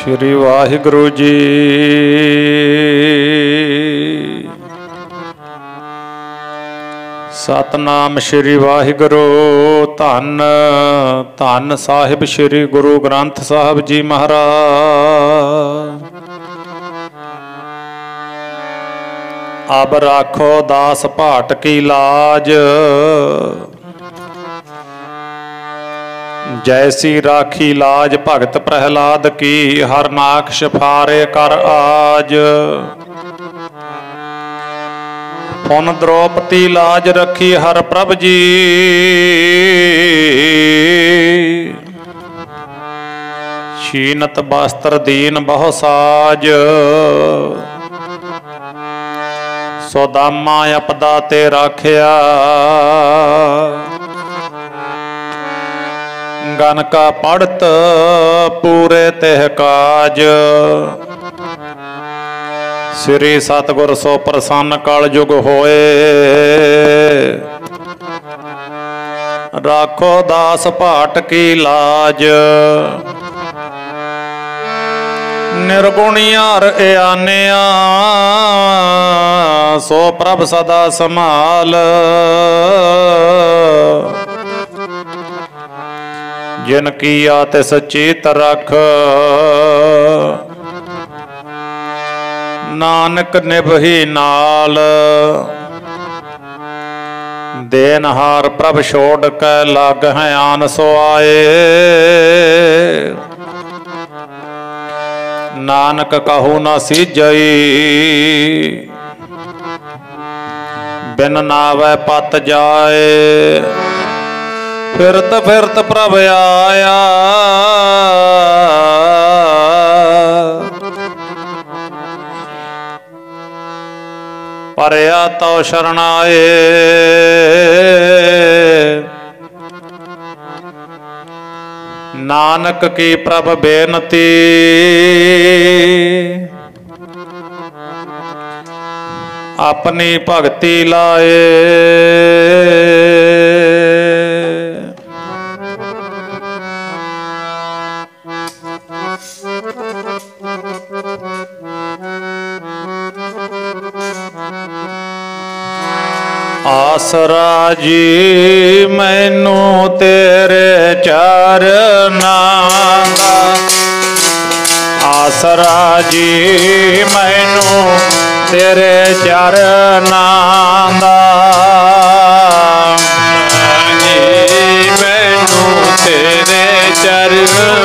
श्री वाहिगुरु जी। सतनाम श्री वाहिगुरु। धन धन साहिब श्री गुरु ग्रंथ साहिब जी महाराज। अब राखो दास भाट की लाज, जैसी राखी लाज भगत प्रहलाद की। हर नाक शफारे कर आज, पुन द्रौपदी लाज रखी हर प्रभ जी। छीनत वस्त्र दीन बहु साज, सोदामा अपदा ते राखिया। गन का पढ़त पूरे तेह काज, श्री सतगुर सो प्रसन्न कल युग होए। राखो दास भाट की लाज, निर्गुणियार आनिया। सो प्रभ सदा संभाल, जिन किया तिस चीत रख। नानक निभही नाल, देनहार प्रभ छोड़ के लग है आन सो आए। नानक कहू न सीजई, बिन नावै पत जाए। फिरत फिरत प्रभ आया, परया तो शरणाए। नानक की प्रभ बेनती, अपनी भगति लाए। आसरा जी मैनू तेरे चरनां दा। आसरा जी मैनू तेरे चरनां दा। मैनू तेरे चरनां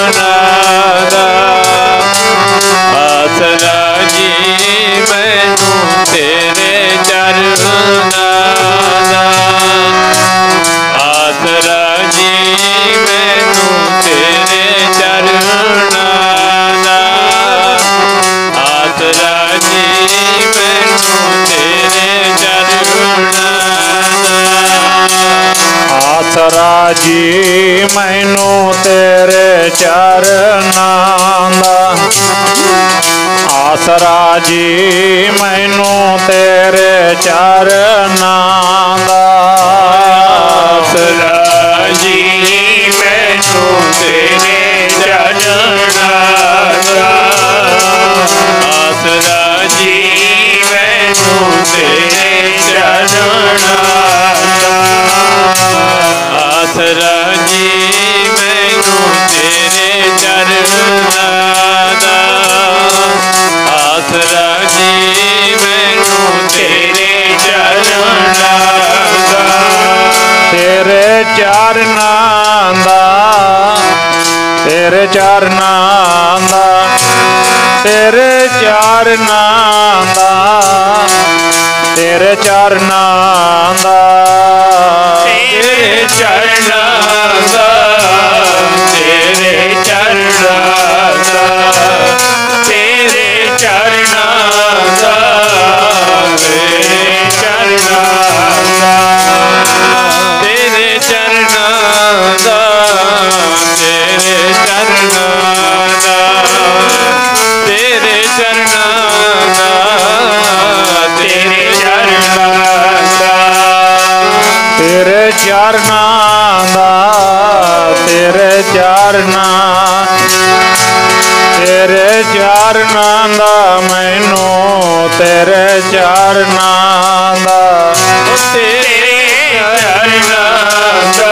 दा। आसरा जी मैनू तेरे चरनां दा। आसरा जी मैनू तेरे चरनां दा। आसरा जी मैनू तेरे चरनां दा। आसरा जी मैनू तेरे चरनां दा। आसरा जी मैनू तेरे चरनां दा। आसरा जी मैनू तेरे चरनां दा। आसरा जी मैनू तेरे चरनां दा। आसरा जी मैनू तेरे चरनां दा। आसरा जी मैनू तेरे चरनां दा। तेरे चरनां दा। तेरे चरनां दा। तेरे चरनां दा। तेरे चरनां दा। तेरे चरनां दा। तेरे चरनां दा। तेरे चरनां दा। तेरे चरनां दा। तेरे चरनां दा। तेरे चरनां दा। तेरे चरनां दा। तेरे चरनां दा। तेरे चरनां दा। तेरे चरनां तेरे ਚਰਨਾਂ ਦਾ ਮੈਨੂੰ ਤੇਰੇ ਚਰਨਾਂ ਦਾ ਤੇਰੇ ਚਰਨਾਂ ਦਾ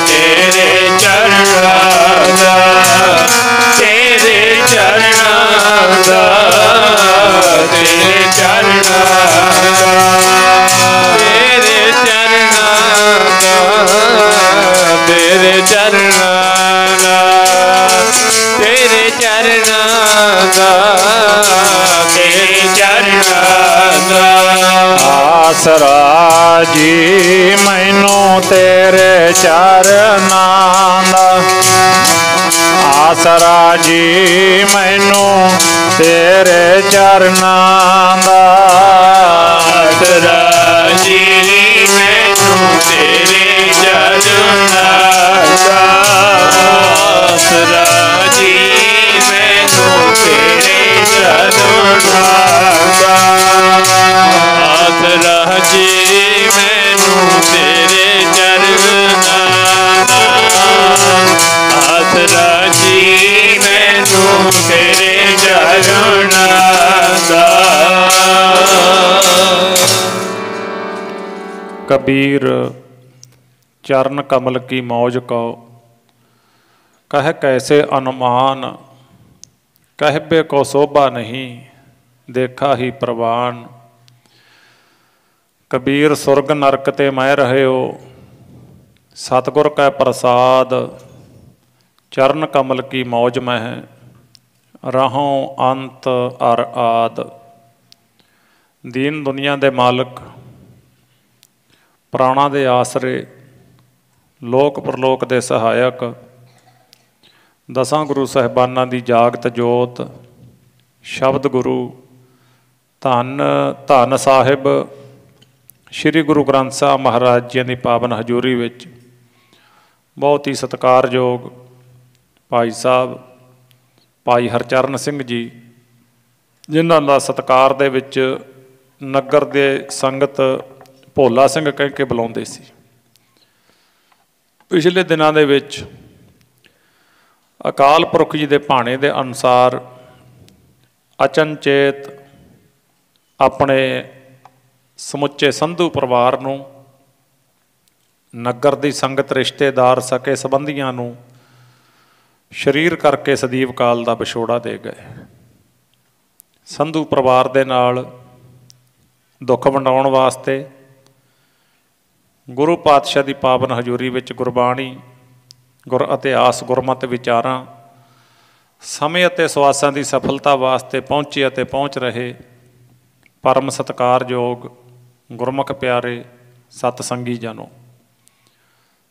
ਤੇਰੇ ਚਰਨਾਂ ਦਾ ਤੇਰੇ ਚਰਨਾਂ ਦਾ ਤੇਰੇ ਚਰਨਾਂ ਦਾ ਤੇਰੇ ਚਰਨਾਂ ਦਾ ਤੇਰੇ ਚਰਨਾਂ ਦਾ ਤੇਰੇ ਚਰਨਾਂ ਦਾ ਤੇਰੇ ਚਰਨਾਂ ਦਾ ਆਸਰਾ ਜੀ ਮੈਨੂੰ ਤੇਰੇ ਚਰਨਾਂ ਦਾ ਆਸਰਾ ਜੀ ਮੈਨੂੰ ਤੇਰੇ ਚਰਨਾਂ ਦਾ ਆਸਰਾ ਜੀ ਮੈਨੂੰ ਤੇਰੇ ਚਰਨਾਂ ਦਾ ਆਸਰਾ ਜੀ ਮੈਨੂੰ ਤੇਰੇ ਚਰਨਾਂ ਦਾ ਆਸਰਾ ਜੀ ਮੈਨੂੰ ਤੇਰੇ ਚਰਨਾਂ ਦਾ ਆਸਰਾ ਜੀ ਮੈਨੂੰ ਤੇਰੇ ਚਰਨਾਂ ਦਾ। कबीर चरण कमल की मौज को कह कैसे अनुमान कहबे को शोभा नहीं देखा ही प्रवान। कबीर सुरग नरक ते मैं रहे हो सतगुर कै प्रसाद चरण कमल की मौज में रहो अंत अर आद। दीन दुनिया दे मालिक प्राणा दे आसरे लोक परलोक दे सहायक दसां गुरु साहिबानां दी जागत जोत शब्द गुरु धन धन साहिब श्री गुरु ग्रंथ साहिब महाराज जी की पावन हजूरी विच बहुत ही सत्कारयोग भाई साहब भाई हरचरण सिंह जी जिन्हां दा सत्कार दे विच नगर दे संगत भोला सिंह कह के बुलाते सी। पिछले दिनों के विच अकाल पुरख जी के भाणे के अनुसार अचनचेत अपने समुचे संधू परिवार नूं नगर की संगत रिश्तेदार सके संबंधियों नूं शरीर करके सदीव काल का विछोड़ा दे गए। संधू परिवार के नाल दुख वंडाउण वास्ते गुरु पातशाह की पावन हजूरी विच गुरबाणी गुर इतिहास गुरमत विचारां समय अते सवासां की सफलता वास्ते पहुँचे अते पहुँच रहे परम सत्कारयोग गुरमुख प्यारे सतसंगी जनों।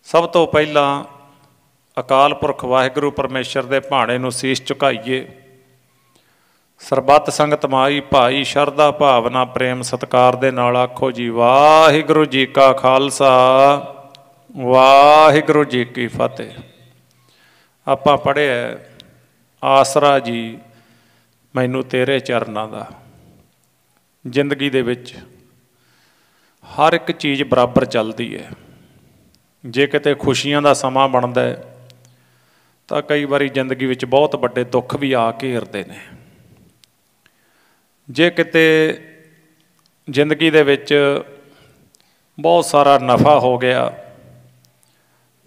सब तो पहला अकाल पुरख वाहिगुरू परमेश्वर के भाणे नूं सीस झुकाईए। सरबत संगत माई भाई शरदा भावना प्रेम सत्कार दे नाल आखो जी वाहिगुरू जी का खालसा वाहिगुरू जी की फतेह। आपां पढ़िया आसरा जी मैनू तेरे चरनां दा। जिंदगी दे विच हर एक चीज़ बराबर चलती है। जे किते खुशियां दा समां बनदा है तां कई बारी जिंदगी विच बहुत वड्डे दुख भी आ घेरदे ने। जे किते जिंदगी दे विच बहुत सारा नफ़ा हो गया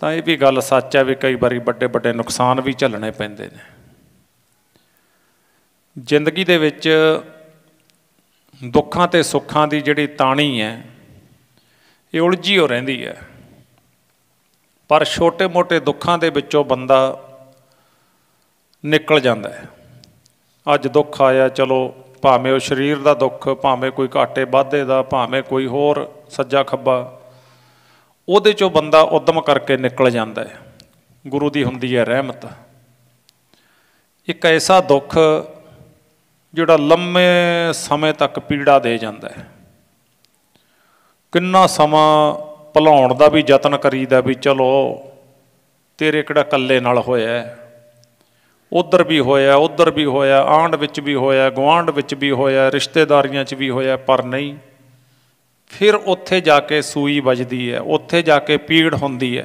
तो ये भी गल सच है भी कई बारी बड़े बड़े नुकसान भी झलने पैंदे ने। जिंदगी दे विच दुखां ते सुखां दी जिहड़ी ताणी है ये उलझी हो रहिंदी है। पर छोटे मोटे दुखां दे विचों बंदा निकल जाता है। अज दुख आया चलो भावें वो शरीर का दुख भावें कोई घाटे वाधे का भावें कोई होर सज्जा खब्बा उहदे चों बंदा उद्यम करके निकल जाता है। गुरु की हुंदी है रहमत। एक ऐसा दुख जिहड़ा लंबे समय तक पीड़ा दे जाता है। किन्ना समा भुलाउण दा भी यतन करीदा भी चलो तेरे किहड़ा कल्ले नाल होया है। उधर भी होया उधर भी होया आंढ विच भी होया गुआंढ विच भी होया रिश्तेदारियां च भी होया पर नहीं। फिर उत्थे जाके सूई बजदी है उत्थे जाके पीड़ हुंदी है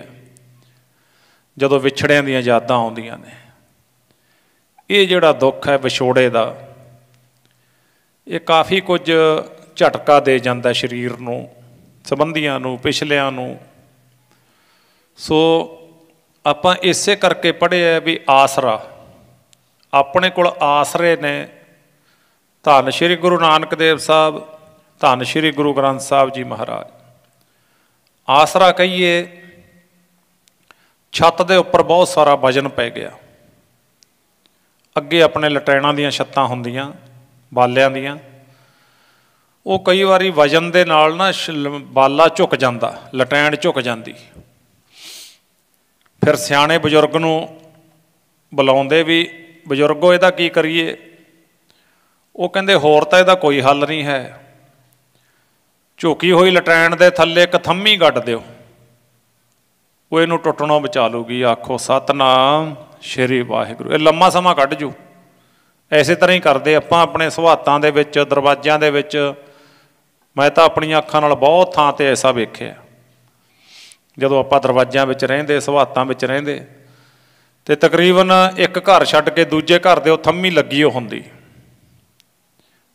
जदों विछड़ियां दीयां यादां आउंदियां ने। ਇਹ ਜਿਹੜਾ ਦੁੱਖ ਹੈ ਵਿਛੋੜੇ ਦਾ, ਇਹ ਕਾਫੀ ਕੁਝ ਝਟਕਾ ਦੇ ਜਾਂਦਾ ਸਰੀਰ ਨੂੰ, ਸੰਬੰਧੀਆਂ ਨੂੰ, ਪਿਛਲਿਆਂ ਨੂੰ। ਸੋ ਆਪਾਂ ਇਸੇ ਕਰਕੇ ਪੜ੍ਹਿਆ ਵੀ ਆਸਰਾ, ਆਪਣੇ ਕੋਲ ਆਸਰੇ ਨੇ। ਧੰਨ ਸ਼੍ਰੀ ਗੁਰੂ ਨਾਨਕ ਦੇਵ ਸਾਹਿਬ, ਧੰਨ ਸ਼੍ਰੀ ਗੁਰੂ ਗ੍ਰੰਥ ਸਾਹਿਬ ਜੀ ਮਹਾਰਾਜ। ਆਸਰਾ ਕਹੀਏ, ਛੱਤ ਦੇ ਉੱਪਰ ਬਹੁਤ ਸਾਰਾ ਵਜਨ ਪੈ ਗਿਆ। ਅੱਗੇ ਆਪਣੇ ਲਟੈਣਾਂ ਦੀਆਂ ਛੱਤਾਂ ਹੁੰਦੀਆਂ ਬਾਲਿਆਂ ਦੀਆਂ, ਉਹ ਕਈ ਵਾਰੀ ਵਜਨ ਦੇ ਨਾਲ ਨਾ ਬਾਲਾ ਝੁਕ ਜਾਂਦਾ, ਲਟੈਣ ਝੁਕ ਜਾਂਦੀ। ਫਿਰ ਸਿਆਣੇ ਬਜ਼ੁਰਗ ਨੂੰ ਬੁਲਾਉਂਦੇ ਵੀ, ਬਜ਼ੁਰਗੋ ਇਹਦਾ ਕੀ ਕਰੀਏ? ਉਹ ਕਹਿੰਦੇ ਹੋਰ ਤਾਂ ਇਹਦਾ ਕੋਈ ਹੱਲ ਨਹੀਂ ਹੈ, ਝੁਕੀ ਹੋਈ ਲਟੈਣ ਦੇ ਥੱਲੇ ਇੱਕ ਥੰਮੀ ਗੱਡ ਦਿਓ, ਉਹ ਇਹਨੂੰ ਟੁੱਟਣੋਂ ਬਚਾ ਲੂਗੀ। ਆਖੋ ਸਤਿਨਾਮ ਸ਼੍ਰੀ ਵਾਹਿਗੁਰੂ। ਇਹ ਲੰਮਾ ਸਮਾਂ ਕੱਢ ਜੂ। ਇਸੇ ਤਰ੍ਹਾਂ ਹੀ ਕਰਦੇ ਆਪਾਂ ਆਪਣੇ ਸੁਹਾਤਾਂ ਦੇ ਵਿੱਚ, ਦਰਵਾਜ਼ਿਆਂ ਦੇ ਵਿੱਚ। ਮੈਂ ਤਾਂ ਆਪਣੀਆਂ ਅੱਖਾਂ ਨਾਲ ਬਹੁਤ ਥਾਂ 'ਤੇ ਐਸਾ ਵੇਖਿਆ, ਜਦੋਂ ਆਪਾਂ ਦਰਵਾਜ਼ਿਆਂ ਵਿੱਚ ਰਹਿੰਦੇ, ਸੁਹਾਤਾਂ ਵਿੱਚ ਰਹਿੰਦੇ, ਅਤੇ ਤਕਰੀਬਨ ਇੱਕ ਘਰ ਛੱਡ ਕੇ ਦੂਜੇ ਘਰ ਦੇ ਉਹ ਥੰਮੀ ਲੱਗੀ ਉਹ ਹੁੰਦੀ,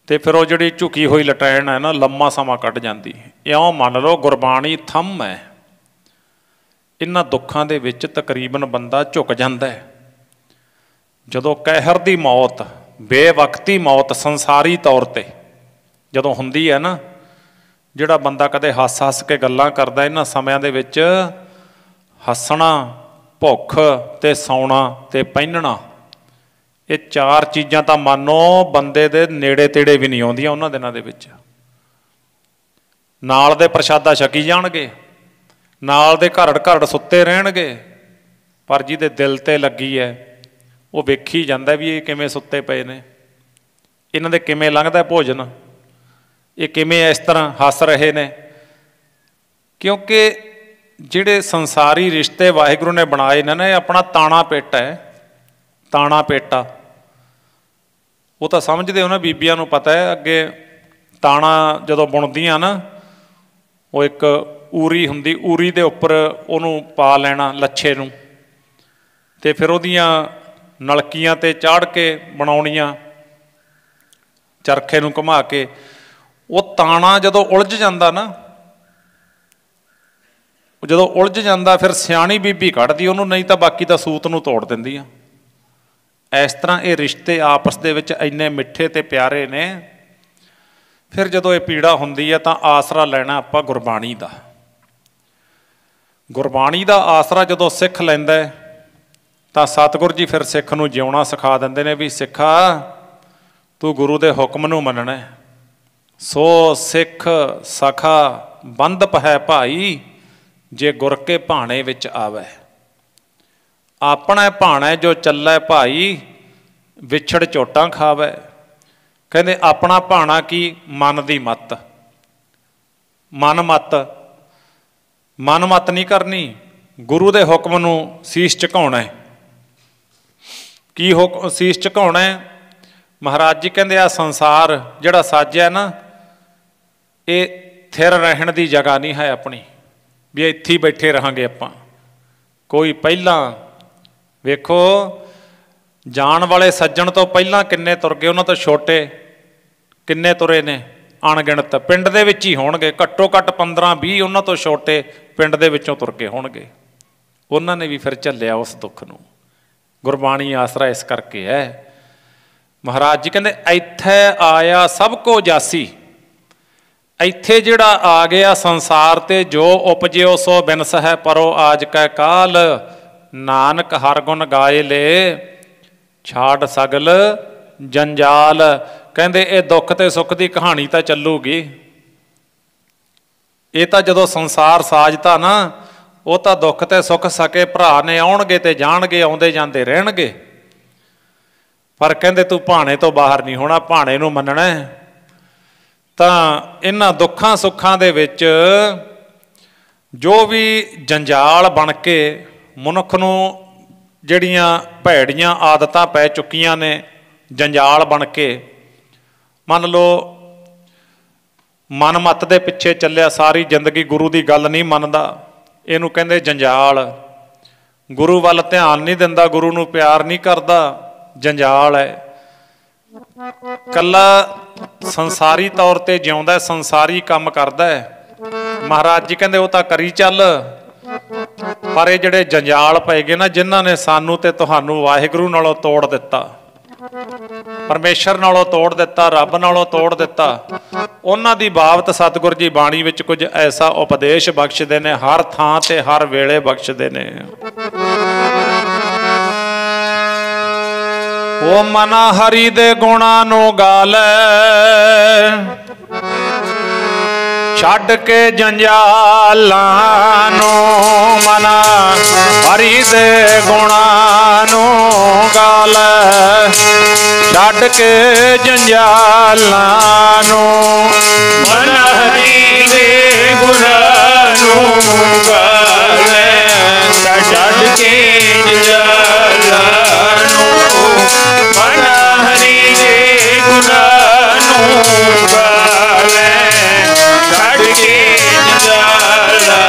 ਅਤੇ ਫਿਰ ਉਹ ਜਿਹੜੀ ਝੁਕੀ ਹੋਈ ਲਟੈਣ ਹੈ ਨਾ, ਲੰਮਾ ਸਮਾਂ ਕੱਢ ਜਾਂਦੀ। ਇਉਂ ਮੰਨ ਲਓ ਗੁਰਬਾਣੀ ਥੰਮ ਹੈ। ਇਹਨਾਂ ਦੁੱਖਾਂ ਦੇ ਵਿੱਚ ਤਕਰੀਬਨ ਬੰਦਾ ਝੁਕ ਜਾਂਦਾ ਹੈ। ਜਦੋਂ ਕਹਿਰ ਦੀ ਮੌਤ, ਬੇਵਕਤੀ ਮੌਤ ਸੰਸਾਰੀ ਤੌਰ 'ਤੇ ਜਦੋਂ ਹੁੰਦੀ ਹੈ ਨਾ, ਜਿਹੜਾ ਬੰਦਾ ਕਦੇ ਹੱਸ ਹੱਸ ਕੇ ਗੱਲਾਂ ਕਰਦਾ, ਇਹਨਾਂ ਸਮਿਆਂ ਦੇ ਵਿੱਚ ਹੱਸਣਾ, ਭੁੱਖ ਅਤੇ ਸੌਣਾ ਅਤੇ ਪਹਿਨਣਾ, ਇਹ ਚਾਰ ਚੀਜ਼ਾਂ ਤਾਂ ਮਾਨੋ ਬੰਦੇ ਦੇ ਨੇੜੇ ਤੇੜੇ ਵੀ ਨਹੀਂ ਆਉਂਦੀਆਂ ਉਹਨਾਂ ਦਿਨਾਂ ਦੇ ਵਿੱਚ। ਨਾਲ ਦੇ ਪ੍ਰਸ਼ਾਦਾ ਛਕੀ ਜਾਣਗੇ, ਨਾਲ ਦੇ ਘਰੜ ਘਰੜ ਸੁੱਤੇ ਰਹਿਣਗੇ, ਪਰ ਜਿਹਦੇ ਦਿਲ 'ਤੇ ਲੱਗੀ ਹੈ ਉਹ ਵੇਖੀ ਜਾਂਦਾ ਵੀ ਇਹ ਕਿਵੇਂ ਸੁੱਤੇ ਪਏ ਨੇ, ਇਹਨਾਂ ਦੇ ਕਿਵੇਂ ਲੰਘਦਾ ਭੋਜਨ, ਇਹ ਕਿਵੇਂ ਇਸ ਤਰ੍ਹਾਂ ਹੱਸ ਰਹੇ ਨੇ। ਕਿਉਂਕਿ ਜਿਹੜੇ ਸੰਸਾਰੀ ਰਿਸ਼ਤੇ ਵਾਹਿਗੁਰੂ ਨੇ ਬਣਾਏ ਨੇ ਨਾ, ਇਹ ਆਪਣਾ ਤਾਣਾ ਪੇਟਾ ਹੈ, ਤਾਣਾ ਪੇਟਾ। ਉਹ ਤਾਂ ਸਮਝਦੇ ਹੋ ਨਾ, ਬੀਬੀਆਂ ਨੂੰ ਪਤਾ ਹੈ। ਅੱਗੇ ਤਾਣਾ ਜਦੋਂ ਬੁਣਦੀਆਂ ਨਾ, ਉਹ ਇੱਕ ਊਰੀ ਹੁੰਦੀ, ਊਰੀ ਦੇ ਉੱਪਰ ਉਹਨੂੰ ਪਾ ਲੈਣਾ ਲੱਛੇ ਨੂੰ, ਅਤੇ ਫਿਰ ਉਹਦੀਆਂ ਨਲਕੀਆਂ 'ਤੇ ਚਾੜ੍ਹ ਕੇ ਬਣਾਉਣੀਆਂ, ਚਰਖੇ ਨੂੰ ਘੁਮਾ ਕੇ। ਉਹ ਤਾਣਾ ਜਦੋਂ ਉਲਝ ਜਾਂਦਾ ਨਾ, ਜਦੋਂ ਉਲਝ ਜਾਂਦਾ ਫਿਰ ਸਿਆਣੀ ਬੀਬੀ ਕੱਢਦੀ ਉਹਨੂੰ, ਨਹੀਂ ਤਾਂ ਬਾਕੀ ਤਾਂ ਸੂਤ ਨੂੰ ਤੋੜ ਦਿੰਦੀ ਆ। ਇਸ ਤਰ੍ਹਾਂ ਇਹ ਰਿਸ਼ਤੇ ਆਪਸ ਦੇ ਵਿੱਚ ਇੰਨੇ ਮਿੱਠੇ ਅਤੇ ਪਿਆਰੇ ਨੇ। ਫਿਰ ਜਦੋਂ ਇਹ ਪੀੜਾ ਹੁੰਦੀ ਹੈ ਤਾਂ ਆਸਰਾ ਲੈਣਾ ਆਪਾਂ ਗੁਰਬਾਣੀ ਦਾ। ਗੁਰਬਾਣੀ ਦਾ ਆਸਰਾ ਜਦੋਂ ਸਿੱਖ ਲੈਂਦਾ ਤਾਂ ਸਤਿਗੁਰ ਜੀ ਫਿਰ ਸਿੱਖ ਨੂੰ ਜਿਉਣਾ ਸਿਖਾ ਦਿੰਦੇ ਨੇ ਵੀ ਸਿੱਖਾ ਤੂੰ ਗੁਰੂ ਦੇ ਹੁਕਮ ਨੂੰ ਮੰਨਣਾ। ਸੋ ਸਿੱਖ ਸਖਾ ਬੰਧ ਪਹੈ ਭਾਈ, ਜੇ ਗੁਰ ਕੇ ਭਾਣੇ ਵਿੱਚ ਆਵੈ। ਆਪਣਾ ਭਾਣਾ ਜੋ ਚੱਲੈ ਭਾਈ, ਵਿਛੜ ਝੋਟਾਂ ਖਾਵੈ। ਕਹਿੰਦੇ ਆਪਣਾ ਭਾਣਾ ਕੀ? ਮਨ ਦੀ ਮੱਤ, ਮਨ ਮੱਤ, ਮਨ ਮੱਤ ਨਹੀਂ ਕਰਨੀ, ਗੁਰੂ ਦੇ ਹੁਕਮ ਨੂੰ ਸੀਸ ਝੁਕਾਉਣਾ। ਕੀ ਸੀਸ ਝੁਕਾਉਣਾ? ਮਹਾਰਾਜ ਜੀ ਕਹਿੰਦੇ ਆ ਸੰਸਾਰ ਜਿਹੜਾ ਸਾਜਿਆ ਨਾ, ਇਹ ਥਿਰ ਰਹਿਣ ਦੀ ਜਗ੍ਹਾ ਨਹੀਂ ਹੈ ਆਪਣੀ, ਵੀ ਇੱਥੇ ਹੀ ਬੈਠੇ ਰਹਾਂਗੇ ਆਪਾਂ। ਕੋਈ ਪਹਿਲਾਂ ਵੇਖੋ, ਜਾਣ ਵਾਲੇ ਸੱਜਣ ਤੋਂ ਪਹਿਲਾਂ ਕਿੰਨੇ ਤੁਰ ਗਏ, ਉਹਨਾਂ ਤੋਂ ਛੋਟੇ ਕਿੰਨੇ ਤੁਰੇ ਨੇ? ਅਣਗਿਣਤ। ਪਿੰਡ ਦੇ ਵਿੱਚ ਹੀ ਹੋਣਗੇ, ਘੱਟੋ ਘੱਟ 15-20 ਉਹਨਾਂ ਤੋਂ ਛੋਟੇ ਪਿੰਡ ਦੇ ਵਿੱਚੋਂ ਤੁਰ ਕੇ ਹੋਣਗੇ। ਉਹਨਾਂ ਨੇ ਵੀ ਫਿਰ ਝੱਲਿਆ ਉਸ ਦੁੱਖ ਨੂੰ। ਗੁਰਬਾਣੀ ਆਸਰਾ ਇਸ ਕਰਕੇ ਹੈ। ਮਹਾਰਾਜ ਜੀ ਕਹਿੰਦੇ ਇੱਥੇ ਆਇਆ ਸਭ ਕੋ ਜਾਸੀ। ਇੱਥੇ ਜਿਹੜਾ ਆ ਗਿਆ ਸੰਸਾਰ ਤੇ, ਜੋ ਉਪਜਿਓ ਸੋ ਬਿਨਸ ਹੈ ਪਰੋ ਆਜ ਕੈ ਕਾਲ। ਨਾਨਕ ਹਰ ਗੁਣ ਗਾਏ ਲੈ, ਛਾੜ ਸਗਲ ਜੰਜਾਲ। ਕਹਿੰਦੇ ਇਹ ਦੁੱਖ ਤੇ ਸੁੱਖ ਦੀ ਕਹਾਣੀ ਤਾਂ ਚੱਲੂਗੀ। ਇਹ ਤਾਂ ਜਦੋਂ ਸੰਸਾਰ ਸਾਜਤਾ ਨਾ, ਉਹ ਤਾਂ ਦੁੱਖ ਤੇ ਸੁੱਖ ਸਕੇ ਭਰਾ ਨੇ ਆਉਣਗੇ ਤੇ ਜਾਣਗੇ, ਆਉਂਦੇ ਜਾਂਦੇ ਰਹਿਣਗੇ। ਪਰ ਕਹਿੰਦੇ ਤੂੰ ਭਾਣੇ ਤੋਂ ਬਾਹਰ ਨਹੀਂ ਹੋਣਾ, ਭਾਣੇ ਨੂੰ ਮੰਨਣਾ। ਤਾਂ ਇਹਨਾਂ ਦੁੱਖਾਂ ਸੁੱਖਾਂ ਦੇ ਵਿੱਚ ਜੋ ਵੀ ਜੰਜਾਲ ਬਣ ਕੇ ਮਨੁੱਖ ਨੂੰ ਜਿਹੜੀਆਂ ਭੈੜੀਆਂ ਆਦਤਾਂ ਪੈ ਚੁੱਕੀਆਂ ਨੇ, ਜੰਜਾਲ ਬਣ ਕੇ, ਮੰਨ ਲਓ ਮਨ ਮੱਤ ਦੇ ਪਿੱਛੇ ਚੱਲਿਆ ਸਾਰੀ ਜ਼ਿੰਦਗੀ, ਗੁਰੂ ਦੀ ਗੱਲ ਨਹੀਂ ਮੰਨਦਾ, ਇਹਨੂੰ ਕਹਿੰਦੇ ਜੰਜਾਲ। ਗੁਰੂ ਵੱਲ ਧਿਆਨ ਨਹੀਂ ਦਿੰਦਾ, ਗੁਰੂ ਨੂੰ ਪਿਆਰ ਨਹੀਂ ਕਰਦਾ, ਜੰਜਾਲ ਹੈ। ਕੱਲਾ ਸੰਸਾਰੀ ਤੌਰ ਤੇ ਜਿਉਂਦਾ, ਸੰਸਾਰੀ ਕੰਮ ਕਰਦਾ ਹੈ। ਮਹਾਰਾਜ ਜੀ ਕਹਿੰਦੇ ਉਹ ਤਾਂ ਕਰੀ ਚੱਲ, ਪਰ ਇਹ ਜਿਹੜੇ ਜੰਜਾਲ ਪੈ ਗਏ ਨਾ, ਜਿਨ੍ਹਾਂ ਨੇ ਸਾਨੂੰ ਤੇ ਤੁਹਾਨੂੰ ਵਾਹਿਗੁਰੂ ਨਾਲੋਂ ਤੋੜ ਦਿੱਤਾ, ਪਰਮੇਸ਼ਰ ਨਾਲੋਂ ਤੋੜ ਦਿੱਤਾ, ਰੱਬ ਨਾਲੋਂ ਤੋੜ ਦਿੱਤਾ, ਉਹਨਾਂ ਦੀ ਬਾਬਤ ਸਤਿਗੁਰੂ ਜੀ ਬਾਣੀ ਵਿੱਚ ਕੁਝ ਐਸਾ ਉਪਦੇਸ਼ ਬਖਸ਼ਦੇ ਨੇ, ਹਰ ਥਾਂ ਤੇ ਹਰ ਵੇਲੇ ਬਖਸ਼ਦੇ ਨੇ। ਉਹ ਮਨਾ ਹਰੀ ਦੇ ਗੁਣਾਂ ਨੂੰ ਗਾਲੇ, ਛੱਡ ਕੇ ਜੰਜਾਲਾਂ ਨੂੰ। ਮਨਾ ਹਰੀ ਦੇ ਗੁਣਾਂ ਨੂੰ ਗਾਲੇ, ਛੱਡ ਕੇ ਜੰਜਾਲਾਂ ਨੂੰ। ਮਨਾ ਹਰੀ ਦੇ ਗੁਣਾਂ ਨੂੰ ਗਾਲੇ, ਛੱਡ ਕੇ ਜੰਜਾਲਾਂ ਨੂੰ। ਮਨਾ ਹਰੀ ਦੇ ਗੁਣਾਂ ਨੂੰ ਗਾਲੇ, ਛੱਡ ਕੇ ਜੰਜਾਲਾਂ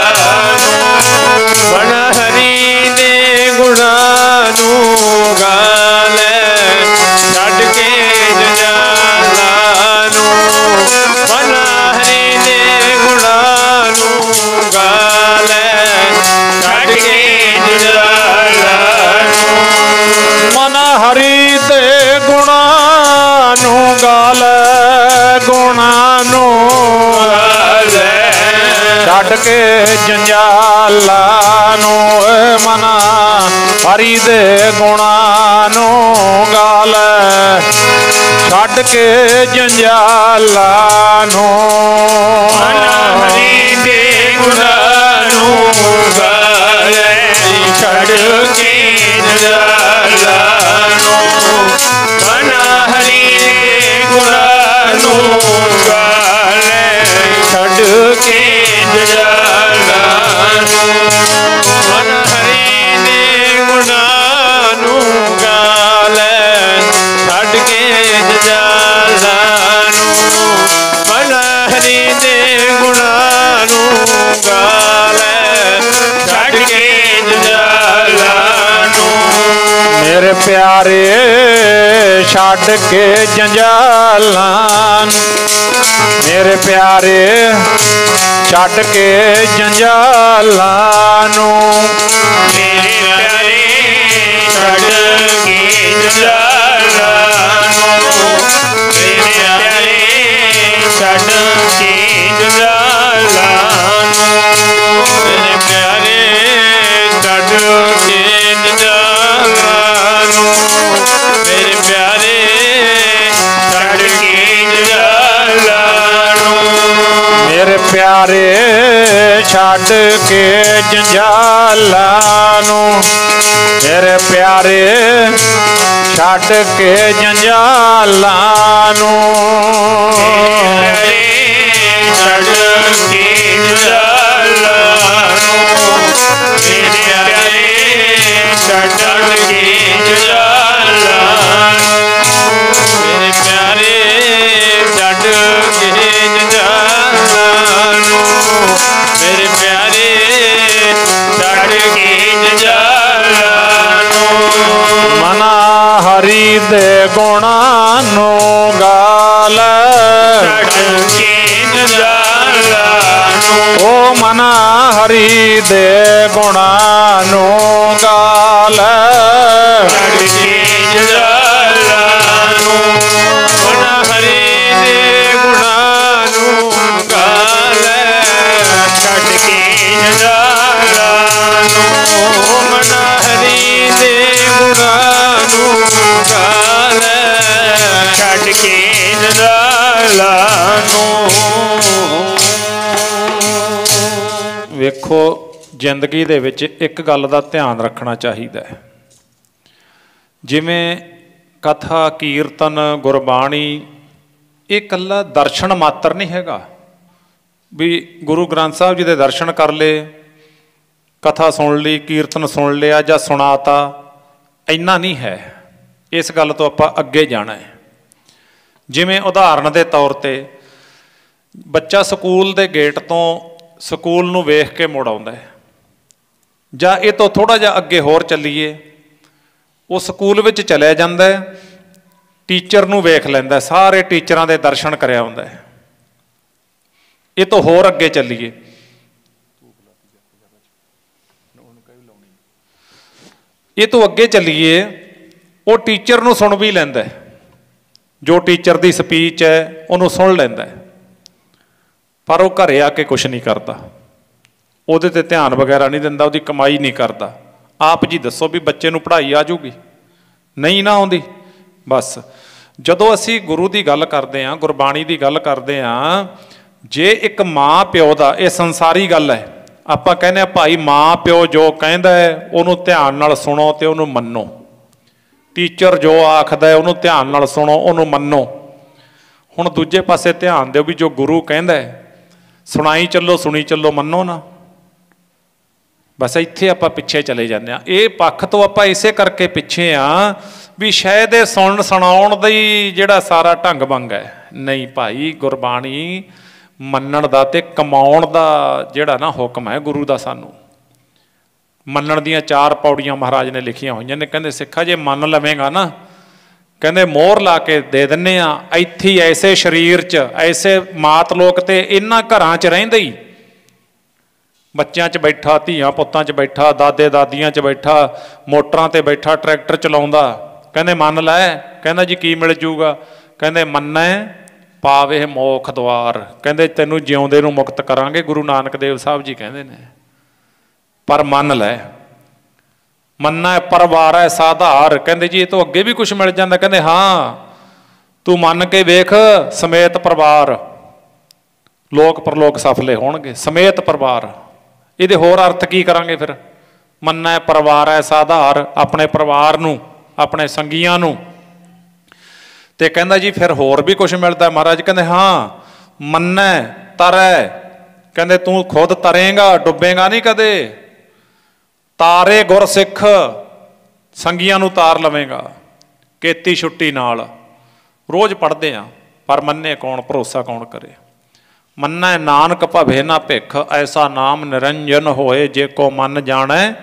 ਨੂੰ। ਮਨਾ ਹਰੀ ਦੇ ਗੁਣਾਂ ਨੂੰ ਗਾਲੇ, ਛੱਡ ਕੇ ਜੰਜਾਲਾਂ ਨੂੰ। ਮਨਾ ਹਰੀ ਦੇ ਗੁਣਾਂ ਨੂੰ ਗਾਲੇ, ਛੱਡ ਕੇ ਜੰਜਾਲਾਂ ਨੂੰ। ਮਨਾ ਹਰੀ ਦੇ ਗੁਣਾਂ ਨੂੰ ਗਾਲੇ, ਗੁਣਾਂ ਨੂੰ ਗਾਲੇ, ਛੱਡ ਕੇ ਜੰਜਾਲਾਂ ਨੂੰ। ਮਨਾ ਹਰੀ ਦੇ ਗੁਣਾਂ ਨੂੰ ਗਾਲੇ, ਛੱਡ ਕੇ ਜੰਜਾਲਾਂ ਨੂੰ। ਮਨਾ ਹਰੀ ਦੇ ਗੁਣਾਂ ਨੂੰ ਗਾਲੇ, ਛੱਡ ਕੇ ਜੰਜਾਲਾਂ ਨੂੰ। ਮਨਾ ਹਰੀ ਦੇ ਗੁਣਾਂ ਨੂੰ ਗਾਲੇ, ਛੱਡ ਕੇ ਜੰਜਾਲਾਂ ਨੂੰ। ਮਨਾ ਹਰੀ ਦੇ ਗੁਣਾਂ ਨੂੰ ਗਾਲੇ, ਛੱਡ ਕੇ ਜੰਜਾਲਾਂ ਨੂੰ। ਮਨਾ ਹਰੀ ਦੇ ਗੁਣਾਂ ਨੂੰ ਗਾਲੇ, ਛੱਡ ਕੇ ਜੰਜਾਲਾਂ ਨੂੰ। ਮੇਰੇ ਪਿਆਰੇ ਛੱਡ ਕੇ ਜੰਜਾਲਾਂ, ਮੇਰੇ ਪਿਆਰੇ ਛੱਡ ਕੇ ਜੰਜਾਲਾਂ ਨੂੰ। ਮੇਰੇ ਪਿਆਰੇ ਛੱਡ ਕੇ ਜੰਜਾਲਾਂ ਨੂੰ। ਮੇਰੇ ਪਿਆਰੇ ਛੱਡ ਕੇ ਜੰਜਾਲਾਂ ਨੂੰ। ਮੇਰੇ ਪਿਆਰੇ ਛੱਡ ਕੇ ਜੰਜਾਲਾਂ ਨੂੰ। ਮੇਰੇ ਪਿਆਰੇ ਛੱਡ ਕੇ ਜੰਜਾਲਾਂ ਨੂੰ। ਮੇਰੇ ਪਿਆਰੇ ਛੱਡ ਕੇ ਜੰਜਾਲਾਂ ਨੂੰ। ਮੇਰੇ ਪਿਆਰੇ ਛੱਡ ਕੇ ਜੰਜਾਲਾਂ ਨੂੰ। ਛੱਡ ਕੇ ਜੰਜਾਲਾਂ ਨੂੰ। ਮੇਰੇ ਪਿਆਰੇ ਛੱਡ ਕੇ ਜੰਜਾਲਾਂ ਨੂੰ। ਮੇਰੇ ਪਿਆਰੇ ਛੱਡ ਕੇ ਜੰਜਾਲਾਂ ਨੂੰ। ਮੇਰੇ ਪਿਆਰੇ ਛੱਡ ਕੇ ਜੰਜਾਲਾਂ ਨੂੰ। ਮਨਾ ਹਰੀ ਦੇ ਗੁਣਾਂ ਨੂੰ ਗਾਲੇ, ਛੱਡ ਕੇ ਜੰਜਾਲਾਂ ਨੂੰ। ਉਹ ਮਨਾ ਹਰੀ ਦੇ ਗੁਣਾਂ ਨੂੰ ਗਾਲੇ, ਛੱਡ ਕੇ ਜੰਜਾਲਾਂ ਨੂੰ। ਮਨਾ ਹਰੀ ਦੇ ਗੁਣਾਂ ਨੂੰ ਗਾਲੇ, ਛੱਡ ਕੇ ਜੰਜਾਲਾਂ ਨੂੰ। ਮਨਾ ਹਰੀ ਦੇ ਗੁਣਾਂ ਨੂੰ ਗਾਲੇ, ਛੱਡ ਕੇ ਜੰਜਾਲਾਂ ਨੂੰ। ਵੇਖੋ ਜ਼ਿੰਦਗੀ ਦੇ ਵਿੱਚ ਇੱਕ ਗੱਲ ਦਾ ਧਿਆਨ ਰੱਖਣਾ ਚਾਹੀਦਾ ਹੈ। ਜਿਵੇਂ ਕਥਾ, ਕੀਰਤਨ, ਗੁਰਬਾਣੀ ਇਹ ਇਕੱਲਾ ਦਰਸ਼ਨ ਮਾਤਰ ਨਹੀਂ ਹੈਗਾ ਵੀ ਗੁਰੂ ਗ੍ਰੰਥ ਸਾਹਿਬ ਜੀ ਦੇ ਦਰਸ਼ਨ ਕਰ ਲਏ, ਕਥਾ ਸੁਣ ਲਈ, ਕੀਰਤਨ ਸੁਣ ਲਿਆ ਜਾਂ ਸੁਣਾਤਾ, ਇੰਨਾ ਨਹੀਂ ਹੈ। ਇਸ ਗੱਲ ਤੋਂ ਆਪਾਂ ਅੱਗੇ ਜਾਣਾ ਹੈ। ਜਿਵੇਂ ਉਦਾਹਰਨ ਦੇ ਤੌਰ ਤੇ ਬੱਚਾ ਸਕੂਲ ਦੇ ਗੇਟ ਤੋਂ ਸਕੂਲ ਨੂੰ ਵੇਖ ਕੇ ਮੁੜ ਆਉਂਦਾ ਹੈ, ਜਾਂ ਇਹ ਤੋਂ ਥੋੜ੍ਹਾ ਜਿਹਾ ਅੱਗੇ ਹੋਰ ਚੱਲੀਏ, ਉਹ ਸਕੂਲ ਵਿੱਚ ਚਲਿਆ ਜਾਂਦਾ, ਟੀਚਰ ਨੂੰ ਵੇਖ ਲੈਂਦਾ, ਸਾਰੇ ਟੀਚਰਾਂ ਦੇ ਦਰਸ਼ਨ ਕਰਿਆ ਹੁੰਦਾ। ਇਹ ਤੋਂ ਹੋਰ ਅੱਗੇ ਚੱਲੀਏ, ਇਹ ਤੋਂ ਅੱਗੇ ਚੱਲੀਏ, ਉਹ ਟੀਚਰ ਨੂੰ ਸੁਣ ਵੀ ਲੈਂਦਾ, ਜੋ ਟੀਚਰ ਦੀ ਸਪੀਚ ਹੈ ਉਹਨੂੰ ਸੁਣ ਲੈਂਦਾ, ਪਰ ਉਹ ਘਰੇ ਆ ਕੇ ਕੁਛ ਨਹੀਂ ਕਰਦਾ, ਉਹਦੇ ਤੇ ਧਿਆਨ ਵਗੈਰਾ ਨਹੀਂ ਦਿੰਦਾ, ਉਹਦੀ ਕਮਾਈ ਨਹੀਂ ਕਰਦਾ। ਆਪ ਜੀ ਦੱਸੋ ਵੀ ਬੱਚੇ ਨੂੰ ਪੜ੍ਹਾਈ ਆ ਜਾਊਗੀ? ਨਹੀਂ ਨਾ ਆਉਂਦੀ। ਬਸ ਜਦੋਂ ਅਸੀਂ ਗੁਰੂ ਦੀ ਗੱਲ ਕਰਦੇ ਹਾਂ, ਗੁਰਬਾਣੀ ਦੀ ਗੱਲ ਕਰਦੇ ਹਾਂ, ਜੇ ਇੱਕ ਮਾਂ ਪਿਓ ਦਾ, ਇਹ ਸੰਸਾਰੀ ਗੱਲ ਹੈ, ਆਪਾਂ ਕਹਿੰਦੇ ਹਾਂ ਭਾਈ ਮਾਂ ਪਿਓ ਜੋ ਕਹਿੰਦਾ ਹੈ ਉਹਨੂੰ ਧਿਆਨ ਨਾਲ ਸੁਣੋ ਤੇ ਉਹਨੂੰ ਮੰਨੋ, ਟੀਚਰ ਜੋ ਆਖਦਾ ਹੈ ਉਹਨੂੰ ਧਿਆਨ ਨਾਲ ਸੁਣੋ, ਉਹਨੂੰ ਮੰਨੋ। ਹੁਣ ਦੂਜੇ ਪਾਸੇ ਧਿਆਨ ਦਿਓ ਵੀ ਜੋ ਗੁਰੂ ਕਹਿੰਦਾ ਹੈ ਸੁਣਾਈ ਚੱਲੋ, ਸੁਣੀ ਚੱਲੋ, ਮੰਨੋ ਨਾ। ਬਸ ਇੱਥੇ ਆਪਾਂ ਪਿੱਛੇ ਚਲੇ ਜਾਂਦੇ ਹਾਂ। ਇਹ ਪੱਖ ਤੋਂ ਆਪਾਂ ਇਸੇ ਕਰਕੇ ਪਿੱਛੇ ਆ ਵੀ ਸ਼ਾਇਦ ਇਹ ਸੁਣਨ ਸੁਣਾਉਣ ਦਾ ਹੀ ਜਿਹੜਾ ਸਾਰਾ ਢੰਗ ਭੰਗ ਹੈ। ਨਹੀਂ ਭਾਈ, ਗੁਰਬਾਣੀ ਮੰਨਣ ਦਾ ਤੇ ਕਮਾਉਣ ਦਾ ਜਿਹੜਾ ਨਾ ਹੁਕਮ ਹੈ ਗੁਰੂ ਦਾ, ਸਾਨੂੰ ਮੰਨਣ ਦੀਆਂ 4 ਪੌੜੀਆਂ ਮਹਾਰਾਜ ਨੇ ਲਿਖੀਆਂ ਹੋਈਆਂ ਨੇ। ਕਹਿੰਦੇ ਸਿੱਖਾ ਜੇ ਮੰਨ ਲਵੇਂਗਾ ਨਾ, ਕਹਿੰਦੇ ਮੋਹਰ ਲਾ ਕੇ ਦੇ ਦਿੰਦੇ ਆ, ਇੱਥੇ ਐਸੇ ਸਰੀਰ 'ਚ, ਐਸੇ ਮਾਤ ਲੋਕ ਤੇ ਇਹਨਾਂ ਘਰਾਂ 'ਚ ਰਹਿੰਦੇ ਹੀ, ਬੱਚਿਆਂ 'ਚ ਬੈਠਾ, ਧੀਆਂ ਪੁੱਤਾਂ 'ਚ ਬੈਠਾ, ਦਾਦੇ ਦਾਦੀਆਂ 'ਚ ਬੈਠਾ, ਮੋਟਰਾਂ ਤੇ ਬੈਠਾ, ਟਰੈਕਟਰ ਚਲਾਉਂਦਾ। ਕਹਿੰਦੇ ਮੰਨ ਲੈ, ਕਹਿੰਦਾ ਜੀ ਕੀ ਮਿਲ ਜੂਗਾ? ਕਹਿੰਦੇ ਮੰਨੈ ਪਾਵੇ ਮੋਖ ਦੁਆਰ, ਕਹਿੰਦੇ ਤੈਨੂੰ ਜਿਉਂਦੇ ਨੂੰ ਮੁਕਤ ਕਰਾਂਗੇ, ਗੁਰੂ ਨਾਨਕ ਦੇਵ ਸਾਹਿਬ ਜੀ ਕਹਿੰਦੇ ਨੇ, ਪਰ ਮੰਨ ਲੈ। ਮੰਨੈ ਪਰਵਾਰੈ ਸਾਧਾਰ, ਕਹਿੰਦੇ ਜੀ ਇਹ ਤੋਂ ਅੱਗੇ ਵੀ ਕੁਛ ਮਿਲ ਜਾਂਦਾ। ਕਹਿੰਦੇ ਹਾਂ, ਤੂੰ ਮੰਨ ਕੇ ਵੇਖ, ਸਮੇਤ ਪਰਿਵਾਰ ਲੋਕ ਪਰਲੋਕ ਸਫਲੇ ਹੋਣਗੇ, ਸਮੇਤ ਪਰਿਵਾਰ। ਇਹਦੇ ਹੋਰ ਅਰਥ ਕੀ ਕਰਾਂਗੇ ਫਿਰ? ਮੰਨੈ ਪਰਿਵਾਰੈ ਸਾਧਾਰ, ਆਪਣੇ ਪਰਿਵਾਰ ਨੂੰ, ਆਪਣੇ ਸੰਗੀਆਂ ਨੂੰ। ਤੇ ਕਹਿੰਦਾ ਜੀ ਫਿਰ ਹੋਰ ਵੀ ਕੁਛ ਮਿਲਦਾ। ਮਹਾਰਾਜ ਕਹਿੰਦੇ ਹਾਂ, ਮੰਨੈ ਤਰੈ, ਕਹਿੰਦੇ ਤੂੰ ਖੁਦ ਤਰੇਂਗਾ, ਡੁੱਬੇਗਾ ਨਹੀਂ ਕਦੇ। ਤਾਰੇ ਗੁਰ ਸਿੱਖ, ਸੰਗੀਆਂ ਨੂੰ ਤਾਰ ਲਵੇਂਗਾ ਕੀਤੀ ਛੁੱਟੀ ਨਾਲ। ਰੋਜ਼ ਪੜ੍ਹਦੇ ਆ, ਪਰ ਮੰਨੇ ਕੌਣ, ਭਰੋਸਾ ਕੌਣ ਕਰੇ? ਮੰਨੈ ਨਾਨਕ ਭਵੇ ਨਾ ਭਿਖ, ਐਸਾ ਨਾਮ ਨਿਰੰਜਨ ਹੋਏ, ਜੇ ਕੋ ਮਨ ਜਾਣੈ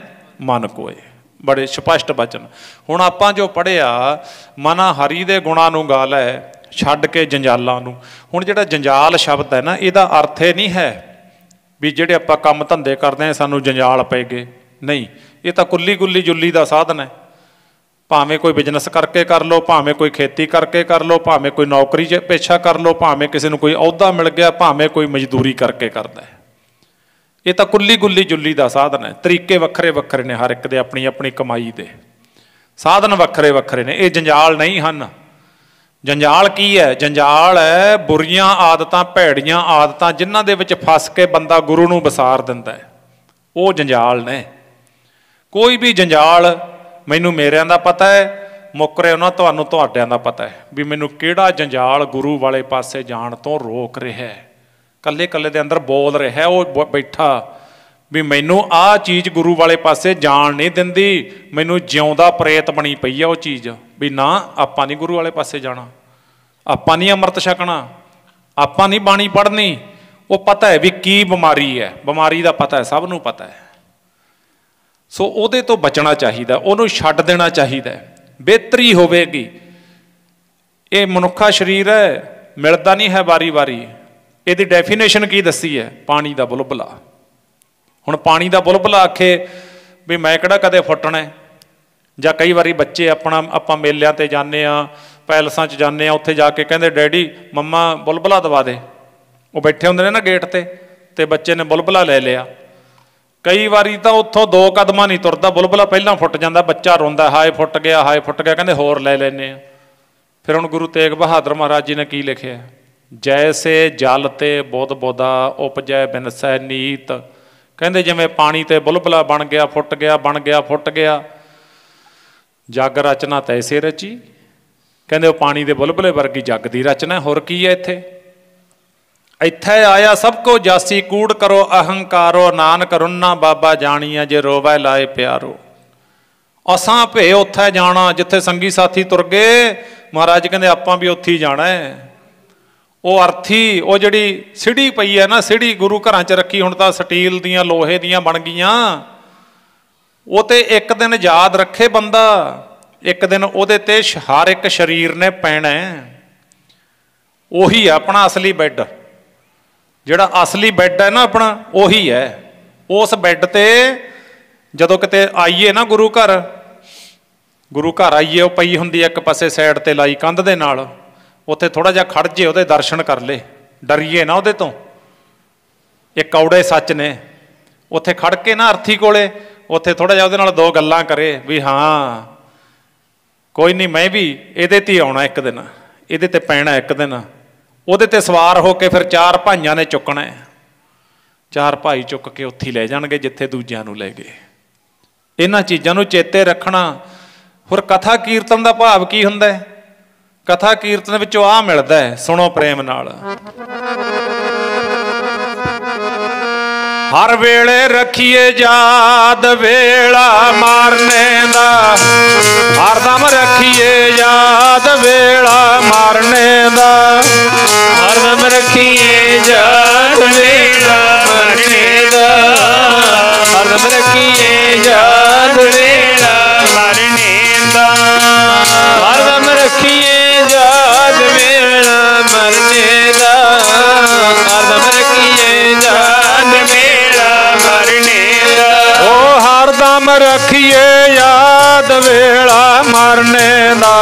ਮਨ ਕੋਏ। ਬੜੇ ਸਪਸ਼ਟ ਬਚਨ। ਹੁਣ ਆਪਾਂ ਜੋ ਪੜ੍ਹਿਆ, ਮਨਾ ਹਰੀ ਦੇ ਗੁਣਾਂ ਨੂੰ ਗਾ ਲੈ, ਛੱਡ ਕੇ ਜੰਜਾਲਾਂ ਨੂੰ। ਹੁਣ ਜਿਹੜਾ ਜੰਜਾਲ ਸ਼ਬਦ ਹੈ ਨਾ, ਇਹਦਾ ਅਰਥ ਇਹ ਨਹੀਂ ਹੈ ਵੀ ਜਿਹੜੇ ਆਪਾਂ ਕੰਮ ਧੰਦੇ ਕਰਦੇ ਹਾਂ ਸਾਨੂੰ ਜੰਜਾਲ ਪੈ ਗਏ, ਨਹੀਂ। ਇਹ ਤਾਂ ਕੁੱਲੀ ਗੁੱਲੀ ਜੁੱਲੀ ਦਾ ਸਾਧਨ ਹੈ। ਭਾਵੇਂ ਕੋਈ ਬਿਜ਼ਨਸ ਕਰਕੇ ਕਰ ਲਓ, ਭਾਵੇਂ ਕੋਈ ਖੇਤੀ ਕਰਕੇ ਕਰ ਲਓ, ਭਾਵੇਂ ਕੋਈ ਨੌਕਰੀ 'ਚ ਪੇਸ਼ਾ ਕਰ ਲਓ, ਭਾਵੇਂ ਕਿਸੇ ਨੂੰ ਕੋਈ ਅਹੁਦਾ ਮਿਲ ਗਿਆ, ਭਾਵੇਂ ਕੋਈ ਮਜ਼ਦੂਰੀ ਕਰਕੇ ਕਰਦਾ ਹੈ। ਇਹ ਤਾਂ ਕੁੱਲੀ ਗੁੱਲੀ ਜੁੱਲੀ ਦਾ ਸਾਧਨ ਹੈ। ਤਰੀਕੇ ਵੱਖਰੇ ਵੱਖਰੇ ਨੇ, ਹਰ ਇੱਕ ਦੇ ਆਪਣੀ ਆਪਣੀ ਕਮਾਈ ਦੇ ਸਾਧਨ ਵੱਖਰੇ ਵੱਖਰੇ ਨੇ। ਇਹ ਜੰਜਾਲ ਨਹੀਂ ਹਨ। ਜੰਜਾਲ ਕੀ ਹੈ? ਜੰਜਾਲ ਹੈ ਬੁਰੀਆਂ ਆਦਤਾਂ, ਭੈੜੀਆਂ ਆਦਤਾਂ, ਜਿਨ੍ਹਾਂ ਦੇ ਵਿੱਚ ਫਸ ਕੇ ਬੰਦਾ ਗੁਰੂ ਨੂੰ ਵਿਸਾਰ ਦਿੰਦਾ ਹੈ, ਉਹ ਜੰਜਾਲ ਨੇ। ਕੋਈ ਵੀ ਜੰਜਾਲ ਮੈਨੂੰ ਮੇਰਿਆਂ ਦਾ ਪਤਾ ਹੈ, ਮੁੱਕਰੇ ਉਹਨਾਂ ਤੁਹਾਨੂੰ ਤੁਹਾਡਿਆਂ ਦਾ ਪਤਾ ਹੈ ਵੀ ਮੈਨੂੰ ਕਿਹੜਾ ਜੰਜਾਲ ਗੁਰੂ ਵਾਲੇ ਪਾਸੇ ਜਾਣ ਤੋਂ ਰੋਕ ਰਿਹਾ ਹੈ। ਕੱਲੇ ਕੱਲੇ ਦੇ ਅੰਦਰ ਬੋਲ ਰਿਹਾ ਉਹ ਬੈਠਾ ਵੀ ਮੈਨੂੰ ਆਹ ਚੀਜ਼ ਗੁਰੂ ਵਾਲੇ ਪਾਸੇ ਜਾਣ ਨਹੀਂ ਦਿੰਦੀ, ਮੈਨੂੰ ਜਿਉਂਦਾ ਪ੍ਰੇਤ ਬਣੀ ਪਈ ਆ ਉਹ ਚੀਜ਼, ਵੀ ਨਾ ਆਪਾਂ ਨਹੀਂ ਗੁਰੂ ਵਾਲੇ ਪਾਸੇ ਜਾਣਾ, ਆਪਾਂ ਨਹੀਂ ਅੰਮ੍ਰਿਤ ਛਕਣਾ, ਆਪਾਂ ਨਹੀਂ ਬਾਣੀ ਪੜ੍ਹਨੀ। ਉਹ ਪਤਾ ਹੈ ਵੀ ਕੀ ਬਿਮਾਰੀ ਹੈ, ਬਿਮਾਰੀ ਦਾ ਪਤਾ ਹੈ, ਸਭ ਨੂੰ ਪਤਾ ਹੈ। ਸੋ ਉਹਦੇ ਤੋਂ ਬਚਣਾ ਚਾਹੀਦਾ, ਉਹਨੂੰ ਛੱਡ ਦੇਣਾ ਚਾਹੀਦਾ, ਬਿਹਤਰੀ ਹੋਵੇਗੀ। ਇਹ ਮਨੁੱਖਾ ਸਰੀਰ ਹੈ, ਮਿਲਦਾ ਨਹੀਂ ਹੈ ਵਾਰੀ ਵਾਰੀ। ਇਹਦੀ ਡੈਫੀਨੇਸ਼ਨ ਕੀ ਦੱਸੀ ਹੈ? ਪਾਣੀ ਦਾ ਬੁਲਬੁਲਾ। ਹੁਣ ਪਾਣੀ ਦਾ ਬੁਲਬੁਲਾ ਆਖੇ ਵੀ ਮੈਂ ਕਿਹੜਾ ਕਦੇ ਫੁੱਟਣਾ। ਜਾਂ ਕਈ ਵਾਰੀ ਬੱਚੇ ਆਪਾਂ ਮੇਲਿਆਂ 'ਤੇ ਜਾਂਦੇ ਹਾਂ, ਪੈਲਸਾਂ 'ਚ ਜਾਂਦੇ ਹਾਂ, ਉੱਥੇ ਜਾ ਕੇ ਕਹਿੰਦੇ ਡੈਡੀ ਮੰਮਾ ਬੁਲਬੁਲਾ ਦਵਾ ਦੇ। ਉਹ ਬੈਠੇ ਹੁੰਦੇ ਨੇ ਨਾ ਗੇਟ 'ਤੇ ਬੱਚੇ ਨੇ ਬੁਲਬੁਲਾ ਲੈ ਲਿਆ। ਕਈ ਵਾਰੀ ਤਾਂ ਉੱਥੋਂ 2 ਕਦਮਾਂ ਨਹੀਂ ਤੁਰਦਾ, ਬੁਲਬੁਲਾ ਪਹਿਲਾਂ ਫੁੱਟ ਜਾਂਦਾ, ਬੱਚਾ ਰੋਂਦਾ ਹਾਏ ਫੁੱਟ ਗਿਆ, ਹਾਏ ਫੁੱਟ ਗਿਆ। ਕਹਿੰਦੇ ਹੋਰ ਲੈ ਲੈਂਦੇ ਆ। ਫਿਰ ਹੁਣ ਗੁਰੂ ਤੇਗ ਬਹਾਦਰ ਮਹਾਰਾਜ ਜੀ ਨੇ ਕੀ ਲਿਖਿਆ? ਜੈਸੇ ਜਲ ਤੇ ਬੁੱਧ ਬੁੱਧਾ ਉਪਜੈ ਬਿਨਸੈ ਨੀਤ। ਕਹਿੰਦੇ ਜਿਵੇਂ ਪਾਣੀ ਤੇ ਬੁਲਬੁਲਾ ਬਣ ਗਿਆ, ਫੁੱਟ ਗਿਆ, ਬਣ ਗਿਆ, ਫੁੱਟ ਗਿਆ, ਜਗ ਰਚਨਾ ਤੈਸੇ ਰਚੀ। ਕਹਿੰਦੇ ਉਹ ਪਾਣੀ ਦੇ ਬੁਲਬੁਲੇ ਵਰਗੀ ਜਗ ਦੀ ਰਚਨਾ। ਹੋਰ ਕੀ ਹੈ ਇੱਥੇ? ਇੱਥੇ ਆਇਆ ਸਭ ਕੋ ਜਾਸੀ, ਕੂੜ ਕਰੋ ਅਹੰਕਾਰੋ, ਨਾਨਕ ਰੁੰਨਾ ਬਾਬਾ ਜਾਣੀਆ, ਜੇ ਰੋਵੈ ਲਾਏ ਪਿਆਰੋ। ਅਸਾਂ ਭੇ ਉੱਥੇ ਜਾਣਾ ਜਿੱਥੇ ਸੰਗੀ ਸਾਥੀ ਤੁਰ ਗਏ। ਮਹਾਰਾਜ ਕਹਿੰਦੇ ਆਪਾਂ ਵੀ ਉੱਥੇ ਹੀ ਜਾਣਾ ਹੈ। ਉਹ ਅਰਥੀ, ਉਹ ਜਿਹੜੀ ਸਿੜੀ ਪਈ ਹੈ ਨਾ, ਸਿੜੀ ਗੁਰੂ ਘਰਾਂ 'ਚ ਰੱਖੀ, ਹੁਣ ਤਾਂ ਸਟੀਲ ਦੀਆਂ ਲੋਹੇ ਦੀਆਂ ਬਣ ਗਈਆਂ। ਉਹ ਤੇ ਇੱਕ ਦਿਨ ਯਾਦ ਰੱਖੇ ਬੰਦਾ, एक दिन ਉਹਦੇ ਤੇ हर एक शरीर ने पैना ਉਹੀ है अपना असली बैड। ਜਿਹੜਾ असली बैड है ना अपना ਉਹੀ है। उस बैड ते ਜਦੋਂ ਕਿਤੇ ਆਈਏ ਨਾ ਗੁਰੂ ਘਰ ਆਈਏ, ਉਹ ਪਈ ਹੁੰਦੀ ਇੱਕ ਪਾਸੇ ਸਾਈਡ ਤੇ ਲਾਈ ਕੰਧ ਦੇ ਨਾਲ, ਉੱਥੇ ਥੋੜਾ ਜਿਹਾ ਖੜ ਜੇ, ਉਹਦੇ ਦਰਸ਼ਨ ਕਰ ਲੇ, ਡਰੀਏ ਨਾ ਉਹਦੇ ਤੋਂ। ਇਹ ਕੌੜੇ ਸੱਚ ਨੇ। ਉੱਥੇ ਖੜ ਕੇ ਨਾ ਅਰਥੀ ਕੋਲੇ, ਉੱਥੇ ਥੋੜਾ ਜਿਹਾ ਉਹਦੇ ਨਾਲ ਦੋ ਗੱਲਾਂ ਕਰੇ ਵੀ ਹਾਂ ਕੋਈ ਨਹੀਂ, ਮੈਂ ਵੀ ਇਹਦੇ ਤੇ ਆਉਣਾ ਇੱਕ ਦਿਨ, ਇਹਦੇ ਤੇ ਪੈਣਾ ਇੱਕ ਦਿਨ। ਉਹਦੇ ਤੇ ਸਵਾਰ ਹੋ ਕੇ ਫਿਰ ਚਾਰ ਭਾਈਆਂ ਨੇ ਚੁੱਕਣਾ, ਚਾਰ ਭਾਈ ਚੁੱਕ ਕੇ ਉੱਥੇ ਲੈ ਜਾਣਗੇ ਜਿੱਥੇ ਦੂਜਿਆਂ ਨੂੰ ਲੈ ਗਏ। ਇਹਨਾਂ ਚੀਜ਼ਾਂ ਨੂੰ ਚੇਤੇ ਰੱਖਣਾ। ਹੋਰ ਕਥਾ ਕੀਰਤਨ ਦਾ ਭਾਵ ਕੀ ਹੁੰਦਾ ਹੈ? ਕਥਾ ਕੀਰਤਨ ਵਿੱਚੋਂ ਆਹ ਮਿਲਦਾ ਹੈ, ਸੁਣੋ ਪ੍ਰੇਮ ਨਾਲ। ਹਰ ਵੇਲੇ ਰੱਖੀਏ ਯਾਦ ਵੇਲਾ ਮਾਰਨੇ ਦਾ, ਹਰਦਮ ਰੱਖੀਏ ਯਾਦ ਵੇਲਾ ਮਾਰਨੇ ਦਾ, ਹਰਦਮ ਰੱਖੀਏ ਯਾਦ ਵੇਲਾ ਮਾਰਨੇ ਦਾ, ਹਰਦਮ ਰੱਖੀਏ ਯਾਦ ਵੇਲਾ ਮਾਰਨੇ ਦਾ, ਹਰਦਮ ਰੱਖੀਏ ਯਾਦ ਵੇਲਾ ਮਾਰਨੇ ਦਾ, ਹਰਦਮ ਰੱਖੀਏ ਯਾਦ ਵੇਲਾ ਮਾਰਨੇ ਦਾ। ਓ ਹਰਦਮ ਰੱਖੀਏ ਯਾਦ ਵੇਲਾ ਮਾਰਨੇ ਦਾ,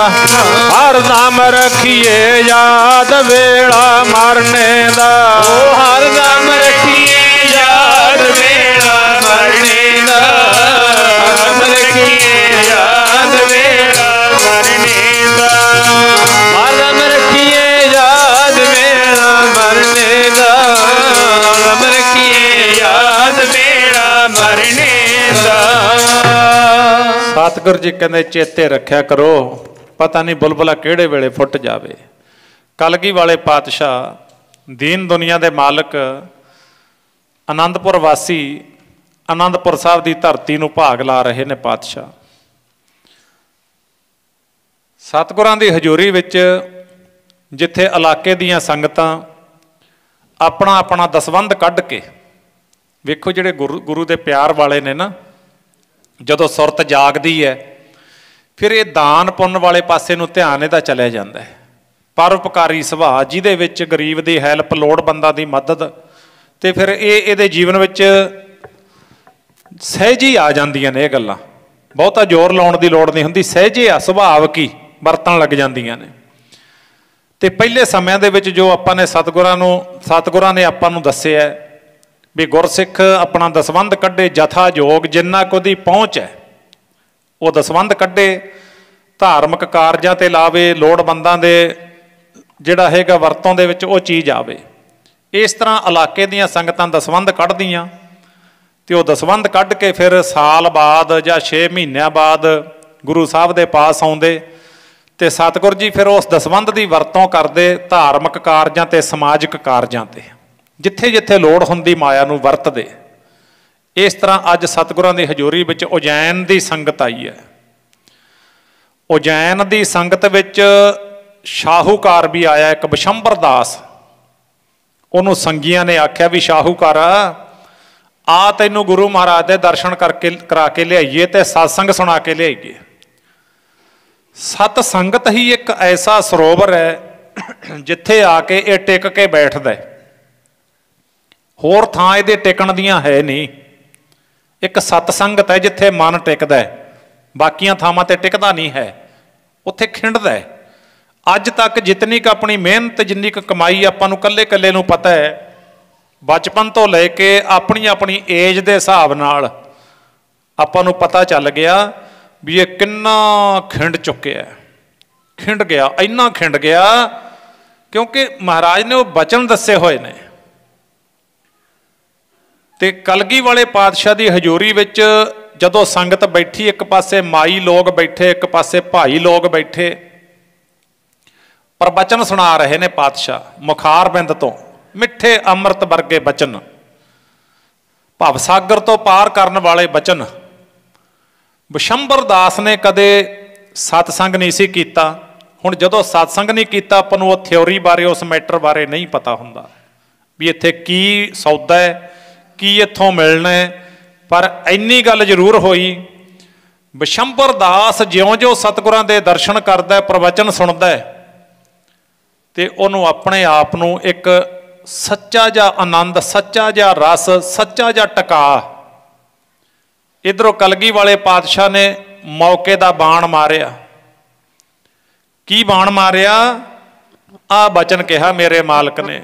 ਹਰਦਮ ਰੱਖੀਏ ਯਾਦ ਵੇਲਾ ਮਾਰਨੇ ਦਾ, ਓ ਹਰਦਮ ਰੱਖੀਏ ਯਾਦ ਵੇਲਾ ਮਾਰਨੇ ਦਾ, ਹਰਦਮ ਰੱਖੀਏ ਯਾਦ ਵੇਲਾ ਮਾਰਨੇ ਦਾ, ਹਰਦਮ ਰੱਖੀਏ ਯਾਦ ਵੇਲਾ ਮਾਰਨੇ ਦਾ, ਹਰਦਮ ਰੱਖੀਏ ਯਾਦ ਵੇਲਾ ਮਾਰਨੇ ਦਾ। ਸਤਿਗੁਰ ਜੀ ਕਹਿੰਦੇ ਚੇਤੇ ਰੱਖਿਆ ਕਰੋ, ਪਤਾ ਨਹੀਂ ਬੁਲਬੁਲਾ ਕਿਹੜੇ ਵੇਲੇ ਫੁੱਟ ਜਾਵੇ। ਕਲਗੀ ਵਾਲੇ ਪਾਤਸ਼ਾਹ ਦੀਨ ਦੁਨੀਆ ਦੇ ਮਾਲਕ, ਆਨੰਦਪੁਰ ਵਾਸੀ, ਆਨੰਦਪੁਰ ਸਾਹਿਬ ਦੀ ਧਰਤੀ ਨੂੰ ਭਾਗ ਲਾ ਰਹੇ ਨੇ ਪਾਤਸ਼ਾਹ। ਸਤਿਗੁਰਾਂ ਦੀ ਹਜ਼ੂਰੀ ਵਿੱਚ ਜਿੱਥੇ ਇਲਾਕੇ ਦੀਆਂ ਸੰਗਤਾਂ ਆਪਣਾ ਆਪਣਾ ਦਸਵੰਧ ਕੱਢ ਕੇ, ਵੇਖੋ ਜਿਹੜੇ ਗੁਰੂ ਦੇ ਪਿਆਰ ਵਾਲੇ ਨੇ ਨਾ, ਜਦੋਂ ਸੁਰਤ ਜਾਗਦੀ ਹੈ ਫਿਰ ਇਹ ਦਾਨ ਪੁੰਨ ਵਾਲੇ ਪਾਸੇ ਨੂੰ ਧਿਆਨ ਇਹਦਾ ਚਲਿਆ ਜਾਂਦਾ ਹੈ। ਪਰਉਪਕਾਰੀ ਸੁਭਾਅ, ਜਿਹਦੇ ਵਿੱਚ ਗਰੀਬ ਦੀ ਹੈਲਪ, ਲੋੜਵੰਦਾਂ ਦੀ ਮਦਦ, ਤੇ ਫਿਰ ਇਹਦੇ ਜੀਵਨ ਵਿੱਚ ਸਹਿਜ ਹੀ ਆ ਜਾਂਦੀਆਂ ਨੇ ਇਹ ਗੱਲਾਂ। ਬਹੁਤਾ ਜ਼ੋਰ ਲਾਉਣ ਦੀ ਲੋੜ ਨਹੀਂ ਹੁੰਦੀ, ਸਹਿਜੇ ਆ, ਸੁਭਾਵਕ ਹੀ ਵਰਤਣ ਲੱਗ ਜਾਂਦੀਆਂ ਨੇ। ਤੇ ਪਹਿਲੇ ਸਮਿਆਂ ਦੇ ਵਿੱਚ ਜੋ ਆਪਾਂ ਨੇ ਸਤਿਗੁਰਾਂ ਨੇ ਆਪਾਂ ਨੂੰ ਦੱਸਿਆ ਵੀ ਗੁਰਸਿੱਖ ਆਪਣਾ ਦਸਵੰਧ ਕੱਢੇ, ਜਥਾ ਜੋਗ ਜਿੰਨਾ ਕੁ ਉਹਦੀ ਪਹੁੰਚ ਹੈ ਉਹ ਦਸਵੰਧ ਕੱਢੇ, ਧਾਰਮਿਕ ਕਾਰਜਾਂ ਤੇ ਲਾਵੇ, ਲੋੜਵੰਦਾਂ ਦੇ ਜਿਹੜਾ ਹੈਗਾ ਵਰਤੋਂ ਦੇ ਵਿੱਚ ਉਹ ਚੀਜ਼ ਆਵੇ। ਇਸ ਤਰ੍ਹਾਂ ਇਲਾਕੇ ਦੀਆਂ ਸੰਗਤਾਂ ਦਸਵੰਧ ਕੱਢਦੀਆਂ, ਤੇ ਉਹ ਦਸਵੰਧ ਕੱਢ ਕੇ ਫਿਰ ਸਾਲ ਬਾਅਦ ਜਾਂ 6 ਮਹੀਨਿਆਂ ਬਾਅਦ ਗੁਰੂ ਸਾਹਿਬ ਦੇ ਪਾਸ ਆਉਂਦੇ, ਤੇ ਸਤਿਗੁਰ ਜੀ ਫਿਰ ਉਸ ਦਸਵੰਧ ਦੀ ਵਰਤੋਂ ਕਰਦੇ ਧਾਰਮਿਕ ਕਾਰਜਾਂ ਤੇ ਸਮਾਜਿਕ ਕਾਰਜਾਂ ਤੇ, ਜਿੱਥੇ ਜਿੱਥੇ ਲੋੜ ਹੁੰਦੀ ਮਾਇਆ ਨੂੰ ਵਰਤਦੇ। ਇਸ ਤਰ੍ਹਾਂ ਅੱਜ ਸਤਿਗੁਰਾਂ ਦੀ ਹਜ਼ੂਰੀ ਵਿੱਚ ਉਜੈਨ ਦੀ ਸੰਗਤ ਆਈ ਹੈ। ਉਜੈਨ ਦੀ ਸੰਗਤ ਵਿੱਚ ਸ਼ਾਹੂਕਾਰ ਵੀ ਆਇਆ, ਇੱਕ ਬਿਸ਼ੰਬਰ ਦਾਸ। ਉਹਨੂੰ ਸੰਗੀਆਂ ਨੇ ਆਖਿਆ ਵੀ ਸ਼ਾਹੂਕਾਰਾ ਆ, ਤੈਨੂੰ ਗੁਰੂ ਮਹਾਰਾਜ ਦੇ ਦਰਸ਼ਨ ਕਰਾ ਕੇ ਲਿਆਈਏ ਤੇ ਸਤਸੰਗ ਸੁਣਾ ਕੇ ਲਿਆਈਏ। ਸਤ ਸੰਗਤ ਹੀ ਇੱਕ ਐਸਾ ਸਰੋਵਰ ਹੈ ਜਿੱਥੇ ਆ ਕੇ ਇਹ ਟਿਕ ਕੇ ਬੈਠਦਾ, ਹੋਰ ਥਾਂ ਇਹਦੇ ਟਿਕਣ ਦੀਆਂ ਹੈ ਨਹੀਂ। ਇੱਕ ਸਤ ਸੰਗਤ ਹੈ ਜਿੱਥੇ ਮਨ ਟਿਕਦਾ ਹੈ, ਬਾਕੀਆਂ ਥਾਵਾਂ ਤੇ ਟਿਕਦਾ ਨਹੀਂ ਹੈ, ਉੱਥੇ ਖਿੰਡਦਾ ਹੈ। ਅੱਜ ਤੱਕ ਜਿਤਨੀ ਕੁ ਆਪਣੀ ਮਿਹਨਤ, ਜਿੰਨੀ ਕੁ ਕਮਾਈ ਆਪਾਂ ਨੂੰ ਇਕੱਲੇ ਇਕੱਲੇ ਨੂੰ ਪਤਾ ਹੈ, ਬਚਪਨ ਤੋਂ ਲੈ ਕੇ ਆਪਣੀ ਆਪਣੀ ਏਜ ਦੇ ਹਿਸਾਬ ਨਾਲ ਆਪਾਂ ਨੂੰ ਪਤਾ ਚੱਲ ਗਿਆ ਵੀ ਇਹ ਕਿੰਨਾ ਖਿੰਡ ਚੁੱਕਿਆ, ਖਿੰਡ ਗਿਆ, ਇੰਨਾ ਖਿੰਡ ਗਿਆ ਕਿਉਂਕਿ ਮਹਾਰਾਜ ਨੇ ਉਹ ਬਚਨ ਦੱਸੇ ਹੋਏ ਨੇ। ਤੇ ਕਲਗੀ ਵਾਲੇ ਪਾਤਸ਼ਾਹ ਦੀ ਹਜ਼ੂਰੀ ਵਿੱਚ ਜਦੋਂ ਸੰਗਤ ਬੈਠੀ, ਇੱਕ ਪਾਸੇ ਮਾਈ ਲੋਕ ਬੈਠੇ, ਇੱਕ ਪਾਸੇ ਭਾਈ ਲੋਕ ਬੈਠੇ, ਪ੍ਰਵਚਨ ਸੁਣਾ ਰਹੇ ਨੇ ਪਾਤਸ਼ਾਹ, ਮੁਖਾਰ ਬਿੰਦ ਤੋਂ ਮਿੱਠੇ ਅੰਮ੍ਰਿਤ ਵਰਗੇ ਬਚਨ, ਭਵ ਸਾਗਰ ਤੋਂ ਪਾਰ ਕਰਨ ਵਾਲੇ ਬਚਨ। ਬਿਸ਼ੰਬਰ ਦਾਸ ਨੇ ਕਦੇ ਸਤਸੰਗ ਨਹੀਂ ਸੀ ਕੀਤਾ। ਹੁਣ ਜਦੋਂ ਸਤਸੰਗ ਨਹੀਂ ਕੀਤਾ, ਆਪਾਂ ਨੂੰ ਉਹ ਥਿਉਰੀ ਬਾਰੇ, ਉਸ ਮੈਟਰ ਬਾਰੇ ਨਹੀਂ ਪਤਾ ਹੁੰਦਾ ਵੀ ਇੱਥੇ ਕੀ ਸੌਦਾ ਹੈ, ਕੀ ਇੱਥੋਂ ਮਿਲਣਾ ਹੈ। ਪਰ ਇੰਨੀ ਗੱਲ ਜ਼ਰੂਰ ਹੋਈ ਬਿਸ਼ੰਬਰ ਦਾਸ ਜਿਉਂ-ਜਿਉਂ ਸਤਿਗੁਰਾਂ ਦੇ ਦਰਸ਼ਨ ਕਰਦਾ, ਪ੍ਰਵਚਨ ਸੁਣਦਾ, ਤੇ ਉਹਨੂੰ ਆਪਣੇ ਆਪ ਨੂੰ ਇੱਕ ਸੱਚਾ ਜਿਹਾ ਆਨੰਦ, ਸੱਚਾ ਜਿਹਾ ਰਸ, ਸੱਚਾ ਜਿਹਾ ਟਿਕਾ। ਇੱਧਰੋਂ ਕਲਗੀ ਵਾਲੇ ਪਾਤਸ਼ਾਹ ਨੇ ਮੌਕੇ ਦਾ ਬਾਣ ਮਾਰਿਆ। ਕੀ ਬਾਣ ਮਾਰਿਆ? ਆ ਬਚਨ ਕਿਹਾ ਮੇਰੇ ਮਾਲਕ ਨੇ,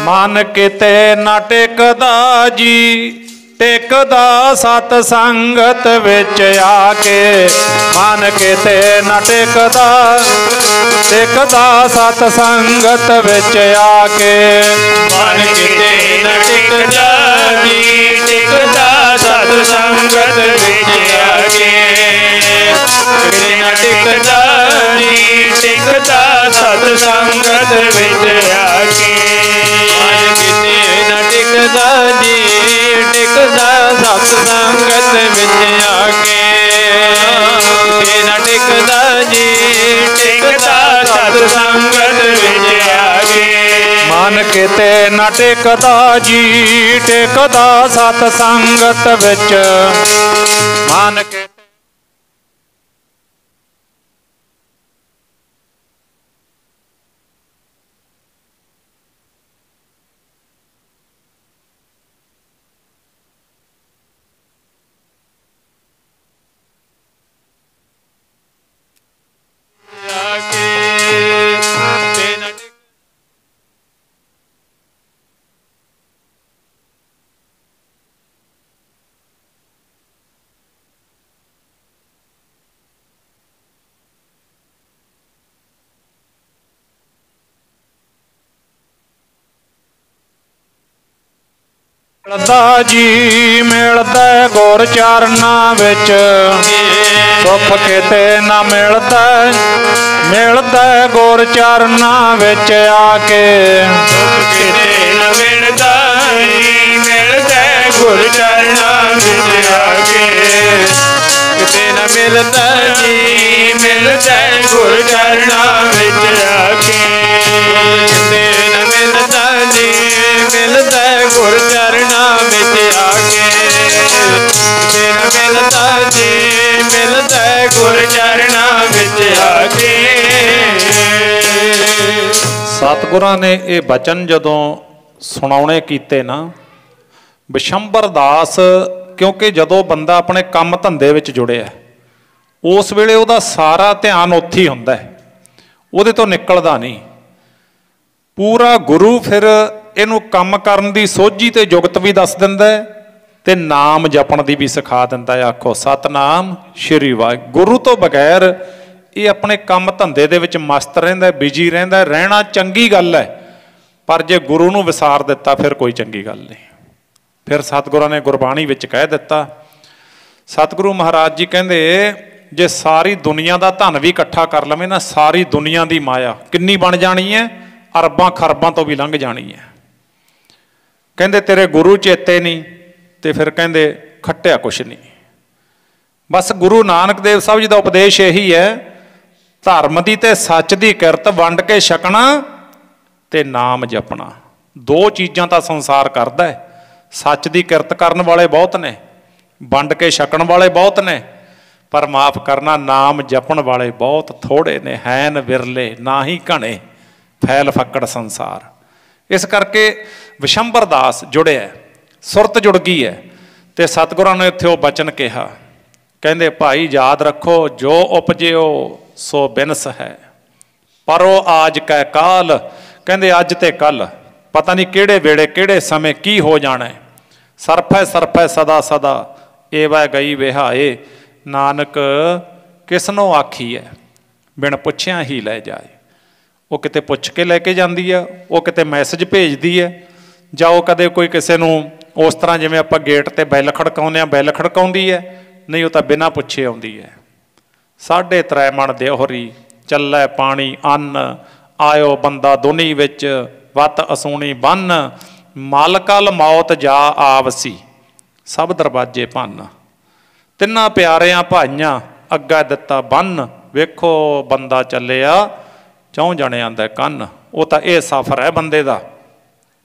ਮਨ ਕਿਤੇ ਨਾ ਟਿਕਦਾ ਜੀ, ਟਿਕਦਾ ਸਤ ਸੰਗਤ ਵਿੱਚ ਆ ਕੇ। ਮਨ ਕਿਤੇ ਨਾ ਟਿਕਦਾ, ਟਿਕਦਾ ਸਤ ਸੰਗਤ ਵਿੱਚ ਆ ਕੇ। ਮਨ ਕਿਤੇ ਨਾ ਟਿਕਦਾ ਜੀ, ਟਿਕਦਾ ਸਤ ਸੰਗਤ ਵਿੱਚ ਆ ਕੇ। ਕਿਤੇ ਨਾ ਟਿਕਦਾ ਜੀ, ਟਿਕਦਾ ਸਤ ਸੰਗਤ ਵਿੱਚ ਆ ਕੇ। ਮਨ ਕਿਤੇ ਨਾ ਟਿਕਦਾ ਜੀ, ਟਿਕਦਾ ਸਤ ਸੰਗਤ ਵਿੱਚ ਆ ਕੇ। ਕਿਤੇ ਨਾ ਟਿਕਦਾ ਜੀ, ਟਿਕਦਾ ਸਤ ਸੰਗਤ ਵਿੱਚ ਆ ਕੇ। ਮਨ ਕਿਤੇ ਨਾ ਟਿਕਦਾ ਜੀ, ਟਿਕਦਾ ਸਤ ਸੰਗਤ ਵਿੱਚ। ਮਨ ਕੇ ਮਿਲਦਾ ਜੀ, ਮਿਲਦਾ ਗੁਰ ਚਰਨਾਂ ਵਿੱਚ। ਸੁੱਖ ਕਿਤੇ ਨਾ ਮਿਲਦਾ, ਮਿਲਦਾ ਗੁਰ ਚਰਨਾਂ ਵਿੱਚ ਆ ਕੇ। ਸੁੱਖ ਕਿਤੇ ਨਾ ਮਿਲਦਾ ਜੀ, ਮਿਲਦਾ ਗੁਰ ਚਰਨਾਂ ਵਿੱਚ ਆ ਕੇ। ਕਿਤੇ ਨਾ ਮਿਲਦਾ ਜੀ, ਮਿਲਦਾ ਗੁਰ ਚਰਨਾਂ ਵਿੱਚ ਆ ਕੇ। ਕਿਤੇ ਨਾ ਮਿਲਦਾ ਜੀ, ਮਿਲਦਾ ਗੁਰ ਚਰਨਾਂ ਵਿੱਚ ਆ ਕੇ। ਕਿਤੇ ਨਾ ਮਿਲਦਾ ਜੀ, ਮਿਲਦਾ ਗੁਰ ਚਰਨਾਂ ਵਿੱਚ ਆ ਕੇ। ਸਤਿਗੁਰਾਂ ਨੇ ਇਹ ਬਚਨ ਜਦੋਂ ਸੁਣਾਉਣੇ ਕੀਤੇ ਨਾ, ਬਿਸ਼ੰਬਰ ਦਾਸ, ਕਿਉਂਕਿ ਜਦੋਂ ਬੰਦਾ ਆਪਣੇ ਕੰਮ ਧੰਦੇ ਵਿੱਚ ਜੁੜਿਆ, ਉਸ ਵੇਲੇ ਉਹਦਾ ਸਾਰਾ ਧਿਆਨ ਉੱਥੇ ਹੀ ਹੁੰਦਾ, ਉਹਦੇ ਤੋਂ ਨਿਕਲਦਾ ਨਹੀਂ। ਪੂਰਾ ਗੁਰੂ ਫਿਰ ਇਹਨੂੰ ਕੰਮ ਕਰਨ ਦੀ ਸੋਝੀ ਤੇ ਜੁਗਤ ਵੀ ਦੱਸ ਦਿੰਦਾ, ਤੇ ਨਾਮ ਜਪਣ ਦੀ ਵੀ ਸਿਖਾ ਦਿੰਦਾ। ਆਖੋ ਸਤਨਾਮ ਸ਼੍ਰੀ ਵਾਹਿਗੁਰੂ। ਗੁਰੂ ਤੋਂ ਬਗੈਰ ਇਹ ਆਪਣੇ ਕੰਮ ਧੰਦੇ ਦੇ ਵਿੱਚ ਮਸਤ ਰਹਿੰਦਾ, ਬਿਜੀ ਰਹਿੰਦਾ। ਰਹਿਣਾ ਚੰਗੀ ਗੱਲ ਹੈ, ਪਰ ਜੇ ਗੁਰੂ ਨੂੰ ਵਿਸਾਰ ਦਿੱਤਾ ਫਿਰ ਕੋਈ ਚੰਗੀ ਗੱਲ ਨਹੀਂ। ਫਿਰ ਸਤਿਗੁਰਾਂ ਨੇ ਗੁਰਬਾਣੀ ਵਿੱਚ ਕਹਿ ਦਿੱਤਾ, ਸਤਿਗੁਰੂ ਮਹਾਰਾਜ ਜੀ ਕਹਿੰਦੇ, ਜੇ ਸਾਰੀ ਦੁਨੀਆ ਦਾ ਧਨ ਵੀ ਇਕੱਠਾ ਕਰ ਲਵੇ ਨਾ, ਸਾਰੀ ਦੁਨੀਆ ਦੀ ਮਾਇਆ ਕਿੰਨੀ ਬਣ ਜਾਣੀ ਹੈ? ਅਰਬਾਂ ਖਰਬਾਂ ਤੋਂ ਵੀ ਲੰਘ ਜਾਣੀ ਹੈ। ਕਹਿੰਦੇ ਤੇਰੇ ਗੁਰੂ ਚੇਤੇ ਨਹੀਂ, ਤੇ ਫਿਰ ਕਹਿੰਦੇ ਖੱਟਿਆ ਕੁਛ ਨਹੀਂ। ਬਸ ਗੁਰੂ ਨਾਨਕ ਦੇਵ ਸਾਹਿਬ ਜੀ ਦਾ ਉਪਦੇਸ਼ ਇਹੀ ਹੈ, ਧਰਮ ਦੀ ਤੇ ਸੱਚ ਦੀ ਕਿਰਤ ਵੰਡ ਕੇ ਛਕਣਾ ਤੇ ਨਾਮ ਜਪਣਾ। ਦੋ ਚੀਜ਼ਾਂ ਤਾਂ ਸੰਸਾਰ ਕਰਦਾ ਹੈ। ਸੱਚ ਦੀ ਕਿਰਤ ਕਰਨ ਵਾਲੇ ਬਹੁਤ ਨੇ, ਵੰਡ ਕੇ ਛਕਣ ਵਾਲੇ ਬਹੁਤ ਨੇ, ਪਰ ਮਾਫ ਕਰਨਾ, ਨਾਮ ਜਪਣ ਵਾਲੇ ਬਹੁਤ ਥੋੜੇ ਨੇ। ਹੈਨ ਵਿਰਲੇ ਨਾ ਹੀ ਘਣੇ, ਫੈਲ ਫੱਕੜ ਸੰਸਾਰ। ਇਸ ਕਰਕੇ ਬਿਸ਼ੰਬਰ ਦਾਸ ਜੁੜਿਆ, ਸੁਰਤ ਜੁੜ ਗਈ ਹੈ। ਤੇ ਸਤਿਗੁਰਾਂ ਨੇ ਇੱਥੇ ਉਹ ਬਚਨ ਕਿਹਾ, ਕਹਿੰਦੇ ਭਾਈ ਯਾਦ ਰੱਖੋ, ਜੋ ਉਪਜਿਓ ਸੋ ਬਿਨਸ ਹੈ, ਪਰੋ ਆਜ ਕੈ ਕਾਲ। ਕਹਿੰਦੇ ਅੱਜ ਤੇ ਕੱਲ ਪਤਾ ਨਹੀਂ ਕਿਹੜੇ ਵੇਲੇ ਕਿਹੜੇ ਸਮੇਂ ਕੀ ਹੋ ਜਾਣਾ। ਸਰਫੈ ਸਰਫੈ ਸਦਾ ਸਦਾ, ਏਵੈ ਗਈ ਵਿਹਾਏ। ਨਾਨਕ ਕਿਸਨੋਂ ਆਖੀ ਹੈ, ਬਿਨ ਪੁੱਛਿਆ ਹੀ ਲੈ ਜਾਏ। ਉਹ ਕਿਤੇ ਪੁੱਛ ਕੇ ਲੈ ਕੇ ਜਾਂਦੀ ਆ, ਉਹ ਕਿਤੇ ਮੈਸੇਜ ਭੇਜਦੀ ਹੈ, ਜਾਂ ਉਹ ਕਦੇ ਕੋਈ ਕਿਸੇ ਨੂੰ ਉਸ ਤਰ੍ਹਾਂ ਜਿਵੇਂ ਆਪਾਂ ਗੇਟ ਤੇ ਬੈਲ ਖੜਕਾਉਂਦੇ ਹਾਂ, ਬੈਲ ਖੜਕਾਉਂਦੀ ਹੈ। ਨਹੀਂ, ਉਹ ਤਾਂ ਬਿਨਾਂ ਪੁੱਛੇ ਆਉਂਦੀ ਹੈ। 3.5 ਮਣ ਦਿਓਹਰੀ ਚੱਲੈ ਪਾਣੀ ਅੰਨ, ਆਇਓ ਬੰਦਾ ਦੁਨੀ ਵਿੱਚ ਵੱਤ ਅਸੂਣੀ ਬੰਨ। ਮਲਕਲ ਮੌਤ ਜਾ ਆਵਸੀ, ਸਭ ਦਰਵਾਜੇ ਭੰਨ। ਤਿੰਨਾਂ ਪਿਆਰਿਆਂ ਭਾਈਆਂ ਅੱਗਾ ਦਿੱਤਾ ਬੰਨ। ਵੇਖੋ ਬੰਦਾ ਚੱਲਿਆ 4 ਜਣਿਆਂ ਦਾ ਕੰਨ। ਉਹ ਤਾਂ ਇਹ ਸਫ਼ਰ ਹੈ ਬੰਦੇ ਦਾ।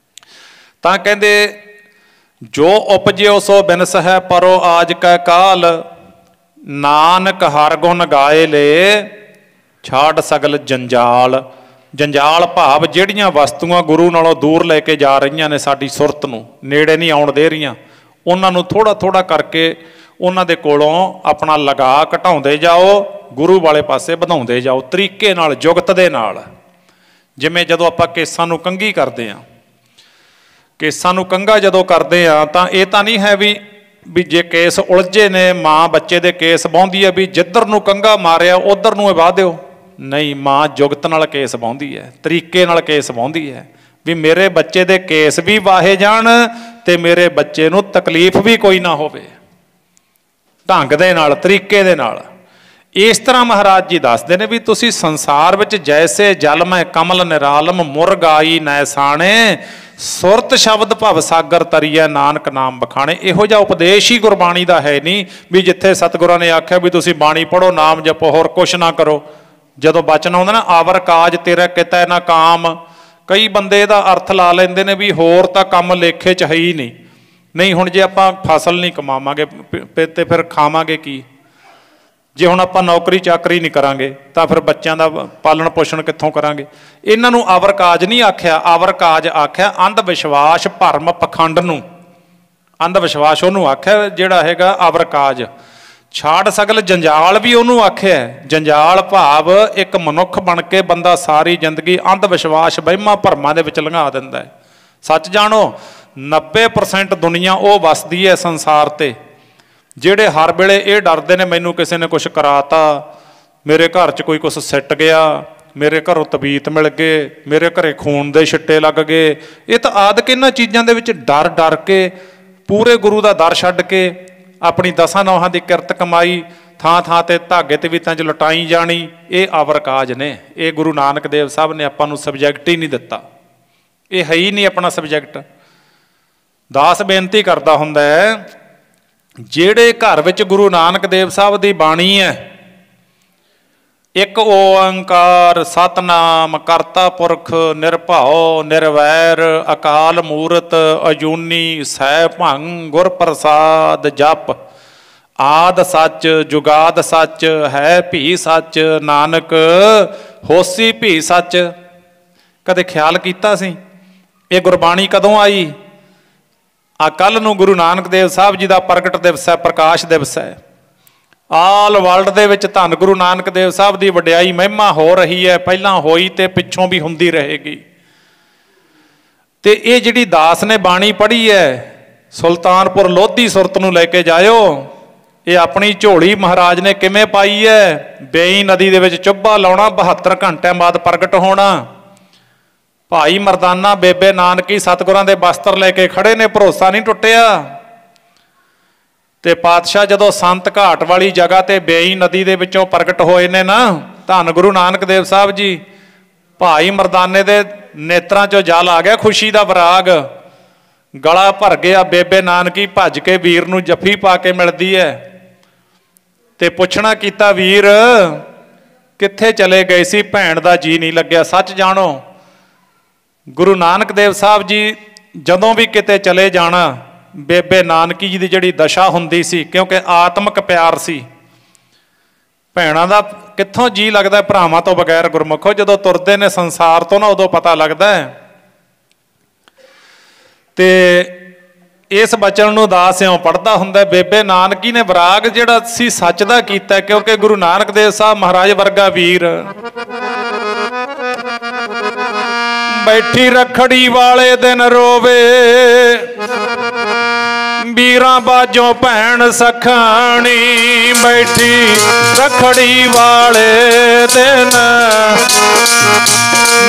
ਤਾਂ ਕਹਿੰਦੇ जो उपज्यो सो बिनस है परो आज कै काल, नानक हर गुण गाए ले छाड़ सगल जंजाल। जंजाल भाव ਜਿਹੜੀਆਂ ਵਸਤੂਆਂ ਗੁਰੂ ਨਾਲੋਂ ਦੂਰ ਲੈ ਕੇ ਜਾ ਰਹੀਆਂ ਨੇ, ਸਾਡੀ ਸੁਰਤ ਨੂੰ ਨੇੜੇ ਨਹੀਂ ਆਉਣ ਦੇ ਰਹੀਆਂ, ਉਹਨਾਂ ਨੂੰ ਥੋੜਾ ਥੋੜਾ ਕਰਕੇ ਉਹਨਾਂ ਦੇ ਕੋਲੋਂ ਆਪਣਾ ਲਗਾ ਘਟਾਉਂਦੇ ਜਾਓ, ਗੁਰੂ ਵਾਲੇ ਪਾਸੇ ਵਧਾਉਂਦੇ ਜਾਓ ਤਰੀਕੇ ਨਾਲ, ਜੁਗਤ ਦੇ ਨਾਲ। ਜਿਵੇਂ ਜਦੋਂ ਆਪਾਂ ਕੇਸਾਂ ਨੂੰ ਕੰਘੀ ਕਰਦੇ ਹਾਂ, ਕੇਸਾਂ ਨੂੰ ਕੰਘਾ ਜਦੋਂ ਕਰਦੇ ਹਾਂ ਤਾਂ ਇਹ ਤਾਂ ਨਹੀਂ ਹੈ ਵੀ ਜੇ ਕੇਸ ਉਲਝੇ ਨੇ, ਮਾਂ ਬੱਚੇ ਦੇ ਕੇਸ ਵਾਹੁੰਦੀ ਹੈ ਵੀ ਜਿੱਧਰ ਨੂੰ ਕੰਘਾ ਮਾਰਿਆ ਉਧਰ ਨੂੰ ਇਹ ਵਾਹ ਦਿਓ, ਨਹੀਂ, ਮਾਂ ਜੁਗਤ ਨਾਲ ਕੇਸ ਵਾਹੁੰਦੀ ਹੈ, ਤਰੀਕੇ ਨਾਲ ਕੇਸ ਵਾਹੁੰਦੀ ਹੈ ਵੀ ਮੇਰੇ ਬੱਚੇ ਦੇ ਕੇਸ ਵੀ ਵਾਹੇ ਜਾਣ ਤੇ ਮੇਰੇ ਬੱਚੇ ਨੂੰ ਤਕਲੀਫ ਵੀ ਕੋਈ ਨਾ ਹੋਵੇ, ਢੰਗ ਦੇ ਨਾਲ, ਤਰੀਕੇ ਦੇ ਨਾਲ। ਇਸ ਤਰ੍ਹਾਂ ਮਹਾਰਾਜ ਜੀ ਦੱਸਦੇ ਨੇ ਵੀ ਤੁਸੀਂ ਸੰਸਾਰ ਵਿੱਚ ਜੈਸੇ ਜਲ ਮੈਂ ਕਮਲ ਨਿਰਾਲਮ ਮੁਰਗ ਆਈ ਨੈਸਾਣੇ, ਸੁਰਤ ਸ਼ਬਦ ਭਵ ਸਾਗਰ ਤਰੀਐ ਨਾਨਕ ਨਾਮ ਬਖਾਣੇ। ਇਹੋ ਜਿਹਾ ਉਪਦੇਸ਼ ਹੀ ਗੁਰਬਾਣੀ ਦਾ ਹੈ ਨਹੀਂ ਵੀ ਜਿੱਥੇ ਸਤਿਗੁਰਾਂ ਨੇ ਆਖਿਆ ਵੀ ਤੁਸੀਂ ਬਾਣੀ ਪੜ੍ਹੋ, ਨਾਮ ਜਪੋ, ਹੋਰ ਕੁਛ ਨਾ ਕਰੋ। ਜਦੋਂ ਬਚਨ ਆਉਂਦਾ ਨਾ ਆਵਰ ਕਾਜ ਤੇਰਾ ਕਿਤੈ ਨਾ ਕਾਮ, ਕਈ ਬੰਦੇ ਇਹਦਾ ਅਰਥ ਲਾ ਲੈਂਦੇ ਨੇ ਵੀ ਹੋਰ ਤਾਂ ਕੰਮ ਲੇਖੇ 'ਚ ਹੈ ਹੀ ਨਹੀਂ। ਨਹੀਂ, ਹੁਣ ਜੇ ਆਪਾਂ ਫਸਲ ਨਹੀਂ ਕਮਾਵਾਂਗੇ ਤੇ ਫਿਰ ਖਾਵਾਂਗੇ ਕੀ? ਜੇ ਹੁਣ ਆਪਾਂ ਨੌਕਰੀ ਚਾਕਰੀ ਨਹੀਂ ਕਰਾਂਗੇ ਤਾਂ ਫਿਰ ਬੱਚਿਆਂ ਦਾ ਪਾਲਣ ਪੋਸ਼ਣ ਕਿੱਥੋਂ ਕਰਾਂਗੇ? ਇਹਨਾਂ ਨੂੰ ਆਵਰ ਕਾਜ ਨਹੀਂ ਆਖਿਆ, ਆਵਰ ਕਾਜ ਆਖਿਆ ਅੰਧ ਵਿਸ਼ਵਾਸ, ਭਰਮ, ਪਖੰਡ ਨੂੰ। ਅੰਧ ਵਿਸ਼ਵਾਸ ਉਹਨੂੰ ਆਖਿਆ ਜਿਹੜਾ ਹੈਗਾ ਆਵਰ ਕਾਜ। ਛਾੜ ਸਗਲ ਜੰਜਾਲ ਵੀ ਉਹਨੂੰ ਆਖਿਆ। ਜੰਜਾਲ ਭਾਵ ਇੱਕ ਮਨੁੱਖ ਬਣ ਕੇ ਬੰਦਾ ਸਾਰੀ ਜ਼ਿੰਦਗੀ ਅੰਧ ਵਿਸ਼ਵਾਸ, ਵਹਿਮਾਂ ਭਰਮਾਂ ਦੇ ਵਿੱਚ ਲੰਘਾ ਦਿੰਦਾ ਹੈ। ਸੱਚ ਜਾਣੋ 90% ਦੁਨੀਆ ਉਹ ਵਸਦੀ ਹੈ ਸੰਸਾਰ 'ਤੇ ਜਿਹੜੇ ਹਰ ਵੇਲੇ ਇਹ ਡਰਦੇ ਨੇ ਮੈਨੂੰ ਕਿਸੇ ਨੇ ਕੁਛ ਕਰਾਤਾ, ਮੇਰੇ ਘਰ 'ਚ ਕੋਈ ਕੁਛ ਸਿੱਟ ਗਿਆ, ਮੇਰੇ ਘਰੋਂ ਤਬੀਤ ਮਿਲ ਗਏ, ਮੇਰੇ ਘਰੇ ਖੂਨ ਦੇ ਛਿੱਟੇ ਲੱਗ ਗਏ। ਇਹ ਤਾਂ ਆਦਿਕ ਇਹਨਾਂ ਚੀਜ਼ਾਂ ਦੇ ਵਿੱਚ ਡਰ ਡਰ ਕੇ ਪੂਰੇ ਗੁਰੂ ਦਾ ਦਰ ਛੱਡ ਕੇ ਆਪਣੀ ਦਸਾਂ ਨੌਹਾਂ ਦੀ ਕਿਰਤ ਕਮਾਈ ਥਾਂ ਥਾਂ 'ਤੇ ਧਾਗੇ ਤਵੀਤਾਂ 'ਚ ਲੁਟਾਈ ਜਾਣੀ, ਇਹ ਆਵਰ ਕਾਜ ਨੇ। ਇਹ ਗੁਰੂ ਨਾਨਕ ਦੇਵ ਸਾਹਿਬ ਨੇ ਆਪਾਂ ਨੂੰ ਸਬਜੈਕਟ ਹੀ ਨਹੀਂ ਦਿੱਤਾ, ਇਹ ਹੈ ਹੀ ਨਹੀਂ ਆਪਣਾ ਸਬਜੈਕਟ। ਦਾਸ ਬੇਨਤੀ ਕਰਦਾ ਹੁੰਦਾ ਹੈ, ਜਿਹੜੇ ਘਰ ਵਿੱਚ ਗੁਰੂ ਨਾਨਕ ਦੇਵ ਸਾਹਿਬ ਦੀ ਬਾਣੀ ਹੈ, ਇੱਕ ਓੰਕਾਰ ਸਤਨਾਮ ਕਰਤਾ ਪੁਰਖ ਨਿਰਭਉ ਨਿਰਵੈਰ ਅਕਾਲ ਮੂਰਤ ਅਜੂਨੀ ਸੈ ਭੰਗ ਗੁਰ ਪ੍ਰਸਾਦ ਜਪ, ਆਦ ਸੱਚ ਜੁਗਾਦ ਸੱਚ ਹੈ ਭੀ ਸੱਚ, ਨਾਨਕ ਹੋਸੀ ਭੀ ਸੱਚ। ਕਦੇ ਖਿਆਲ ਕੀਤਾ ਸੀ ਇਹ ਗੁਰਬਾਣੀ ਕਦੋਂ ਆਈ? ਆ ਕੱਲ੍ਹ ਨੂੰ ਗੁਰੂ ਨਾਨਕ ਦੇਵ ਸਾਹਿਬ ਜੀ ਦਾ ਪ੍ਰਗਟ ਦਿਵਸ ਹੈ, ਪ੍ਰਕਾਸ਼ ਦਿਵਸ ਹੈ। ਆਲ ਵਰਲਡ ਦੇ ਵਿੱਚ ਧੰਨ ਗੁਰੂ ਨਾਨਕ ਦੇਵ ਸਾਹਿਬ ਦੀ ਵਡਿਆਈ ਮਹਿਮਾ ਹੋ ਰਹੀ ਹੈ, ਪਹਿਲਾਂ ਹੋਈ ਤੇ ਪਿੱਛੋਂ ਵੀ ਹੁੰਦੀ ਰਹੇਗੀ। ਤੇ ਇਹ ਜਿਹੜੀ ਦਾਸ ਨੇ ਬਾਣੀ ਪੜ੍ਹੀ ਹੈ, ਸੁਲਤਾਨਪੁਰ ਲੋਧੀ ਸੁਰਤ ਨੂੰ ਲੈ ਕੇ ਜਾਇਓ। ਇਹ ਆਪਣੀ ਝੋਲੀ ਮਹਾਰਾਜ ਨੇ ਕਿਵੇਂ ਪਾਈ ਹੈ? ਬੇਈ ਨਦੀ ਦੇ ਵਿੱਚ ਚੁੱਭਾ ਲਾਉਣਾ, 72 ਘੰਟਿਆਂ ਬਾਅਦ ਪ੍ਰਗਟ ਹੋਣਾ। ਭਾਈ ਮਰਦਾਨਾ ਬੇਬੇ ਨਾਨਕੀ ਸਤਿਗੁਰਾਂ ਦੇ ਬਸਤਰ ਲੈ ਕੇ ਖੜੇ ਨੇ, ਭਰੋਸਾ ਨਹੀਂ ਟੁੱਟਿਆ। ਤੇ ਪਾਤਸ਼ਾਹ ਜਦੋਂ ਸੰਤ ਘਾਟ ਵਾਲੀ ਜਗ੍ਹਾ ਤੇ ਬੇਈ ਨਦੀ ਦੇ ਵਿੱਚੋਂ ਪ੍ਰਗਟ ਹੋਏ ਨੇ ਨਾ, ਧੰਨ ਗੁਰੂ ਨਾਨਕ ਦੇਵ ਸਾਹਿਬ ਜੀ, ਭਾਈ ਮਰਦਾਨੇ ਦੇ ਨੇਤਰਾਂ 'ਚੋਂ ਜਲ ਆ ਗਿਆ, ਖੁਸ਼ੀ ਦਾ ਵਿਰਾਗ, ਗਲਾ ਭਰ ਗਿਆ। ਬੇਬੇ ਨਾਨਕੀ ਭੱਜ ਕੇ ਵੀਰ ਨੂੰ ਜੱਫੀ ਪਾ ਕੇ ਮਿਲਦੀ ਹੈ ਤੇ ਪੁੱਛਣਾ ਕੀਤਾ, ਵੀਰ ਕਿੱਥੇ ਚਲੇ ਗਏ ਸੀ? ਭੈਣ ਦਾ ਜੀ ਨਹੀਂ ਲੱਗਿਆ। ਸੱਚ ਜਾਣੋ ਗੁਰੂ ਨਾਨਕ ਦੇਵ ਸਾਹਿਬ ਜੀ ਜਦੋਂ ਵੀ ਕਿਤੇ ਚਲੇ ਜਾਣਾ, ਬੇਬੇ ਨਾਨਕੀ ਜੀ ਦੀ ਜਿਹੜੀ ਦਸ਼ਾ ਹੁੰਦੀ ਸੀ, ਕਿਉਂਕਿ ਆਤਮਿਕ ਪਿਆਰ ਸੀ, ਭੈਣਾਂ ਦਾ ਕਿੱਥੋਂ ਜੀ ਲੱਗਦਾ ਭਰਾਵਾਂ ਤੋਂ ਬਗੈਰ? ਗੁਰਮੁਖੋ ਜਦੋਂ ਤੁਰਦੇ ਨੇ ਸੰਸਾਰ ਤੋਂ ਨਾ, ਉਦੋਂ ਪਤਾ ਲੱਗਦਾ ਹੈ। ਤੇ ਇਸ ਬਚਨ ਨੂੰ ਦਾਸ ਇਉਂ ਪੜ੍ਹਦਾ ਹੁੰਦਾ, ਬੇਬੇ ਨਾਨਕੀ ਨੇ ਵਿਰਾਗ ਜਿਹੜਾ ਸੀ ਸੱਚ ਦਾ ਕੀਤਾ, ਕਿਉਂਕਿ ਗੁਰੂ ਨਾਨਕ ਦੇਵ ਸਾਹਿਬ ਮਹਾਰਾਜ ਵਰਗਾ ਵੀਰ ਬੈਠੀ ਰੱਖੜੀ ਵਾਲੇ ਦਿਨ ਰੋਵੇ, ਵੀਰਾਂ ਬਾਝੋਂ ਭੈਣ ਸਖਾਣੀ, ਬੈਠੀ ਰੱਖੜੀ ਵਾਲੇ ਦਿਨ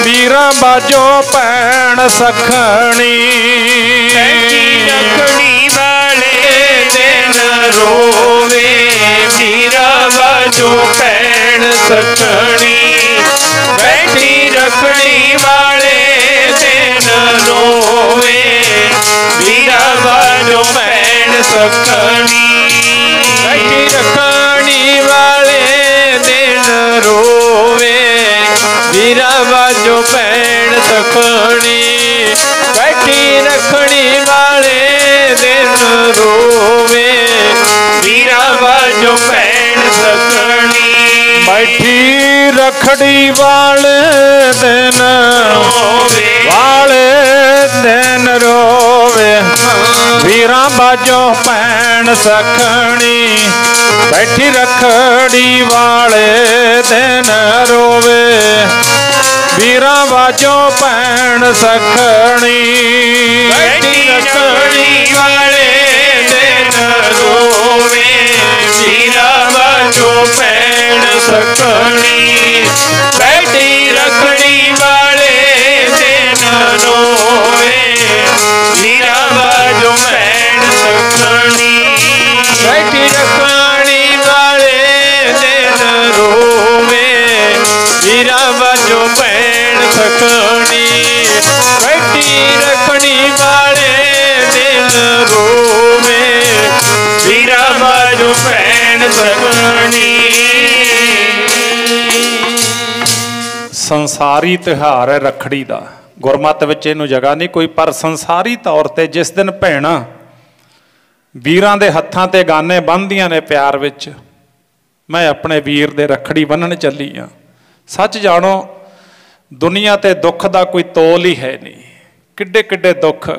ਵੀਰਾਂ ਬਾਝੋਂ ਭੈਣ ਸਖਾਣੀ, ਬੈਠੀ ਰੱਖੜੀ ਵਾਲੇ ਦਿਨ ਰੋਵੇ, ਵੀਰਾਂ ਬਾਝੋਂ ਭੈਣ ਸਖਾਣੀ, ਬੈਠੀ ਰੱਖੜੀ ਵਾਲੇ ਦਿਨ ਰੋਵੇ, ਵੀਰਾਂ ਬਾਝੋਂ ਭੈਣ ਸਖਾਣੀ, ਬੈਠੀ ਰੱਖੜੀ ਵਾਲੇ ਦਿਨ ਰੋਵੇ, ਵੀਰਾਂ ਬਾਝੋਂ ਭੈਣ ਸਖਾਣੀ, ਬੈਠੀ ਰੱਖੜੀ ਵਾਲੇ दिन रोवे, वीरा बाजो भैन सकनी। बैठी रखड़ी वाले दिन रोवे, वाले दिन रोवे, वीरा बाजो भैन सखनी। बैठी रखड़ी वाले दिन रोवे, वीरा बाजो भैन सखनी। बैठी रखड़ी वाले दिन रोवे, वीरा बाजो भैन सखनी। बैठी रखड़ी वाले दिन रोवे, वीरा बाजो भैन सखनी। बैठी रखड़ी वाले दिन रोवे, वीरा बाजो भैन सखनी। बैठी रखड़ी वाले दिन रोवे, वीरा बाजो भैन सखनी। संसारी ਤਿਉਹਾਰ है रखड़ी का, गुरमत ਵਿੱਚ ਇਹਨੂੰ ਜਗ੍ਹਾ नहीं कोई, पर संसारी तौर ਤੇ जिस दिन ਭੈਣਾਂ ਵੀਰਾਂ ਦੇ ਹੱਥਾਂ ਤੇ ਗਾਨੇ ਬੰਨ੍ਹਦੀਆਂ ਨੇ ਪਿਆਰ ਵਿੱਚ, ਮੈਂ ਆਪਣੇ ਵੀਰ ਦੇ ਰੱਖੜੀ ਬੰਨ੍ਹਣ ਚੱਲੀ ਆ। ਸੱਚ ਜਾਣੋ ਦੁਨੀਆ ਤੇ ਦੁੱਖ ਦਾ ਕੋਈ ਤੋਲ ਹੀ ਹੈ ਨਹੀਂ, ਕਿੱਡੇ ਕਿੱਡੇ ਦੁੱਖ।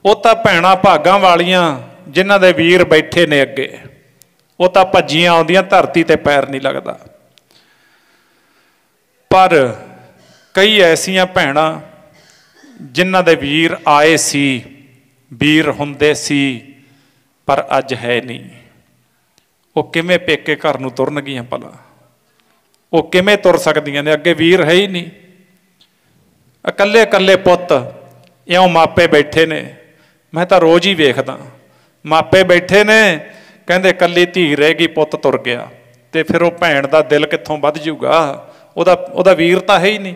ਉਹ ਤਾਂ ਭੈਣਾਂ ਭਾਗਾਂ ਵਾਲੀਆਂ ਜਿਨ੍ਹਾਂ ਦੇ ਵੀਰ ਬੈਠੇ ਨੇ ਅੱਗੇ, ਉਹ ਤਾਂ ਭੱਜੀਆਂ ਆਉਂਦੀਆਂ, ਧਰਤੀ ਤੇ ਪੈਰ ਨਹੀਂ ਲੱਗਦਾ। ਪਰ ਕਈ ਐਸੀਆਂ ਭੈਣਾਂ ਜਿਨ੍ਹਾਂ ਦੇ ਵੀਰ ਆਏ ਸੀ, ਵੀਰ ਹੁੰਦੇ ਸੀ, ਪਰ ਅੱਜ ਹੈ ਨਹੀਂ। ਉਹ ਕਿਵੇਂ ਪੇਕੇ ਘਰ ਨੂੰ ਤੁਰਨਗੀਆਂ ਭਲਾ? ਉਹ ਕਿਵੇਂ ਤੁਰ ਸਕਦੀਆਂ ਨੇ? ਅੱਗੇ ਵੀਰ ਹੈ ਹੀ ਨਹੀਂ। ਇਕੱਲੇ ਇਕੱਲੇ ਪੁੱਤ ਇਉਂ ਮਾਪੇ ਬੈਠੇ ਨੇ। ਮੈਂ ਤਾਂ ਰੋਜ਼ ਹੀ ਵੇਖਦਾ, ਮਾਪੇ ਬੈਠੇ ਨੇ, ਕਹਿੰਦੇ ਇਕੱਲੀ ਧੀ ਰਹਿ ਗਈ, ਪੁੱਤ ਤੁਰ ਗਿਆ। ਤੇ ਫਿਰ ਉਹ ਭੈਣ ਦਾ ਦਿਲ ਕਿੱਥੋਂ ਵੱਧ ਜੂਗਾ? ਉਹਦਾ ਵੀਰ ਤਾਂ ਹੈ ਹੀ ਨਹੀਂ।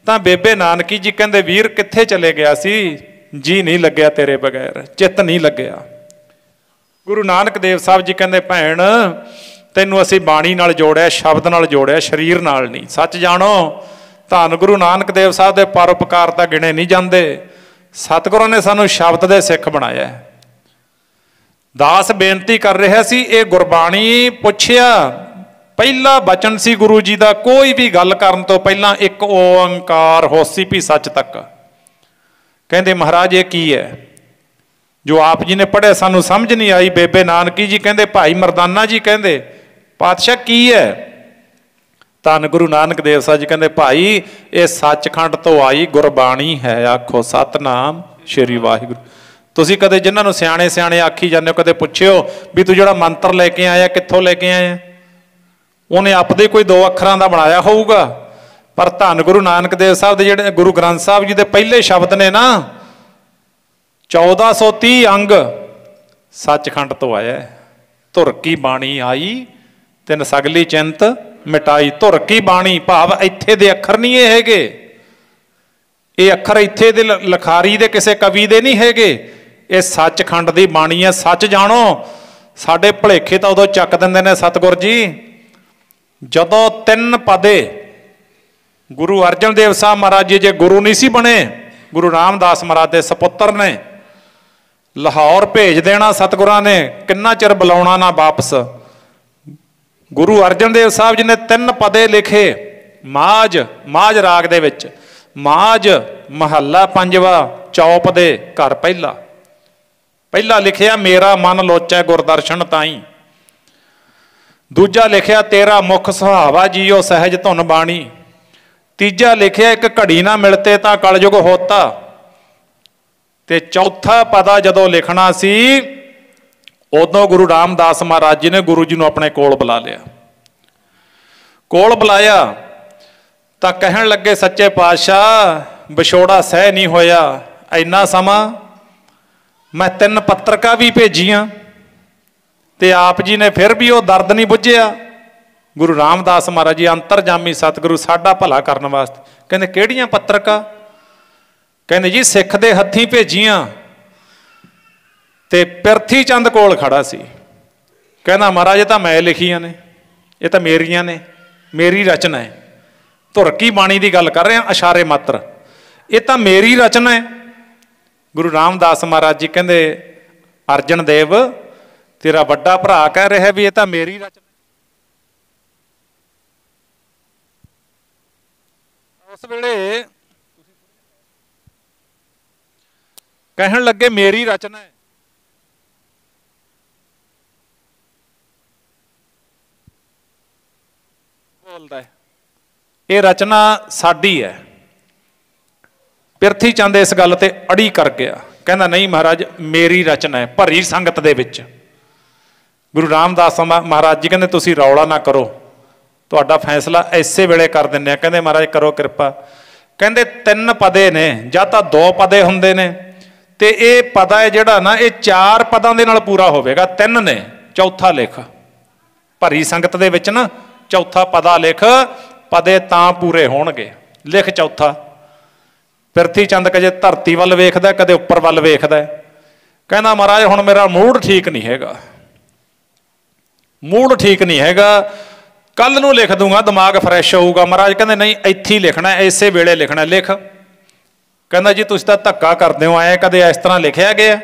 ਤਾਂ ਬੇਬੇ ਨਾਨਕੀ ਜੀ ਕਹਿੰਦੇ ਵੀਰ ਕਿੱਥੇ ਚਲੇ ਗਿਆ ਸੀ? ਜੀ ਨਹੀਂ ਲੱਗਿਆ ਤੇਰੇ ਬਗੈਰ, ਚਿੱਤ ਨਹੀਂ ਲੱਗਿਆ। ਗੁਰੂ ਨਾਨਕ ਦੇਵ ਸਾਹਿਬ ਜੀ ਕਹਿੰਦੇ ਭੈਣ ਤੈਨੂੰ ਅਸੀਂ ਬਾਣੀ ਨਾਲ ਜੋੜਿਆ, ਸ਼ਬਦ ਨਾਲ ਜੋੜਿਆ, ਸਰੀਰ ਨਾਲ ਨਹੀਂ। ਸੱਚ ਜਾਣੋ ਧੰਨ ਗੁਰੂ ਨਾਨਕ ਦੇਵ ਸਾਹਿਬ ਦੇ ਪਰਉਪਕਾਰ ਤਾਂ ਗਿਣੇ ਨਹੀਂ ਜਾਂਦੇ। ਸਤਿਗੁਰਾਂ ਨੇ ਸਾਨੂੰ ਸ਼ਬਦ ਦੇ ਸਿੱਖ ਬਣਾਇਆ। ਦਾਸ ਬੇਨਤੀ ਕਰ ਰਿਹਾ ਸੀ, ਇਹ ਗੁਰਬਾਣੀ ਪੁੱਛਿਆ ਪਹਿਲਾ ਬਚਨ ਸੀ ਗੁਰੂ ਜੀ ਦਾ, ਕੋਈ ਵੀ ਗੱਲ ਕਰਨ ਤੋਂ ਪਹਿਲਾਂ ਇੱਕ ਓੰਕਾਰ ਹੋਸੀ ਵੀ ਸੱਚ ਤੱਕ। ਕਹਿੰਦੇ ਮਹਾਰਾਜ ਇਹ ਕੀ ਹੈ? ਜੋ ਆਪ ਜੀ ਨੇ ਪੜ੍ਹਿਆ ਸਾਨੂੰ ਸਮਝ ਨਹੀਂ ਆਈ। ਬੇਬੇ ਨਾਨਕੀ ਜੀ ਕਹਿੰਦੇ, ਭਾਈ ਮਰਦਾਨਾ ਜੀ ਕਹਿੰਦੇ ਪਾਤਸ਼ਾਹ ਕੀ ਹੈ? ਧੰਨ ਗੁਰੂ ਨਾਨਕ ਦੇਵ ਸਾਹਿਬ ਜੀ ਕਹਿੰਦੇ ਭਾਈ ਇਹ ਸੱਚਖੰਡ ਤੋਂ ਆਈ ਗੁਰਬਾਣੀ ਹੈ, ਆਖੋ ਸਤਨਾਮ ਸ਼੍ਰੀ ਵਾਹਿਗੁਰੂ। ਤੁਸੀਂ ਕਦੇ ਜਿਨ੍ਹਾਂ ਨੂੰ ਸਿਆਣੇ ਸਿਆਣੇ ਆਖੀ ਜਾਂਦੇ ਹੋ, ਕਦੇ ਪੁੱਛਿਓ ਵੀ ਤੂੰ ਜਿਹੜਾ ਮੰਤਰ ਲੈ ਕੇ ਆਇਆ ਕਿੱਥੋਂ ਲੈ ਕੇ ਆਇਆ? ਉਹਨੇ ਆਪਦੇ ਕੋਈ 2 ਅੱਖਰਾਂ ਦਾ ਬਣਾਇਆ ਹੋਊਗਾ, ਪਰ ਧੰਨ ਗੁਰੂ ਨਾਨਕ ਦੇਵ ਸਾਹਿਬ ਦੇ ਜਿਹੜੇ ਗੁਰੂ ਗ੍ਰੰਥ ਸਾਹਿਬ ਜੀ ਦੇ ਪਹਿਲੇ ਸ਼ਬਦ ਨੇ ਨਾ, 1430 ਅੰਗ ਸੱਚਖੰਡ ਤੋਂ ਆਇਆ। ਧੁਰ ਕੀ ਬਾਣੀ ਆਈ ਤਿਨ ਸਗਲੀ ਚਿੰਤ ਮਿਟਾਈ। ਧੁਰ ਕੀ ਬਾਣੀ ਭਾਵ ਇੱਥੇ ਦੇ ਅੱਖਰ ਨਹੀਂ ਇਹ ਹੈਗੇ, ਇਹ ਅੱਖਰ ਇੱਥੇ ਦੇ ਲਿਖਾਰੀ ਦੇ ਕਿਸੇ ਕਵੀ ਦੇ ਨਹੀਂ ਹੈਗੇ, ਇਹ ਸੱਚਖੰਡ ਦੀ ਬਾਣੀ ਹੈ। ਸੱਚ ਜਾਣੋ ਸਾਡੇ ਭੁਲੇਖੇ ਤਾਂ ਉਦੋਂ ਚੱਕ ਦਿੰਦੇ ਨੇ ਸਤਿਗੁਰ ਜੀ ਜਦੋਂ 3 ਪਦੇ ਗੁਰੂ ਅਰਜਨ ਦੇਵ ਸਾਹਿਬ ਮਹਾਰਾਜ ਜੀ ਜੇ ਗੁਰੂ ਨਹੀਂ ਸੀ ਬਣੇ, ਗੁਰੂ ਰਾਮਦਾਸ ਮਹਾਰਾਜ ਦੇ ਸਪੁੱਤਰ ਨੇ, ਲਾਹੌਰ ਭੇਜ ਦੇਣਾ ਸਤਿਗੁਰਾਂ ਨੇ, ਕਿੰਨਾ ਚਿਰ ਬੁਲਾਉਣਾ ਨਾ ਵਾਪਸ। ਗੁਰੂ ਅਰਜਨ ਦੇਵ ਸਾਹਿਬ ਜੀ ਨੇ 3 ਪਦੇ ਲਿਖੇ ਮਾਝ ਰਾਗ ਦੇ ਵਿੱਚ। ਮਾਝ ਮਹੱਲਾ 5ਵਾਂ ਚੌਪ ਦੇ ਘਰ ਪਹਿਲਾ ਲਿਖਿਆ ਮੇਰਾ ਮਨ ਲੋਚੈ ਗੁਰਦਰਸ਼ਨ ਤਾਈ। ਦੂਜਾ ਲਿਖਿਆ ਤੇਰਾ ਮੁਖ ਸੁਹਾਵਾ ਜੀਓ ਸਹਿਜ ਧੁਨ ਬਾਣੀ। ਤੀਜਾ ਲਿਖਿਆ ਇੱਕ ਘੜੀ ਨਾ ਮਿਲਤੇ ਤਾਂ ਕਲਯੁਗ ਹੋਤਾ। ਤੇ ਚੌਥਾ ਪਦਾ ਜਦੋਂ ਲਿਖਣਾ ਸੀ ਉਦੋਂ ਗੁਰੂ ਰਾਮਦਾਸ ਮਹਾਰਾਜ ਜੀ ਨੇ ਗੁਰੂ ਜੀ ਨੂੰ ਆਪਣੇ ਕੋਲ ਬੁਲਾ ਲਿਆ। ਕੋਲ ਬੁਲਾਇਆ ਤਾਂ ਕਹਿਣ ਲੱਗੇ ਸੱਚੇ ਪਾਤਸ਼ਾਹ ਵਿਛੋੜਾ ਸਹਿ ਨਹੀਂ ਹੋਇਆ ਇੰਨਾ ਸਮਾਂ, ਮੈਂ 3 ਪੱਤਰਕਾ ਵੀ ਭੇਜੀਆਂ ਤੇ ਆਪ ਜੀ ਨੇ ਫਿਰ ਵੀ ਉਹ ਦਰਦ ਨਹੀਂ ਬੁੱਝਿਆ। ਗੁਰੂ ਰਾਮਦਾਸ ਮਹਾਰਾਜ ਜੀ ਅੰਤਰਜਾਮੀ ਸਤਿਗੁਰੂ ਸਾਡਾ ਭਲਾ ਕਰਨ ਵਾਸਤੇ ਕਹਿੰਦੇ ਕਿਹੜੀਆਂ ਪੱਤਰਕਾ? ਕਹਿੰਦੇ ਜੀ ਸਿੱਖ ਦੇ ਹੱਥੀਂ ਭੇਜੀਆਂ। ਤੇ ਪਿਰਥੀ ਚੰਦ ਕੋਲ ਖੜਾ ਸੀ, ਕਹਿੰਦਾ ਮਹਾਰਾਜ ਇਹ ਤਾਂ ਮੈਂ ਲਿਖੀਆਂ ਨੇ, ਇਹ ਤਾਂ ਮੇਰੀਆਂ ਨੇ, ਮੇਰੀ ਰਚਨਾ ਹੈ। ਧੁਰ ਕੀ ਬਾਣੀ ਦੀ ਗੱਲ ਕਰ ਰਿਹਾ ਇਸ਼ਾਰੇ ਮਾਤਰ, ਇਹ ਤਾਂ ਮੇਰੀ ਰਚਨਾ ਹੈ। ਗੁਰੂ ਰਾਮਦਾਸ ਮਹਾਰਾਜ ਜੀ ਕਹਿੰਦੇ अर्जन देव तेरा बड़ा भरा कह रहा है भी ये तो मेरी रचना। उस वेले कहन लगे मेरी रचना है। बोलता है ये रचना साडी है। पिरथी चंद इस गल ते अड़ी कर गया, कहना नहीं महाराज मेरी रचना है। भरी संगत दे विच गुरु रामदास महाराज जी कहते तुसीं रौला ना करो, तुहाडा फैसला इसे वेले कर दिंदे आ। कहंदे महाराज करो किरपा। कहंदे 3 पदे ने जां तां 2 पदे हुंदे ने ते ये पदा है जिहड़ा ना ये 4 पदां दे नाल पूरा होवेगा। 3 ने चौथा लिख। भरी संगत दे विच ना चौथा पदा लिख, पदे तां पूरे होणगे। लिख चौथा। पिरथी चंद कजे धरती वल वेखदा, कदे उपर वल वेखदा। कहना महाराज हुण मेरा मूड ठीक नहीं हैगा, मूड ठीक नहीं हैगा, कल नूं लिख दूंगा दिमाग फ्रैश होऊगा। महाराज कहंदे नहीं इत्थे ही लिखना, इसे वेले लिखना। लिख। कहंदा जी तुसीं तां धक्का करदे हो, आए कदे इस तरह लिखिया गया।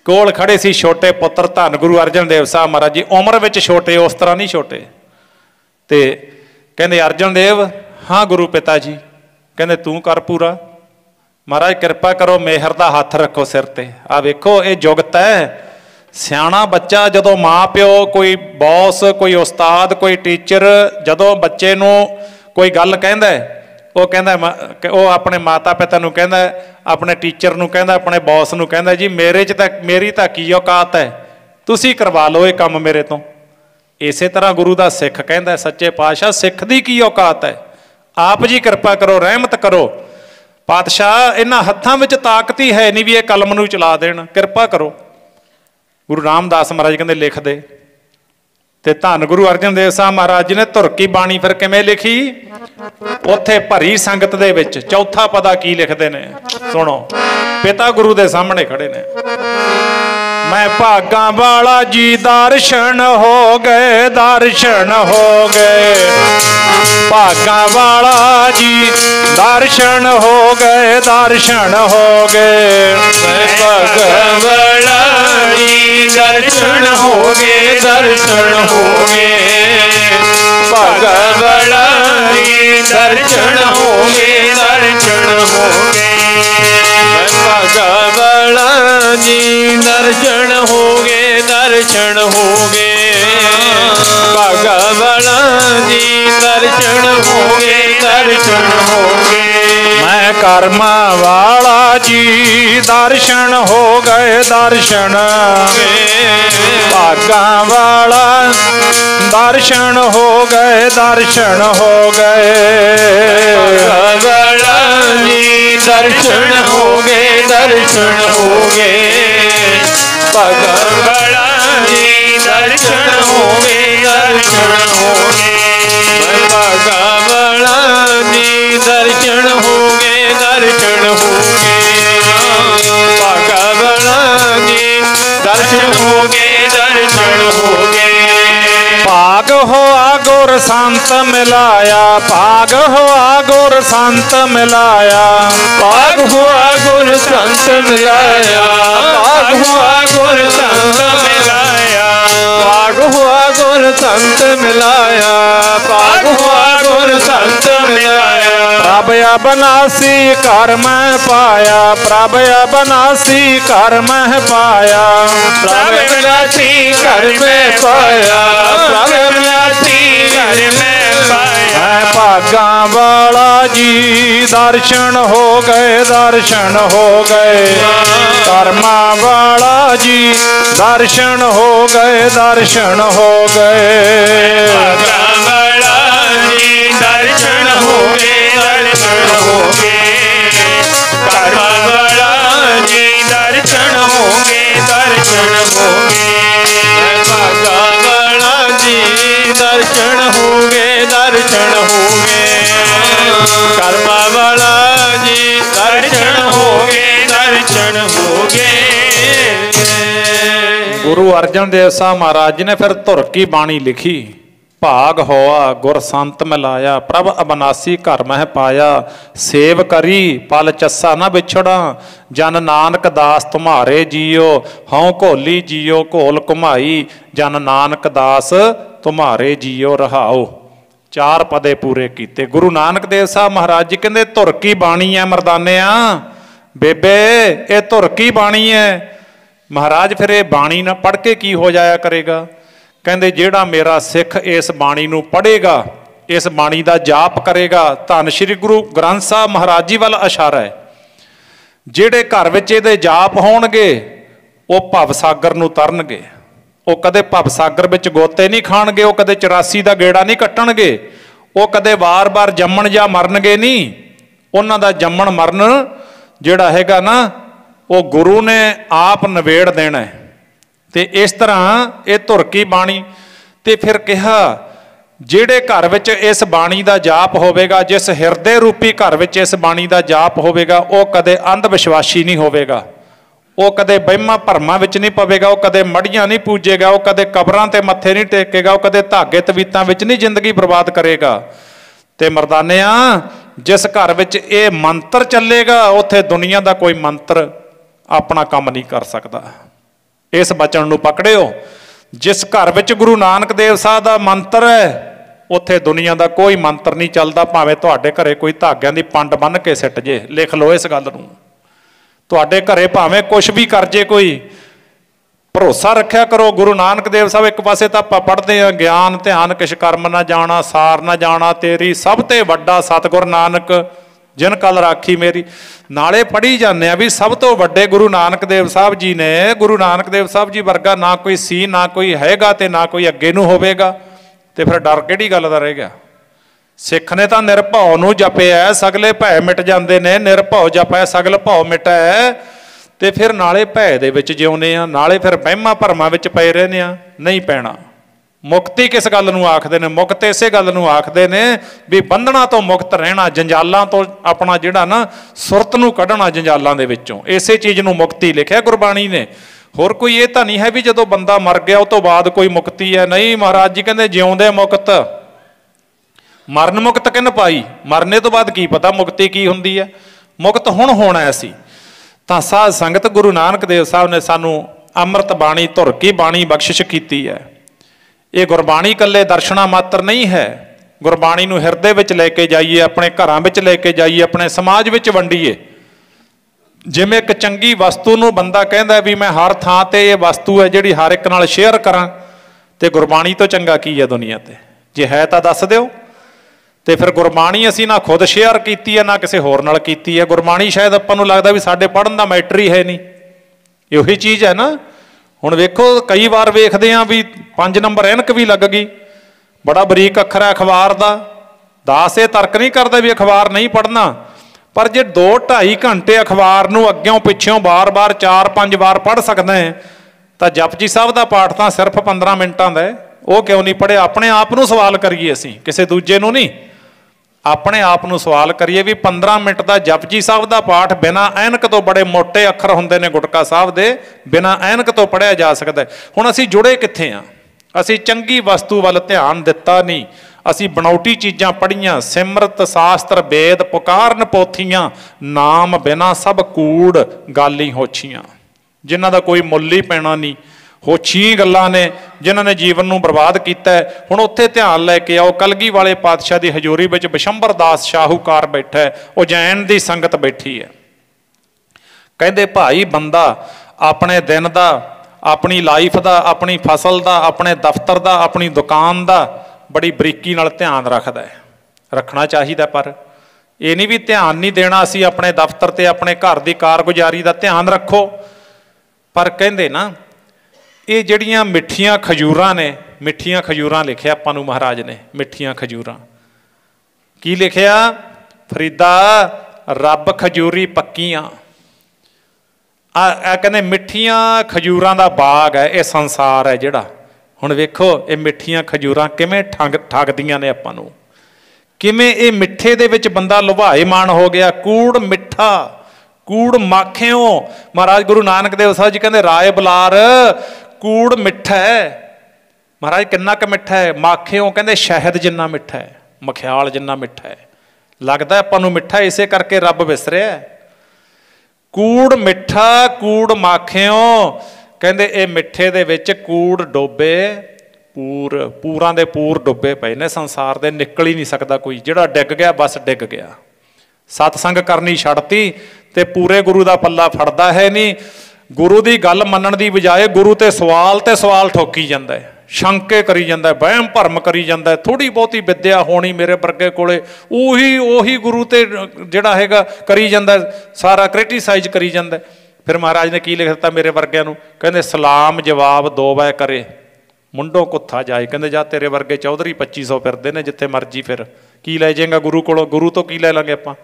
कोल खड़े सी छोटे पुत्र धन गुरु अर्जन देव साहब महाराज जी, उम्र विच छोटे, उस तरह नहीं छोटे। ते कहंदे अर्जन देव हाँ गुरु पिता जी। कहंदे तू कर पूरा। महाराज किरपा करो मेहर दा हथ रखो सिर ते। आ वेखो ये जुगत है। सियाणा बच्चा जदों माँ प्यो, कोई बॉस, कोई उस्ताद, कोई टीचर जदों बच्चे नूं कोई गल कहंदा वो कहंदा, वो अपने माता पिता नूं कहंदा, अपने टीचर नूं कहंदा, अपने बॉस नूं कहंदा जी मेरे च तां मेरी तां की औकात है, तुसीं करवा लो ये काम मेरे तो। इसे तरह गुरु दा सिख कहंदा सच्चे पातशाह सिख दी की औकात है, आप जी किरपा करो, रहमत करो। पातशाह इन्हां हत्थां विच ताकत ही है नहीं भी ये कलम नूं चला देण, किरपा करो। गुरु रामदास महाराज कहंदे लिख दे। ते धन गुरु अर्जन देव साहब महाराज जी ने धुरकी बाणी फिर किवें लिखी, उत्थे भरी संगत दे विच चौथा पदा की लिखदे ने सुनो। पिता गुरु दे सामने खड़े ने। मैं भागा वाला जी दर्शन हो गए, दर्शन हो गए। भागा वाला जी दर्शन हो गए, दर्शन हो गए। मैं भागा वाला जी दर्शन हो गए, दर्शन हो गए। भागा वाला जी दर्शन हो गए, दर्शन हो गए। भागा वाला जी दर्शन हो गए, दर्शन हो गए। भागा वाला जी दर्शन हो गए, दर्शन हो गए। मैं कर्मा वाला जी दर्शन हो गए, दर्शन। भागा वाला दर्शन हो गए, दर्शन हो गए। भागा वाला जी दर्शन हो गए, दर्शन हो गए। भागा वाला जी दर्शन हो गए, दर्शन हो गए। भागा वाला जी दर्शन हो गए, दर्शन हो गए। भागा वाला जी दर्शन हो गए, दर्शन हो गए। भाग होआ गुर संत मिलाया, भाग होआ गुर संत मिलाया। भाग हुआ गुर संत मिलाया, भाग हुआ गुर संत मिलाया। भाग हुआ गुर संत मिलाया, भाग हुआ गुर संत मिलाया। प्रभ अबनासी कर मैं पाया, प्रभ अबनासी कर मैं पाया। प्रभ अबनासी कर मैं पाया, प्रभ अबनासी कर मैं पाया। भागा वाला जी दर्शन हो गए, दर्शन हो गए। कर्मा वाला जी दर्शन हो गए, दर्शन हो गए। भागा वाला जी दर्शन हो गए, दर्शन हो गए। कर्मा वाला जी दर्शन हो गए, दर्शन हो गए। भागा वाला जी दर्शन हो गए, दर्शन हो गए। कर्मा वाला जी दर्शन हो गए, दर्शन हो गए। गुरु अर्जन देव साहब महाराज जी ने फिर धुर की बाणी लिखी। भाग होआ गुर संत मिलाया, प्रभ अबनासी घर मह पाया, सेव करी पल चस्सा न बिछड़ा, जन नानक दास तुम्हारे जियो, हों घोली जियो घोल घुमाई, जन नानक दास तुम्हारे जियो रहाओ। चार पदे पूरे कीते। गुरु नानक देव साहब महाराज जी कहते धुर की बाणी है मरदानिया, बेबे ये धुर की बाणी है। महाराज फिर ये बाणी ना पढ़ के की हो जाया करेगा? कहते जिहड़ा मेरा सिख इस बाणी नूं पढ़ेगा, इस बाणी का जाप करेगा, धन श्री गुरु ग्रंथ साहब महाराज जी वाल इशारा है, जिहड़े घर विच इहदे जाप होणगे वो भवसागर नूं तरनगे, वो कदे भवसागर विच गोते नहीं खाणगे, वो कदे 84 का गेड़ा नहीं कट्टणगे, वो कदे बार बार जम्मण जां मरनगे नहीं। उन्हां दा जम्मण मरण जिहड़ा हैगा ना वो गुरु ने आप नवेड़ देना है। तो इस तरह ये धुर की बाणी। तो फिर कहा जिहड़े घर विच इस बाणी का जाप होवेगा, जिस हिरदे रूपी घर विच इस बाणी का जाप होवेगा, वो कदे अंध विश्वासी नहीं होवेगा, वो कदे बहिमा भरमां विच नहीं पवेगा, वो कदे मड़ियां नहीं पूजेगा, वो कदे कबरां ते मत्थे नहीं टेकेगा, वो कदे धागे तवीतां विच नहीं जिंदगी बर्बाद करेगा। ते मरदानिया जिस घर विच ये मंत्र चलेगा उत्थे दुनिया का कोई मंत्र अपना काम नहीं कर सकता। इस बचन नूं पकड़िओ। जिस घर विच गुरु नानक देव साहब का मंत्र है उत्थे दुनिया का कोई मंत्र नहीं चलता, भावें तुहाडे घरे कोई धागियां दी पंड बन के सिट जे। लिख लो इस गल नूं। तुहाडे घरे भावें कुछ भी कर जे कोई, भरोसा रखिया करो गुरु नानक देव साहब। एक पासे तो आपां पढ़दे आ ज्ञान ध्यान किश कर्म ना जाना, सार ना जाना तेरी, सब ते वड्डा सतगुर नानक जिन कल राखी मेरी। नाले पढ़ी जाने भी सब तो वड्डे गुरु नानक देव साहब जी ने। गुरु नानक देव साहब जी वर्गा ना कोई सी, ना कोई हैगा, ते ना कोई अगे नूं होवेगा। ते फिर डर किहड़ी गल दा रह गया? सिख ने तो निरभौ नूं जपिया, सगले भै मिट जांदे ने। निरभौ जपै सगल भौ मिटै। ते फिर नाले भै दे विच जिउंदे आ, नाले फिर वਹਿਮਾਂ ਭਰਮਾਂ विच पए रहने आ। नहीं पैना। मुक्ति किस गल नूं आखदे ने? मुक्त इसे गल नूं आखदे ने भी बंधना तो मुक्त रहना, जंजालां तो अपना जिहड़ा ना सुरत नूं कढना जंजालां दे विचों। इसे चीज़ नूं मुक्ति लिखिया गुरबाणी ने। होर कोई ये तो नहीं है भी जदों बंदा मर गया उस तो बाद कोई मुक्ति है। नहीं, महाराज जी कहंदे जिउंदे मुक्त, मरण मुक्त किन पाई। मरने तो बाद की पता मुक्ति की हुंदी है। मुक्त हुण होना असीं तां साध संगत गुरु नानक देव साहब ने सानू अमृत बाणी धुर की बाणी बख्शिश की है। ये गुरबाणी कल्ले दर्शना मात्र नहीं है। गुरबाणी नूं हिरदे विच लैके जाइए, अपने घरां विच लैके जाइए, अपने समाज विच वंडीए। जिवें एक चंगी वस्तु नूं बंदा कहंदा भी मैं हर थां ते ये वस्तु है जिहड़ी हर एक नाल शेयर करां, ते गुरबाणी तो चंगा की है दुनिया ते? जे है तां दस दिओ। तो फिर गुरबाणी असीं ना खुद शेयर की है ना किसी होर नाल कीती है। गुरबाणी शायद आपां नूं लगदा भी साडे पढ़न दा मैटर ही है नहीं। इही चीज़ है ना। हुण वेखो कई बार वेखदे आ भी 5 नंबर ऐनक भी लग गई। बड़ा बरीक अखर है अखबार का। दास ये तर्क नहीं करता भी अखबार नहीं पढ़ना, पर जे 2-2.5 घंटे अखबार नूं अग्गों पिछों बार बार 4-5 बार पढ़ सकते हैं तो जपजी साहब का पाठ तो सिर्फ 15 मिनटां दा है। वो क्यों नहीं पढ़े? अपने आप नूं सवाल करिए असीं, किसी दूजे नूं नहीं। अपने आप नूं सवाल करिए भी 15 मिनट का जपजी साहब का पाठ बिना ऐनक तो, बड़े मोटे अखर होंदे ने गुटका साहब दे, बिना ऐनक तो पढ़िया जा सकता है। हुण असीं जुड़े कित्थे आ? असीं चंगी वस्तु वाल ध्यान दिता नहीं। असीं बनावटी चीज़ां पढ़ियां। सिमरत शास्त्र वेद पुकारन पोथियां, नाम बिना सब कूड़ गाली होछियां। जिन्हां दा कोई मुੱਲ ही पैना नहीं। होछी गल्लां ने जिन्हां ने जीवन नूं बर्बाद कीता है। हुण उत्थे ध्यान लैके आओ। कलगी वाले पातशाह की हजूरी विच बिशंबर दास शाहूकार बैठा है, वो जैन की संगत बैठी है। कहंदे भाई बंदा अपने दिन का, अपनी लाइफ का, अपनी फसल का, अपने दफ्तर का, अपनी दुकान का बड़ी बरीकी नाल ध्यान रखता है। रखना चाहिए, पर ये नहीं भी ध्यान नहीं देना। असीं अपने दफ्तर ते अपने घर की कारगुजारी का ध्यान रखो। पर कहंदे ना ये जड़ियाँ मिठियां खजूरां ने, मिठियां खजूरां लिखिया आपां नूं महाराज ने। मिठियां खजूरां की लिखिया? फरीदा रब खजूरी पक्कियां। कहने मिठियां खजूरां दा बाग है ये संसार है जिहड़ा। हुण वेखो ये मिठियां खजूरां किवें ठगदियां ने आपां नूं। किवें ये मिठे दे विच बंदा लुभाएमान हो गया। कूड़ मिठा, कूड़ माखियों। महाराज गुरु नानक देव साहब जी कहते राय बलार कूड़ मिठा है, महाराज किन्ना क मिठा है? माखियों कहते शहद जिन्ना मिठा है, मखियाल जिन्ना मिठा है। लगता आपां नूं मिठा इसे करके रब विसरिया। कूड़ मिठा कूड़ माखियों कहते ये मिठे दे विच कूड़ डोबे पूर, पूरां दे पूर डुबे पे ने संसार दे, निकल ही नहीं सकता कोई। जिहड़ा डिग गया बस डिग गया। सतसंग करनी छड्डती ते पूरे गुरु दा पल्ला फड़दा है नहीं। गुरु की गल मनण दी बजाए गुरु ते सवाल ठोकी जांदा है, शंके करी जांदा है, वहम भरम करी जांदा है। थोड़ी बहुती विद्या होनी मेरे वर्गे कोले, उही गुरु ते जिहड़ा हैगा करी जांदा है, सारा क्रिटिसाइज करी जांदा है। फिर महाराज ने की लिख दिता मेरे वर्गिਆਂ ਨੂੰ, कहंदे सलाम जवाब दो वै करे मुंडों कुत्था जाए। कहंदे जा तेरे वर्गे चौधरी 2500 फिरदे ने जिथे मर्जी फिर, की लै जाएगा गुरु कोलों? गुरु तो की लै लांगे आपां?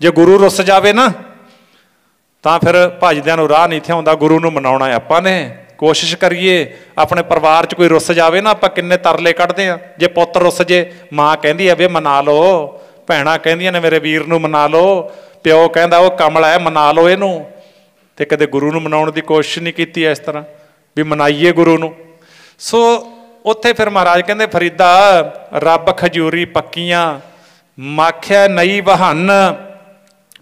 जे गुरु रुस जावे ना तो फिर भजदियां नूं राह नहीं थे आउंदा। गुरु नूं मनाउणा है आपां ने। कोशिश करिए अपने परिवार च कोई रुस जावे ना, आपां किन्ने तरले कढ़दे आ। जे पुत्त रुस जे, माँ कहंदी है वे मना लो, भैणां कहंदियां ने मेरे वीर नूं मना लो, प्यो कहंदा वो कमला है मना लो इहनूं। ते कदे गुरु नूं मनाउण दी कोशिश नहीं कीती इस तरह भी मनाइए गुरु नूं। सो उत्थे फिर महाराज कहंदे फरीदा रब खजूरी पक्कियां, माखिया नई बहन।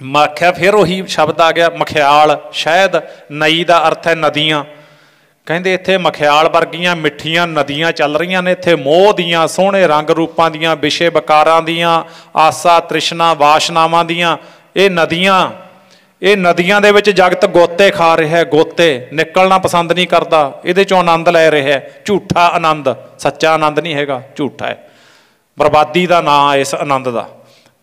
माखिया फिर उही शब्द आ गया मखियाल, शहद। नई का अर्थ है नदियाँ। कहंदे इत्थे मखियाल वर्गियां मिठियां नदियां चल रही ने। इत्थे मोह दियां, सोहणे रंग रूपां दियां, विषे बकारां दियां, आसा तृष्णा वासनावां दियां ये नदियां। ये नदियां दे विच जगत गोते खा रहा है, गोते निकलना पसंद नहीं करता, ये चों आनंद लै रहा है। झूठा आनंद, सच्चा आनंद नहीं हैगा, झूठा है। बर्बादी का नां इस आनंद का।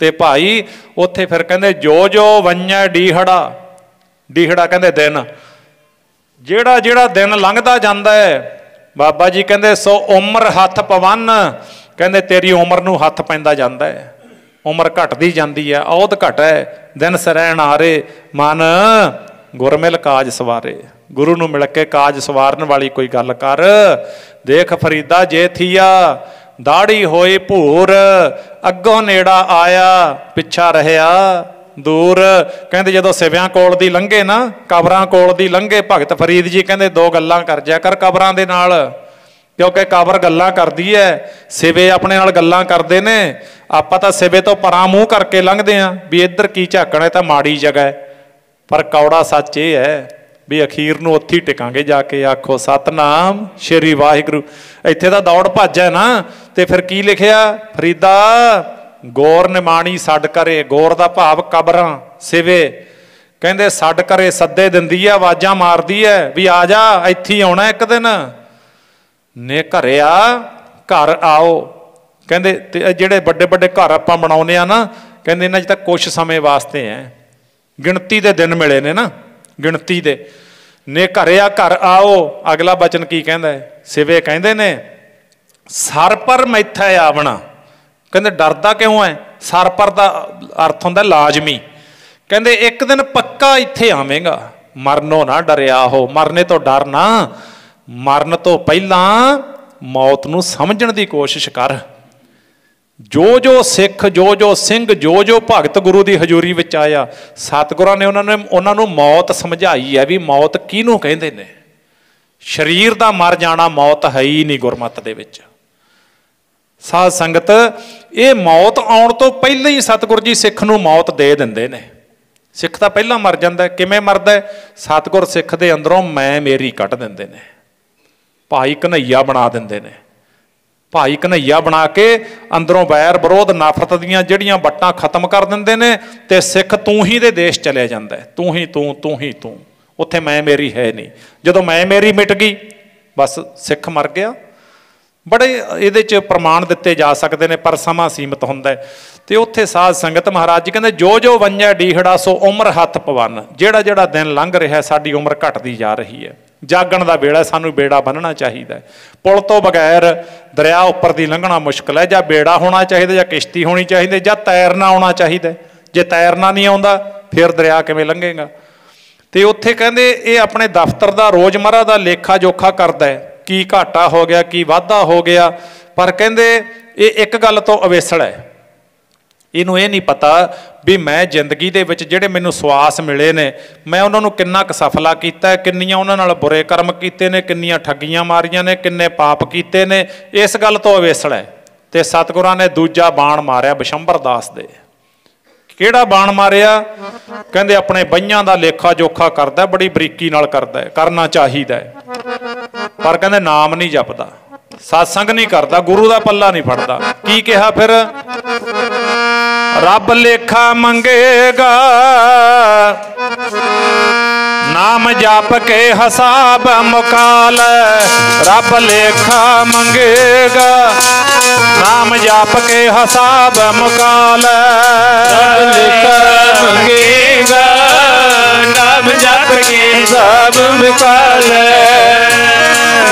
ते भाई उत्थे फिर कहंदे जो जो वंजै डीहड़ा, डीहड़ा कहंदे दिन, जिहड़ा जिहड़ा दिन लंघदा जांदा है बाबा जी कहंदे सो उम्र हथ पवन। कहंदे तेरी उम्र नूं हथ पैंदा जांदा है, उम्र घटदी जांदी है, औध घट है। दिन सरैण आरे मन गुरमिल काज सवारे। गुरु नूं मिल के काज सवारन वाली कोई गल कर। देख फरीदा जे थिया दाड़ी होई भूर, अगों नेड़ा आया पिछा रहा दूर। कहंदे जदों सिवियां कोल दी लंघे ना, कबरां कोल दी लंघे, भगत फरीद जी कहंदे दो गल्लां कर जा कर कबरां दे नाल, क्योंकि कबर गल्लां करदी है, सिवे अपने नाल गल्लां करदे ने। आपां तां सिवे तो परां मूँह करके लंघदे आ भी इधर की झाकण है, तां माड़ी जगह है। पर कौड़ा सच ये है भी अखीर नूं उत्थे ही टिकांगे जाके। आखो सतनाम श्री वाहिगुरू। इत्थे तां दौड़ भज है ना। ते फिर की लिखिया फरीदा गोर निमाणी सड करे। गोर दा भाव कबरां सिवे। कहंदे सड करे सद्दे दिंदी है, आवाजां मारदी है भी आ जा इत्थे ही आउणा एक दिन ने घरे आ, घर आओ। कहंदे जिहड़े बड़े बड़े घर आपां बनाउने आ ना, कहंदे इन्हां 'च तां कुछ समय वास्ते है, गिणती दे दिन मिले ने ना, गिणती दे ने घरे आ घर आओ। अगला बचन की कहंदा है? सिवे कहंदे ने सर पर मैथे आवना। कहंदे डरदा क्यों है? सर पर दा अर्थ हुंदा लाजमी। कहंदे एक दिन पक्का इत्थे आवेंगा, मरनों ना डरिया हो। मरने तो डर ना, मरन तो पहला मौत नूं समझण दी कोशिश कर। जो जो सिख, जो जो सिंह, जो जो भगत गुरु की हजूरी विच आया, सतगुरां ने उन्होंने मौत समझाई है भी मौत किहनूं कहंदे ने। शरीर का मर जाना मौत है ही नहीं गुरमत दे विच। साध संगत ये मौत आउण तो पहले ही सतगुर जी सिख नूं मौत दे दिंदे ने। सिख तां पहला मर जांदा है। किवें मरदा है? सतगुर सिख दे अंदरों मैं मेरी कढ दिंदे ने, भाई कन्हैया बना दिंदे ने। भाई कन्हैया बना के अंदरों वैर विरोध नफरत दीआं जिहड़ियां बट्टां खत्म कर दिंदे ने ते सिख तू ही दे देश चले जांदा है। तू ही तू, तू ही तू। उत्थे मैं मेरी है नहीं। जदों मैं मेरी मिट गई बस सिख मर गया। बड़े इहदे च प्रमाण दिते जा सकते हैं पर समा सीमित हुंदा है। ते उत्थे साध संगत महाराज जी कहंदे जो जो वंजै डीहड़ा सो उम्र हथ पवन। जिहड़ा जिहड़ा दिन लंघ रहा साडी उम्र घटदी जा रही है। जागण का बेड़ा, सानू बेड़ा बनना चाहिए। पुल तो बगैर दरिया उपर दी लंघना मुश्किल है। जां बेड़ा होना चाहिए, जां किश्ती होनी चाहिए, जां तैरना आउणा चाहिए। जे तैरना नहीं आउंदा फिर दरिया किवें लंघेगा? ते उत्थे कहंदे ये अपने दफ्तर का रोज़मर्रा का लेखा जोखा करदा है, की घाटा हो गया, की वाधा हो गया। पर कहंदे ये एक गल तो अवेसड़ है, ਇਹਨੂੰ ਇਹ ਨਹੀਂ ਪਤਾ ਵੀ ਮੈਂ ਜ਼ਿੰਦਗੀ ਦੇ ਵਿੱਚ ਜਿਹੜੇ ਮੈਨੂੰ ਸਵਾਸ ਮਿਲੇ ਨੇ, ਮੈਂ ਉਹਨਾਂ ਨੂੰ ਕਿੰਨਾ ਕੁ ਸਫਲਾ ਕੀਤਾ, ਕਿੰਨੀਆਂ ਉਹਨਾਂ ਨਾਲ ਬੁਰੇ ਕਰਮ ਕੀਤੇ ਨੇ, ਕਿੰਨੀਆਂ ਠੱਗੀਆਂ ਮਾਰੀਆਂ ਨੇ, ਕਿੰਨੇ ਪਾਪ ਕੀਤੇ ਨੇ। ਇਸ ਗੱਲ ਤੋਂ ਅਵੇਸਲ ਹੈ। ਤੇ ਸਤਿਗੁਰਾਂ ਨੇ ਦੂਜਾ ਬਾਣ ਮਾਰਿਆ ਬਿਸ਼ੰਬਰ ਦਾਸ ਦੇ। ਕਿਹੜਾ ਬਾਣ ਮਾਰਿਆ? ਕਹਿੰਦੇ ਆਪਣੇ ਬਈਆਂ ਦਾ ਲੇਖਾ ਜੋਖਾ ਕਰਦਾ, ਬੜੀ ਬਰੀਕੀ ਨਾਲ ਕਰਦਾ, ਕਰਨਾ ਚਾਹੀਦਾ, ਪਰ ਕਹਿੰਦੇ ਨਾਮ ਨਹੀਂ ਜਪਦਾ, ਸਤਸੰਗ ਨਹੀਂ ਕਰਦਾ, ਗੁਰੂ ਦਾ ਪੱਲਾ ਨਹੀਂ ਫੜਦਾ। ਕੀ ਕਿਹਾ ਫਿਰ? ਰੱਬ ਲੇਖਾ ਮੰਗੇਗਾ, ਨਾਮ ਜਪ ਕੇ ਹਿਸਾਬ ਮੁਕਾਲ। ਰੱਬ ਲੇਖਾ ਮੰਗੇਗਾ, ਨਾਮ ਜਪ ਕੇ ਹਿਸਾਬ ਮੁਕਾਲ। ਰੱਬ ਲੇਖਾ ਮੰਗੇਗਾ, ਨਾਮ ਜਪ ਕੇ ਹਿਸਾਬ ਮੁਕਾਲ।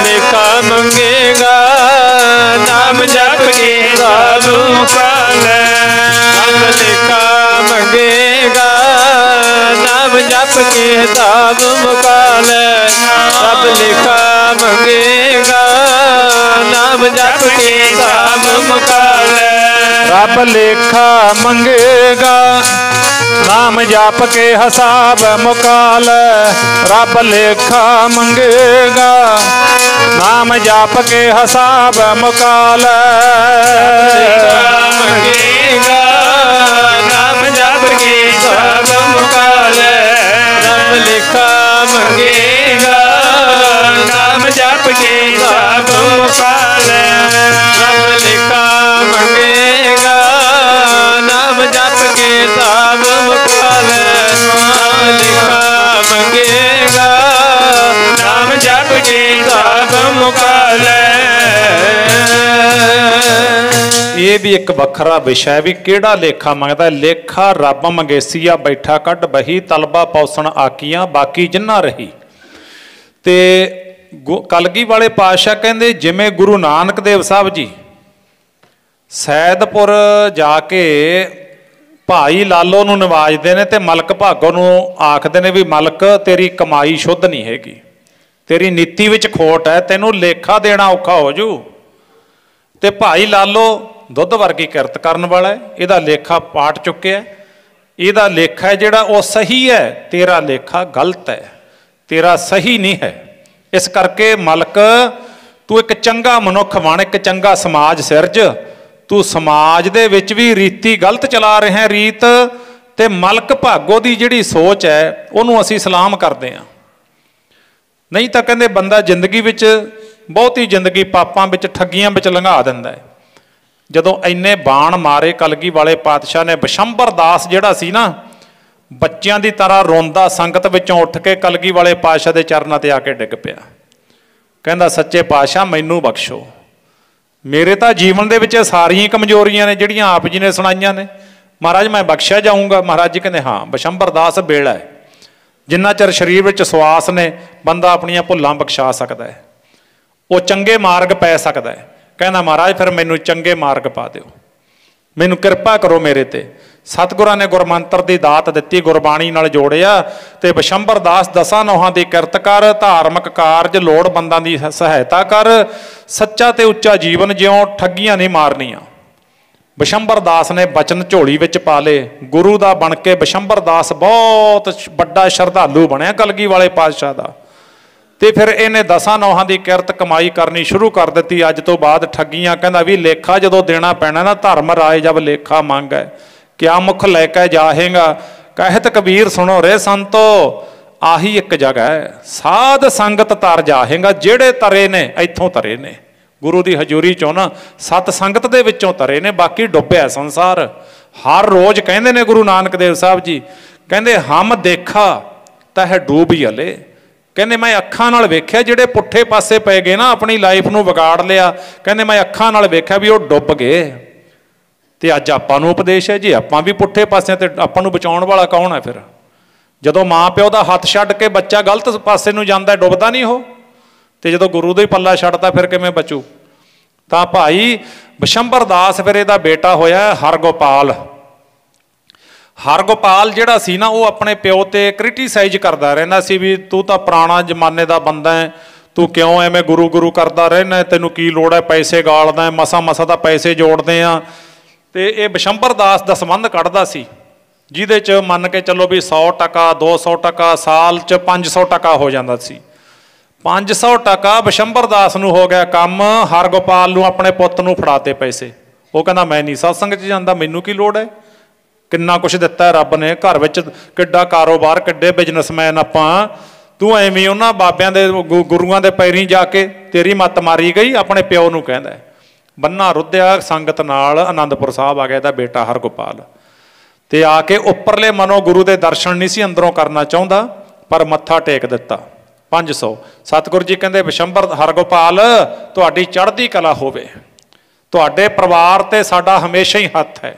ਲੇਖਾ ਮੰਗੇਗਾ, ਨਾਮ ਜਪ ਕੇ ਹਿਸਾਬ ਮੁਕਾਲ। ਰੱਬ ਲੇਖਾ ਮੰਗੇਗਾ, ਨਾਮ ਜਪ ਕੇ ਹਿਸਾਬ ਮੁਕਾਲ। ਰੱਬ ਲੇਖਾ ਮੰਗੇਗਾ, ਨਾਮ ਜਪ ਕੇ ਹਿਸਾਬ ਮੁਕਾਲ। ਰੱਬ ਲੇਖਾ ਮੰਗੇਗਾ, ਨਾਮ ਜਪ ਕੇ ਹਿਸਾਬ ਮੁਕਾਲ। ਰੱਬ ਲੇਖਾ ਮੰਗੇਗਾ, ਨਾਮ ਜਪ ਕੇ ਹਿਸਾਬ ਮੁਕਾਲ। ਮੰਗੇਗਾ, ਨਾਮ ਜਪ ਕੇ ਹਿਸਾਬ ਮੁਕਾਲ। ਰੱਬ ਲੇਖਾ ਮੰਗੇਗਾ, ਨਾਮ ਜਪ ਕੇ ਹਿਸਾਬ ਮੁਕਾਲ। ਰੱਬ ਲੇਖਾ ਮੰਗੇਗਾ, ਨਾਮ ਜਪ ਕੇ ਹਿਸਾਬ ਮੁਕਾਲ। ਰੱਬ ਲੇਖਾ ਮੰਗੇਗਾ, ਨਾਮ ਜਪ ਕੇ ਹਿਸਾਬ ਮੁਕਾਲ। ਇਹ ਵੀ ਇੱਕ ਵੱਖਰਾ ਵਿਸ਼ਾ ਵੀ ਕਿਹੜਾ ਲੇਖਾ ਮੰਗਦਾ। ਲੇਖਾ ਰੱਬ ਮੰਗੇਸੀਆ ਬੈਠਾ ਕੱਢ ਬਹੀ, ਤਲਬਾ ਪੌਸਣ ਆਕੀਆਂ ਬਾਕੀ ਜਿੰਨਾ ਰਹੀ। ਤੇ ਕਲਗੀ ਵਾਲੇ ਪਾਤਸ਼ਾਹ ਕਹਿੰਦੇ ਜਿਵੇਂ ਗੁਰੂ ਨਾਨਕ ਦੇਵ ਸਾਹਿਬ ਜੀ ਸੈਦਪੁਰ ਜਾ ਕੇ ਭਾਈ ਲਾਲੋ ਨੂੰ ਨਵਾਜਦੇ ਨੇ ਤੇ ਮਲਕ ਭਾਗੋ ਨੂੰ ਆਖਦੇ ਨੇ ਵੀ ਮਲਕ ਤੇਰੀ ਕਮਾਈ ਸ਼ੁੱਧ ਨਹੀਂ ਹੈਗੀ, ਤੇਰੀ ਨੀਤੀ ਵਿੱਚ ਖੋਟ ਹੈ, ਤੈਨੂੰ ਲੇਖਾ ਦੇਣਾ ਔਖਾ ਹੋ ਜੂ। ਤੇ ਭਾਈ ਲਾਲੋ ਦੁੱਧ ਵਰਗੀ ਕਿਰਤ ਕਰਨ ਵਾਲਾ ਹੈ, ਇਹਦਾ ਲੇਖਾ ਪਾਟ ਚੁੱਕਿਆ। ਇਹਦਾ ਲੇਖਾ ਹੈ ਜਿਹੜਾ ਉਹ ਸਹੀ ਹੈ, ਤੇਰਾ ਲੇਖਾ ਗਲਤ ਹੈ, ਤੇਰਾ ਸਹੀ ਨਹੀਂ ਹੈ। ਇਸ ਕਰਕੇ ਮਲਕ ਤੂੰ ਇੱਕ ਚੰਗਾ ਮਨੁੱਖ ਬਣ, ਇੱਕ ਚੰਗਾ ਸਮਾਜ ਸਿਰਜ। ਤੂੰ ਸਮਾਜ ਦੇ ਵਿੱਚ ਵੀ ਰੀਤੀ ਗਲਤ ਚਲਾ ਰਿਹਾ ਰੀਤ। ਤੇ ਮਲਕ ਭਾਗੋ ਦੀ ਜਿਹੜੀ ਸੋਚ ਹੈ ਉਹਨੂੰ ਅਸੀਂ ਸਲਾਮ ਕਰਦੇ ਹਾਂ। ਨਹੀਂ ਤਾਂ ਕਹਿੰਦੇ ਬੰਦਾ ਜ਼ਿੰਦਗੀ ਵਿੱਚ ਬਹੁਤੀ ਜ਼ਿੰਦਗੀ ਪਾਪਾਂ ਵਿੱਚ ਠੱਗੀਆਂ ਵਿੱਚ ਲੰਘਾ ਦਿੰਦਾ ਹੈ। ਜਦੋਂ ਇੰਨੇ ਬਾਣ ਮਾਰੇ ਕਲਗੀ ਵਾਲੇ ਪਾਤਸ਼ਾਹ ਨੇ, ਬਿਸ਼ੰਬਰ ਦਾਸ ਜਿਹੜਾ ਸੀ ਨਾ ਬੱਚਿਆਂ ਦੀ ਤਰ੍ਹਾਂ ਰੋਂਦਾ ਸੰਗਤ ਵਿੱਚੋਂ ਉੱਠ ਕੇ ਕਲਗੀ ਵਾਲੇ ਪਾਤਸ਼ਾਹ ਦੇ ਚਰਨਾਂ ਤੇ ਆ ਕੇ ਡਿੱਗ ਪਿਆ। ਕਹਿੰਦਾ ਸੱਚੇ ਪਾਤਸ਼ਾਹ ਮੈਨੂੰ ਬਖਸ਼ੋ, ਮੇਰੇ ਤਾਂ ਜੀਵਨ ਦੇ ਵਿੱਚ ਸਾਰੀਆਂ ਕਮਜ਼ੋਰੀਆਂ ਨੇ ਜਿਹੜੀਆਂ ਆਪ ਜੀ ਨੇ ਸੁਣਾਈਆਂ ਨੇ। ਮਹਾਰਾਜ ਮੈਂ ਬਖਸ਼ਿਆ ਜਾਊਂਗਾ? ਮਹਾਰਾਜ ਜੀ ਕਹਿੰਦੇ ਹਾਂ, ਬਿਸ਼ੰਬਰ ਦਾਸ ਬੇੜਾ ਹੈ, ਜਿੰਨਾ ਚਿਰ ਸਰੀਰ ਵਿੱਚ ਸਵਾਸ ਨੇ ਬੰਦਾ ਆਪਣੀਆਂ ਭੁੱਲਾਂ ਬਖਸ਼ਾ ਸਕਦਾ ਹੈ, ਉਹ ਚੰਗੇ ਮਾਰਗ ਪੈ ਸਕਦਾ ਹੈ। ਕਹਿੰਦਾ ਮਹਾਰਾਜ ਫਿਰ ਮੈਨੂੰ ਚੰਗੇ ਮਾਰਗ ਪਾ ਦਿਓ, ਮੈਨੂੰ ਕਿਰਪਾ ਕਰੋ ਮੇਰੇ ਤੇ। ਸਤਿਗੁਰਾਂ ਨੇ ਗੁਰਮੰਤਰ ਦੀ ਦਾਤ ਦਿੱਤੀ, ਗੁਰਬਾਣੀ ਨਾਲ ਜੋੜਿਆ। ਤੇ ਬਿਸ਼ੰਬਰ ਦਾਸ ਦਸਾਂ ਨੋਹਾਂ ਦੀ ਕਿਰਤ ਕਰ, ਧਾਰਮਿਕ ਕਾਰਜ ਲੋੜਵੰਦਾਂ ਦੀ ਸਹਾਇਤਾ ਕਰ, ਸੱਚਾ ਤੇ ਉੱਚਾ ਜੀਵਨ ਜਿਉਂ, ਠੱਗੀਆਂ ਨਹੀਂ ਮਾਰਨੀਆਂ। ਬਿਸ਼ੰਬਰ ਦਾਸ ਨੇ ਬਚਨ ਝੋਲੀ ਵਿੱਚ ਪਾ ਲਏ। ਗੁਰੂ ਦਾ ਬਣ ਕੇ ਬਿਸ਼ੰਬਰ ਦਾਸ ਬਹੁਤ ਵੱਡਾ ਸ਼ਰਧਾਲੂ ਬਣਿਆ ਕਲਗੀ ਵਾਲੇ ਪਾਤਸ਼ਾਹ ਦਾ। ਤੇ ਫਿਰ ਇਹਨੇ ਦਸਾਂ ਨੋਹਾਂ ਦੀ ਕਿਰਤ ਕਮਾਈ ਕਰਨੀ ਸ਼ੁਰੂ ਕਰ ਦਿੱਤੀ। ਅੱਜ ਤੋਂ ਬਾਅਦ ਠੱਗੀਆਂ, ਕਹਿੰਦਾ ਵੀ ਲੇਖਾ ਜਦੋਂ ਦੇਣਾ ਪੈਣਾ ਨਾ, ਧਰਮ ਰਾਏ ਜਬ ਲੇਖਾ ਮੰਗ ਹੈ, ਕਿਆ ਮੁਖ ਲੈ ਕੇ ਜਾਹੇਗਾ। ਕਹਿਤ ਕਬੀਰ ਸੁਣੋ ਰੇ ਸੰਤੋ, ਆਹੀ ਇੱਕ ਜਗ੍ਹਾ ਹੈ, ਸਾਧ ਸੰਗਤ ਤਰ ਜਾਹੇਗਾ। ਜਿਹੜੇ ਤਰੇ ਨੇ ਇੱਥੋਂ ਤਰੇ ਨੇ, ਗੁਰੂ ਦੀ ਹਜ਼ੂਰੀ ਚੋਂ ਨਾ, ਸਤ ਸੰਗਤ ਦੇ ਵਿੱਚੋਂ ਤਰੇ ਨੇ, ਬਾਕੀ ਡੁੱਬਿਆ ਸੰਸਾਰ। ਹਰ ਰੋਜ਼ ਕਹਿੰਦੇ ਨੇ ਗੁਰੂ ਨਾਨਕ ਦੇਵ ਸਾਹਿਬ ਜੀ, ਕਹਿੰਦੇ ਹਮ ਦੇਖਾ ਤਹ ਡੂਬ ਹਲੇ। ਕਹਿੰਦੇ ਮੈਂ ਅੱਖਾਂ ਨਾਲ ਵੇਖਿਆ ਜਿਹੜੇ ਪੁੱਠੇ ਪਾਸੇ ਪੈ ਗਏ ਨਾ, ਆਪਣੀ ਲਾਈਫ ਨੂੰ ਵਿਗਾੜ ਲਿਆ। ਕਹਿੰਦੇ ਮੈਂ ਅੱਖਾਂ ਨਾਲ ਵੇਖਿਆ ਵੀ ਉਹ ਡੁੱਬ ਗਏ। ਤੇ ਅੱਜ ਆਪਾਂ ਨੂੰ ਉਪਦੇਸ਼ ਹੈ ਜੀ, ਆਪਾਂ ਵੀ ਪੁੱਠੇ ਪਾਸਿਆਂ ਤੇ ਆਪਾਂ ਨੂੰ ਬਚਾਉਣ ਵਾਲਾ ਕੌਣ ਹੈ? ਫਿਰ ਜਦੋਂ ਮਾਂ ਪਿਓ ਦਾ ਹੱਥ ਛੱਡ ਕੇ ਬੱਚਾ ਗਲਤ ਪਾਸੇ ਨੂੰ ਜਾਂਦਾ, ਡੁੱਬਦਾ ਨਹੀਂ ਉਹ? ਤੇ ਜਦੋਂ ਗੁਰੂ ਦਾ ਹੀ ਪੱਲਾ ਛੱਡਦਾ ਫਿਰ ਕਿਵੇਂ ਬਚੂ? ਤਾਂ ਭਾਈ ਬਿਸ਼ੰਬਰ ਦਾਸ ਫਿਰ ਇਹਦਾ ਬੇਟਾ ਹੋਇਆ ਹਰਗੋਪਾਲ। ਹਰਗੋਪਾਲ ਜਿਹੜਾ ਸੀ ਨਾ, ਉਹ ਆਪਣੇ ਪਿਓ ਤੇ ਕ੍ਰਿਟੀਸਾਈਜ਼ ਕਰਦਾ ਰਹਿੰਦਾ ਸੀ ਵੀ ਤੂੰ ਤਾਂ ਪੁਰਾਣਾ ਜ਼ਮਾਨੇ ਦਾ ਬੰਦਾ ਹੈ, ਤੂੰ ਕਿਉਂ ਐਵੇਂ ਗੁਰੂ ਗੁਰੂ ਕਰਦਾ ਰਹਿਣਾ, ਤੈਨੂੰ ਕੀ ਲੋੜ ਹੈ, ਪੈਸੇ ਗਾਲਦਾ, ਮਸਾ ਮਸਾ ਤਾਂ ਪੈਸੇ ਜੋੜਦੇ ਆ। ਤੇ ਇਹ ਬਿਸ਼ੰਬਰ ਦਾਸ ਦਾ ਸੰਬੰਧ ਕੱਢਦਾ ਸੀ, ਜਿਹਦੇ 'ਚ ਮੰਨ ਕੇ ਚੱਲੋ ਵੀ 100 ਟਕਾ 200 ਟਕਾ ਸਾਲ 'ਚ 500 ਟਕਾ ਹੋ ਜਾਂਦਾ ਸੀ। 500 ਟਕਾ ਬਿਸ਼ੰਬਰ ਦਾਸ ਨੂੰ ਹੋ ਗਿਆ ਕੰਮ, ਹਰਗੋਪਾਲ ਨੂੰ ਆਪਣੇ ਪੁੱਤ ਨੂੰ ਫੜਾਤੇ ਪੈਸੇ। ਉਹ ਕਹਿੰਦਾ ਮੈਂ ਨਹੀਂ ਸਤਸੰਗ 'ਚ ਜਾਂਦਾ, ਮੈਨੂੰ ਕੀ ਲੋੜ ਹੈ, ਕਿੰਨਾ ਕੁਛ ਦਿੱਤਾ ਰੱਬ ਨੇ, ਘਰ ਵਿੱਚ ਕਿੱਡਾ ਕਾਰੋਬਾਰ, ਕਿੱਡੇ ਬਿਜ਼ਨਸਮੈਨ ਆਪਾਂ, ਤੂੰ ਐਵੇਂ ਉਹਨਾਂ ਬਾਬਿਆਂ ਦੇ ਗੁਰੂਆਂ ਦੇ ਪੈਰੀਂ ਜਾ ਕੇ ਤੇਰੀ ਮੱਤ ਮਾਰੀ ਗਈ। ਆਪਣੇ ਪਿਓ ਨੂੰ ਕਹਿੰਦਾ, ਬੰਨਾ ਰੁੱਧਿਆ ਸੰਗਤ ਨਾਲ ਅਨੰਦਪੁਰ ਸਾਹਿਬ ਆ ਗਿਆ ਇਹਦਾ ਬੇਟਾ ਹਰਗੋਪਾਲ, ਤੇ ਆ ਕੇ ਉੱਪਰਲੇ ਮਨੋਂ ਗੁਰੂ ਦੇ ਦਰਸ਼ਨ ਨਹੀਂ ਸੀ ਅੰਦਰੋਂ ਕਰਨਾ ਚਾਹੁੰਦਾ, ਪਰ ਮੱਥਾ ਟੇਕ ਦਿੱਤਾ 500। ਸਤਿਗੁਰੂ ਜੀ ਕਹਿੰਦੇ ਬਿਸ਼ੰਬਰ ਹਰਗੋਪਾਲ ਤੁਹਾਡੀ ਚੜ੍ਹਦੀ ਕਲਾ ਹੋਵੇ, ਤੁਹਾਡੇ ਪਰਿਵਾਰ ਤੇ ਸਾਡਾ ਹਮੇਸ਼ਾ ਹੀ ਹੱਥ ਹੈ।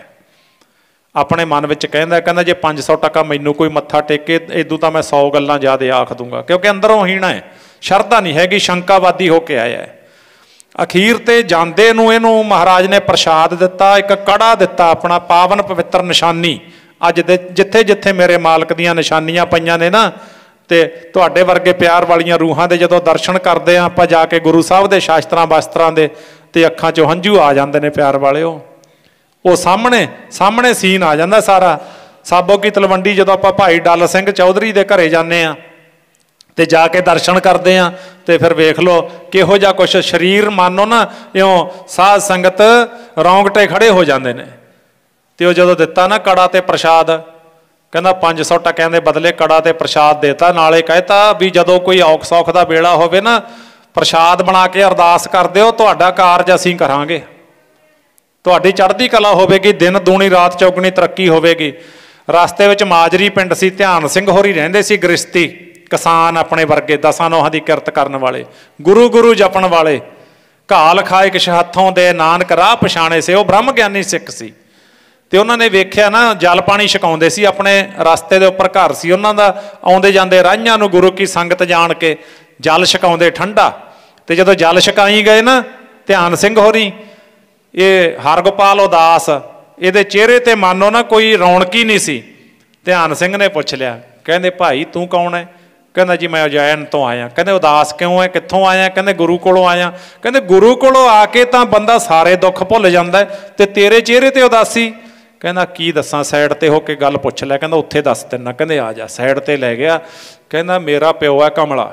ਆਪਣੇ ਮਨ ਵਿੱਚ ਕਹਿੰਦਾ ਜੇ 500 ਟਕਾ ਮੈਨੂੰ ਕੋਈ ਮੱਥਾ ਟੇਕੇ, ਇਦੋਂ ਤਾਂ ਮੈਂ 100 ਗੱਲਾਂ ਜ਼ਿਆਦਾ ਆਖ ਦੂੰਗਾ, ਕਿਉਂਕਿ ਅੰਦਰੋਂ ਹੀਣਾ ਹੈ, ਸ਼ਰਧਾ ਨਹੀਂ ਹੈਗੀ, ਸ਼ੰਕਾਵਾਦੀ ਹੋ ਕੇ ਆਇਆ ਹੈ। ਅਖੀਰ ਤੇ ਜਾਂਦੇ ਨੂੰ ਇਹਨੂੰ ਮਹਾਰਾਜ ਨੇ ਪ੍ਰਸ਼ਾਦ ਦਿੱਤਾ, ਇੱਕ ਕੜਾ ਦਿੱਤਾ, ਆਪਣਾ ਪਾਵਨ ਪਵਿੱਤਰ ਨਿਸ਼ਾਨੀ। ਅੱਜ ਦੇ ਜਿੱਥੇ ਜਿੱਥੇ ਮੇਰੇ ਮਾਲਕ ਦੀਆਂ ਨਿਸ਼ਾਨੀਆਂ ਪਈਆਂ ਨੇ ਨਾ, ਤੇ ਤੁਹਾਡੇ ਵਰਗੇ ਪਿਆਰ ਵਾਲੀਆਂ ਰੂਹਾਂ ਦੇ ਜਦੋਂ ਦਰਸ਼ਨ ਕਰਦੇ ਹਾਂ ਆਪਾਂ ਜਾ ਕੇ ਗੁਰੂ ਸਾਹਿਬ ਦੇ ਸ਼ਾਸਤਰਾਂ ਵਸਤਰਾਂ ਦੇ, ਤੇ ਅੱਖਾਂ 'ਚੋਂ ਹੰਝੂ ਆ ਜਾਂਦੇ ਨੇ ਪਿਆਰ ਵਾਲਿਓ। ਉਹ ਸਾਹਮਣੇ ਸੀਨ ਆ ਜਾਂਦਾ ਸਾਰਾ। ਸਾਬੋ ਕੀ ਤਲਵੰਡੀ ਜਦੋਂ ਆਪਾਂ ਭਾਈ ਡੱਲ ਸਿੰਘ ਚੌਧਰੀ ਦੇ ਘਰੇ ਜਾਂਦੇ ਹਾਂ ਤੇ ਜਾ ਕੇ ਦਰਸ਼ਨ ਕਰਦੇ ਹਾਂ, ਤੇ ਫਿਰ ਵੇਖ ਲਓ ਕਿਹੋ ਜਿਹਾ ਕੁਛ ਸਰੀਰ ਮਾਨੋ ਨਾ ਇਉਂ ਸਾਧ ਸੰਗਤ ਰੌਂਗਟੇ ਖੜੇ ਹੋ ਜਾਂਦੇ ਨੇ। ਤੇ ਉਹ ਜਦੋਂ ਦਿੱਤਾ ਨਾ ਕੜਾ ਤੇ ਪ੍ਰਸ਼ਾਦ, ਕਹਿੰਦਾ 500 ਟਕਿਆਂ ਦੇ ਬਦਲੇ ਕੜਾ ਤੇ ਪ੍ਰਸ਼ਾਦ ਦੇਤਾ, ਨਾਲੇ ਕਹਿਤਾ ਵੀ ਜਦੋਂ ਕੋਈ ਔਖ ਸੌਖ ਦਾ ਵੇਲਾ ਹੋਵੇ ਨਾ ਪ੍ਰਸ਼ਾਦ ਬਣਾ ਕੇ ਅਰਦਾਸ ਕਰ ਦਿਓ, ਤੁਹਾਡਾ ਕਾਰਜ ਅਸੀਂ ਕਰਾਂਗੇ, ਤੁਹਾਡੀ ਚੜ੍ਹਦੀ ਕਲਾ ਹੋਵੇਗੀ, ਦਿਨ ਦੂਣੀ ਰਾਤ ਚੌਗਣੀ ਤਰੱਕੀ ਹੋਵੇਗੀ। ਰਸਤੇ ਵਿੱਚ ਮਾਜਰੀ ਪਿੰਡ ਸੀ, ਧਿਆਨ ਸਿੰਘ ਹੋਰੀ ਰਹਿੰਦੇ ਸੀ, ਗ੍ਰਿਸ਼ਤੀ ਕਿਸਾਨ ਆਪਣੇ ਵਰਗੇ, 10 ਨੋਹਾਂ ਦੀ ਕਿਰਤ ਕਰਨ ਵਾਲੇ, ਗੁਰੂ ਗੁਰੂ ਜਪਣ ਵਾਲੇ। ਘਾਲ ਖਾਏ ਕਿਛ ਹੱਥੋਂ ਦੇ ਨਾਨਕ ਰਾਹ ਪਛਾਣੇ ਸੇ, ਉਹ ਬ੍ਰਹਮ ਗਿਆਨੀ ਸਿੱਖ ਸੀ। ਤੇ ਉਹਨਾਂ ਨੇ ਵੇਖਿਆ ਨਾ ਜਲ ਪਾਣੀ ਛਕਾਉਂਦੇ ਸੀ, ਆਪਣੇ ਰਸਤੇ ਦੇ ਉੱਪਰ ਘਰ ਸੀ ਉਹਨਾਂ ਦਾ, ਆਉਂਦੇ ਜਾਂਦੇ ਰਾਹੀਆਂ ਨੂੰ ਗੁਰੂ ਕੀ ਸੰਗਤ ਜਾਣ ਕੇ ਜਲ ਛਕਾਉਂਦੇ ਠੰਡਾ। ਤੇ ਜਦੋਂ ਜਲ ਛਕਾਈ ਗਏ ਨਾ ਧਿਆਨ ਸਿੰਘ ਹੋਰੀ, ਇਹ ਹਰਗੋਪਾਲ ਉਦਾਸ, ਇਹਦੇ ਚਿਹਰੇ ਤੇ ਮਾਨੋ ਨਾ ਕੋਈ ਰੌਣਕ ਹੀ ਨਹੀਂ ਸੀ। ਧਿਆਨ ਸਿੰਘ ਨੇ ਪੁੱਛ ਲਿਆ, ਕਹਿੰਦੇ ਭਾਈ ਤੂੰ ਕੌਣ ਹੈ? ਕਹਿੰਦਾ ਜੀ ਮੈਂ ਉਜੈਨ ਤੋਂ ਆਇਆ। ਕਹਿੰਦੇ ਉਦਾਸ ਕਿਉਂ ਹੈ, ਕਿੱਥੋਂ ਆਇਆ? ਕਹਿੰਦੇ ਗੁਰੂ ਕੋਲੋਂ ਆਇਆ। ਕਹਿੰਦੇ ਗੁਰੂ ਕੋਲੋਂ ਆ ਕੇ ਤਾਂ ਬੰਦਾ ਸਾਰੇ ਦੁੱਖ ਭੁੱਲ ਜਾਂਦਾ, ਤੇ ਤੇਰੇ ਚਿਹਰੇ ਤੇ ਉਦਾਸੀ। ਕਹਿੰਦਾ ਕੀ ਦੱਸਾਂ, ਸਾਈਡ ਤੇ ਹੋ ਕੇ ਗੱਲ ਪੁੱਛ ਲੈ। ਕਹਿੰਦਾ ਉੱਥੇ ਦੱਸ ਦਿੰਦਾ। ਕਹਿੰਦੇ ਆ ਜਾ। ਸਾਈਡ ਤੇ ਲੈ ਗਿਆ। ਕਹਿੰਦਾ ਮੇਰਾ ਪਿਓ ਹੈ ਕਮਲਾ,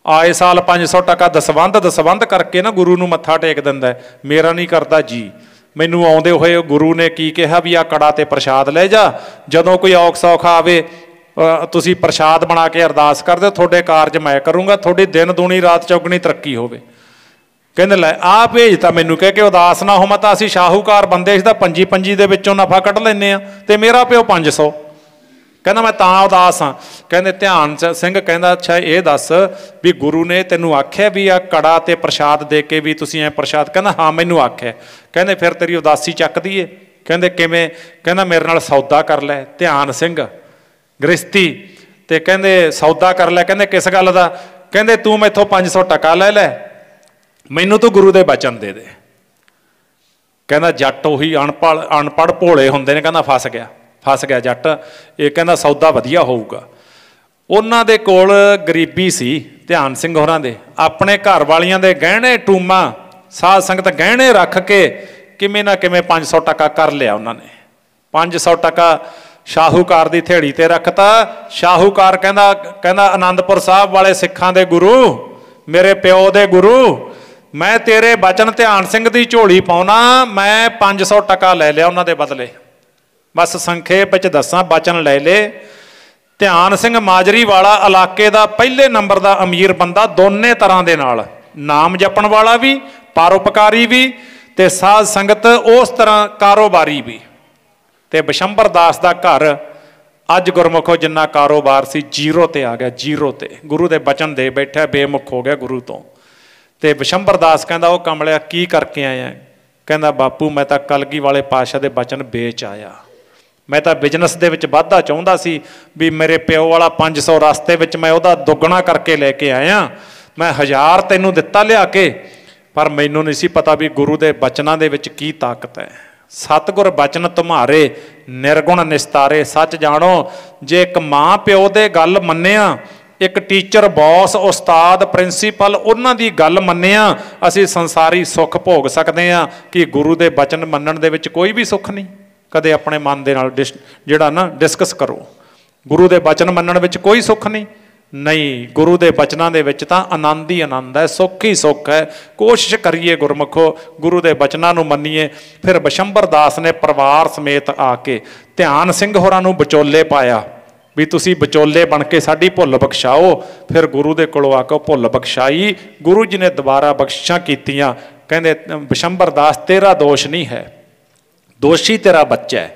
ਆਏ ਸਾਲ 500 ਟਕਾ ਦਸਵੰਧ ਕਰਕੇ ਨਾ ਗੁਰੂ ਨੂੰ ਮੱਥਾ ਟੇਕ ਦਿੰਦਾ, ਮੇਰਾ ਨਹੀਂ ਕਰਦਾ ਜੀ। ਮੈਨੂੰ ਆਉਂਦੇ ਹੋਏ ਗੁਰੂ ਨੇ ਕੀ ਕਿਹਾ ਵੀ ਆ ਕੜਾ ਤੇ ਪ੍ਰਸ਼ਾਦ ਲੈ ਜਾ, ਜਦੋਂ ਕੋਈ ਔਖ ਸੌਖ ਆਵੇ ਤੁਸੀਂ ਪ੍ਰਸ਼ਾਦ ਬਣਾ ਕੇ ਅਰਦਾਸ ਕਰ ਦਿਓ, ਤੁਹਾਡੇ ਕਾਰਜ ਮੈਂ ਕਰੂੰਗਾ, ਤੁਹਾਡੀ ਦਿਨ ਦੂਣੀ ਰਾਤ ਚੌਗਣੀ ਤਰੱਕੀ ਹੋਵੇ। ਕਹਿੰਦੇ ਲੈ ਆ ਭੇਜਤਾ ਮੈਨੂੰ, ਕਹਿ ਕੇ ਉਦਾਸ ਨਾ ਹੋਵਾਂ ਤਾਂ ਅਸੀਂ ਸ਼ਾਹੂਕਾਰ ਬੰਦੇ ਸੀ ਤਾਂ 25 ਦੇ ਵਿੱਚੋਂ ਨਫਾ ਕੱਢ ਲੈਂਦੇ ਹਾਂ, ਤੇ ਮੇਰਾ ਪਿਓ 500। ਕਹਿੰਦਾ ਮੈਂ ਤਾਂ ਉਦਾਸ ਹਾਂ। ਕਹਿੰਦੇ ਧਿਆਨ ਸਿੰਘ ਕਹਿੰਦਾ ਅੱਛਾ ਇਹ ਦੱਸ ਵੀ ਗੁਰੂ ਨੇ ਤੈਨੂੰ ਆਖਿਆ ਵੀ ਆ ਕੜਾ ਤੇ ਪ੍ਰਸ਼ਾਦ ਦੇ ਕੇ ਵੀ ਤੁਸੀਂ ਐ ਪ੍ਰਸ਼ਾਦ? ਕਹਿੰਦਾ ਹਾਂ ਮੈਨੂੰ ਆਖਿਆ। ਕਹਿੰਦੇ ਫਿਰ ਤੇਰੀ ਉਦਾਸੀ ਚੱਕ ਦਈਏ? ਕਹਿੰਦੇ ਕਿਵੇਂ? ਕਹਿੰਦਾ ਮੇਰੇ ਨਾਲ ਸੌਦਾ ਕਰ ਲੈ। ਧਿਆਨ ਸਿੰਘ ਗ੍ਰਿਸ਼ਤੀ, ਤੇ ਕਹਿੰਦੇ ਸੌਦਾ ਕਰ ਲੈ। ਕਹਿੰਦੇ ਕਿਸ ਗੱਲ ਦਾ? ਕਹਿੰਦੇ ਤੂੰ ਮੈਥੋਂ 500 ਟਕਾ ਲੈ ਲੈ, ਮੈਨੂੰ ਤੂੰ ਗੁਰੂ ਦੇ ਬਚਨ ਦੇ ਦੇ। ਕਹਿੰਦਾ ਜੱਟ ਉਹੀ ਅਨਪੜ੍ਹ ਭੋਲੇ ਹੁੰਦੇ ਨੇ, ਕਹਿੰਦਾ ਫਸ ਗਿਆ ਜੱਟ। ਇਹ ਕਹਿੰਦਾ ਸੌਦਾ ਵਧੀਆ ਹੋਊਗਾ। ਉਹਨਾਂ ਦੇ ਕੋਲ ਗਰੀਬੀ ਸੀ ਧਿਆਨ ਸਿੰਘ ਹੋਰਾਂ ਦੇ, ਆਪਣੇ ਘਰ ਵਾਲੀਆਂ ਦੇ ਗਹਿਣੇ ਟੂਮਾ ਸਾਧ ਸੰਗਤ ਗਹਿਣੇ ਰੱਖ ਕੇ ਕਿਵੇਂ ਨਾ ਕਿਵੇਂ 500 ਟਕਾ ਕਰ ਲਿਆ ਉਹਨਾਂ ਨੇ। 500 ਟਕਾ ਸ਼ਾਹੂਕਾਰ ਦੀ ਥੇੜੀ ਤੇ ਰੱਖਤਾ। ਸ਼ਾਹੂਕਾਰ ਕਹਿੰਦਾ ਆਨੰਦਪੁਰ ਸਾਹਿਬ ਵਾਲੇ ਸਿੱਖਾਂ ਦੇ ਗੁਰੂ, ਮੇਰੇ ਪਿਓ ਦੇ ਗੁਰੂ, ਮੈਂ ਤੇਰੇ ਬਚਨ ਧਿਆਨ ਸਿੰਘ ਦੀ ਝੋਲੀ ਪਾਉਣਾ, ਮੈਂ 500 ਟਕਾ ਲੈ ਲਿਆ ਉਹਨਾਂ ਦੇ ਬਦਲੇ। ਬਸ ਸੰਖੇਪ ਵਿੱਚ ਦੱਸਾਂ, ਬਚਨ ਲੈ ਲੇ। ਧਿਆਨ ਸਿੰਘ ਮਾਜਰੀ ਵਾਲਾ ਇਲਾਕੇ ਦਾ ਪਹਿਲੇ ਨੰਬਰ ਦਾ ਅਮੀਰ ਬੰਦਾ, ਦੋਨੇ ਤਰ੍ਹਾਂ ਦੇ ਨਾਲ, ਨਾਮ ਜਪਣ ਵਾਲਾ ਵੀ, ਪਰਉਪਕਾਰੀ ਵੀ, ਤੇ ਸਾਧ ਸੰਗਤ ਉਸ ਤਰ੍ਹਾਂ ਕਾਰੋਬਾਰੀ ਵੀ। ਤੇ ਬਿਸ਼ੰਬਰ ਦਾਸ ਦਾ ਘਰ ਅੱਜ ਗੁਰਮੁਖੋ ਜਿੰਨਾ ਕਾਰੋਬਾਰ ਸੀ ਜ਼ੀਰੋ ਤੇ ਆ ਗਿਆ, ਜ਼ੀਰੋ ਤੇ। ਗੁਰੂ ਦੇ ਬਚਨ ਦੇ ਬੈਠਾ, ਬੇਮੁਖ ਹੋ ਗਿਆ ਗੁਰੂ ਤੋਂ। ਤੇ ਬਿਸ਼ੰਬਰ ਦਾਸ ਕਹਿੰਦਾ ਉਹ ਕਮਲਿਆ ਕੀ ਕਰਕੇ ਆਇਆ? ਕਹਿੰਦਾ ਬਾਪੂ ਮੈਂ ਤਾਂ ਕਲਗੀ ਵਾਲੇ ਪਾਤਸ਼ਾਹ ਦੇ ਬਚਨ ਵੇਚ ਆਇਆ, ਮੈਂ ਤਾਂ ਬਿਜ਼ਨਸ ਦੇ ਵਿੱਚ ਵਾਧਾ ਚਾਹੁੰਦਾ ਸੀ ਵੀ ਮੇਰੇ ਪਿਓ ਵਾਲਾ 500 ਰਸਤੇ ਵਿੱਚ ਮੈਂ ਉਹਦਾ ਦੁੱਗਣਾ ਕਰਕੇ ਲੈ ਕੇ ਆਇਆ, ਮੈਂ 1000 ਤੈਨੂੰ ਦਿੱਤਾ ਲਿਆ ਕੇ, ਪਰ ਮੈਨੂੰ ਨਹੀਂ ਸੀ ਪਤਾ ਵੀ ਗੁਰੂ ਦੇ ਬਚਨਾਂ ਦੇ ਵਿੱਚ ਕੀ ਤਾਕਤ ਹੈ। ਸਤਿਗੁਰ ਬਚਨ ਤੁਮਾਰੇ ਨਿਰਗੁਣ ਨਿਸਤਾਰੇ, ਸੱਚ ਜਾਣੋ ਜੇ ਇੱਕ ਮਾਂ ਪਿਓ ਦੇ ਗੱਲ ਮੰਨਿਆ, एक टीचर बॉस उस्ताद प्रिंसीपल उन्हां दी गल मन्निया असीं संसारी सुख भोग सकते हैं कि गुरु के बचन मनण दे विच कोई भी सुख नहीं। कदे अपने मन दे नाल जिहड़ा ना डिस्कस करो, गुरु के बचन मनण विच कोई सुख नहीं। गुरु के बचनों के विच तां आनंद ही आनंद है, सुख ही सुख है। कोशिश करिए गुरमुखो गुरु के बचनों नूं मन्नीए। फिर बिशंबर दास ने परिवार समेत आके ध्यान सिंह होरां नूं विचोले पाया भी तुसी विचोले बन के साडी भुल बख्शाओ। फिर गुरु के कोलों आके भुल बख्शाई, गुरु जी ने दोबारा बख्शिशां कीतियां। कहंदे बिशंबर दास तेरा दोष नहीं है, दोषी तेरा बच्चा है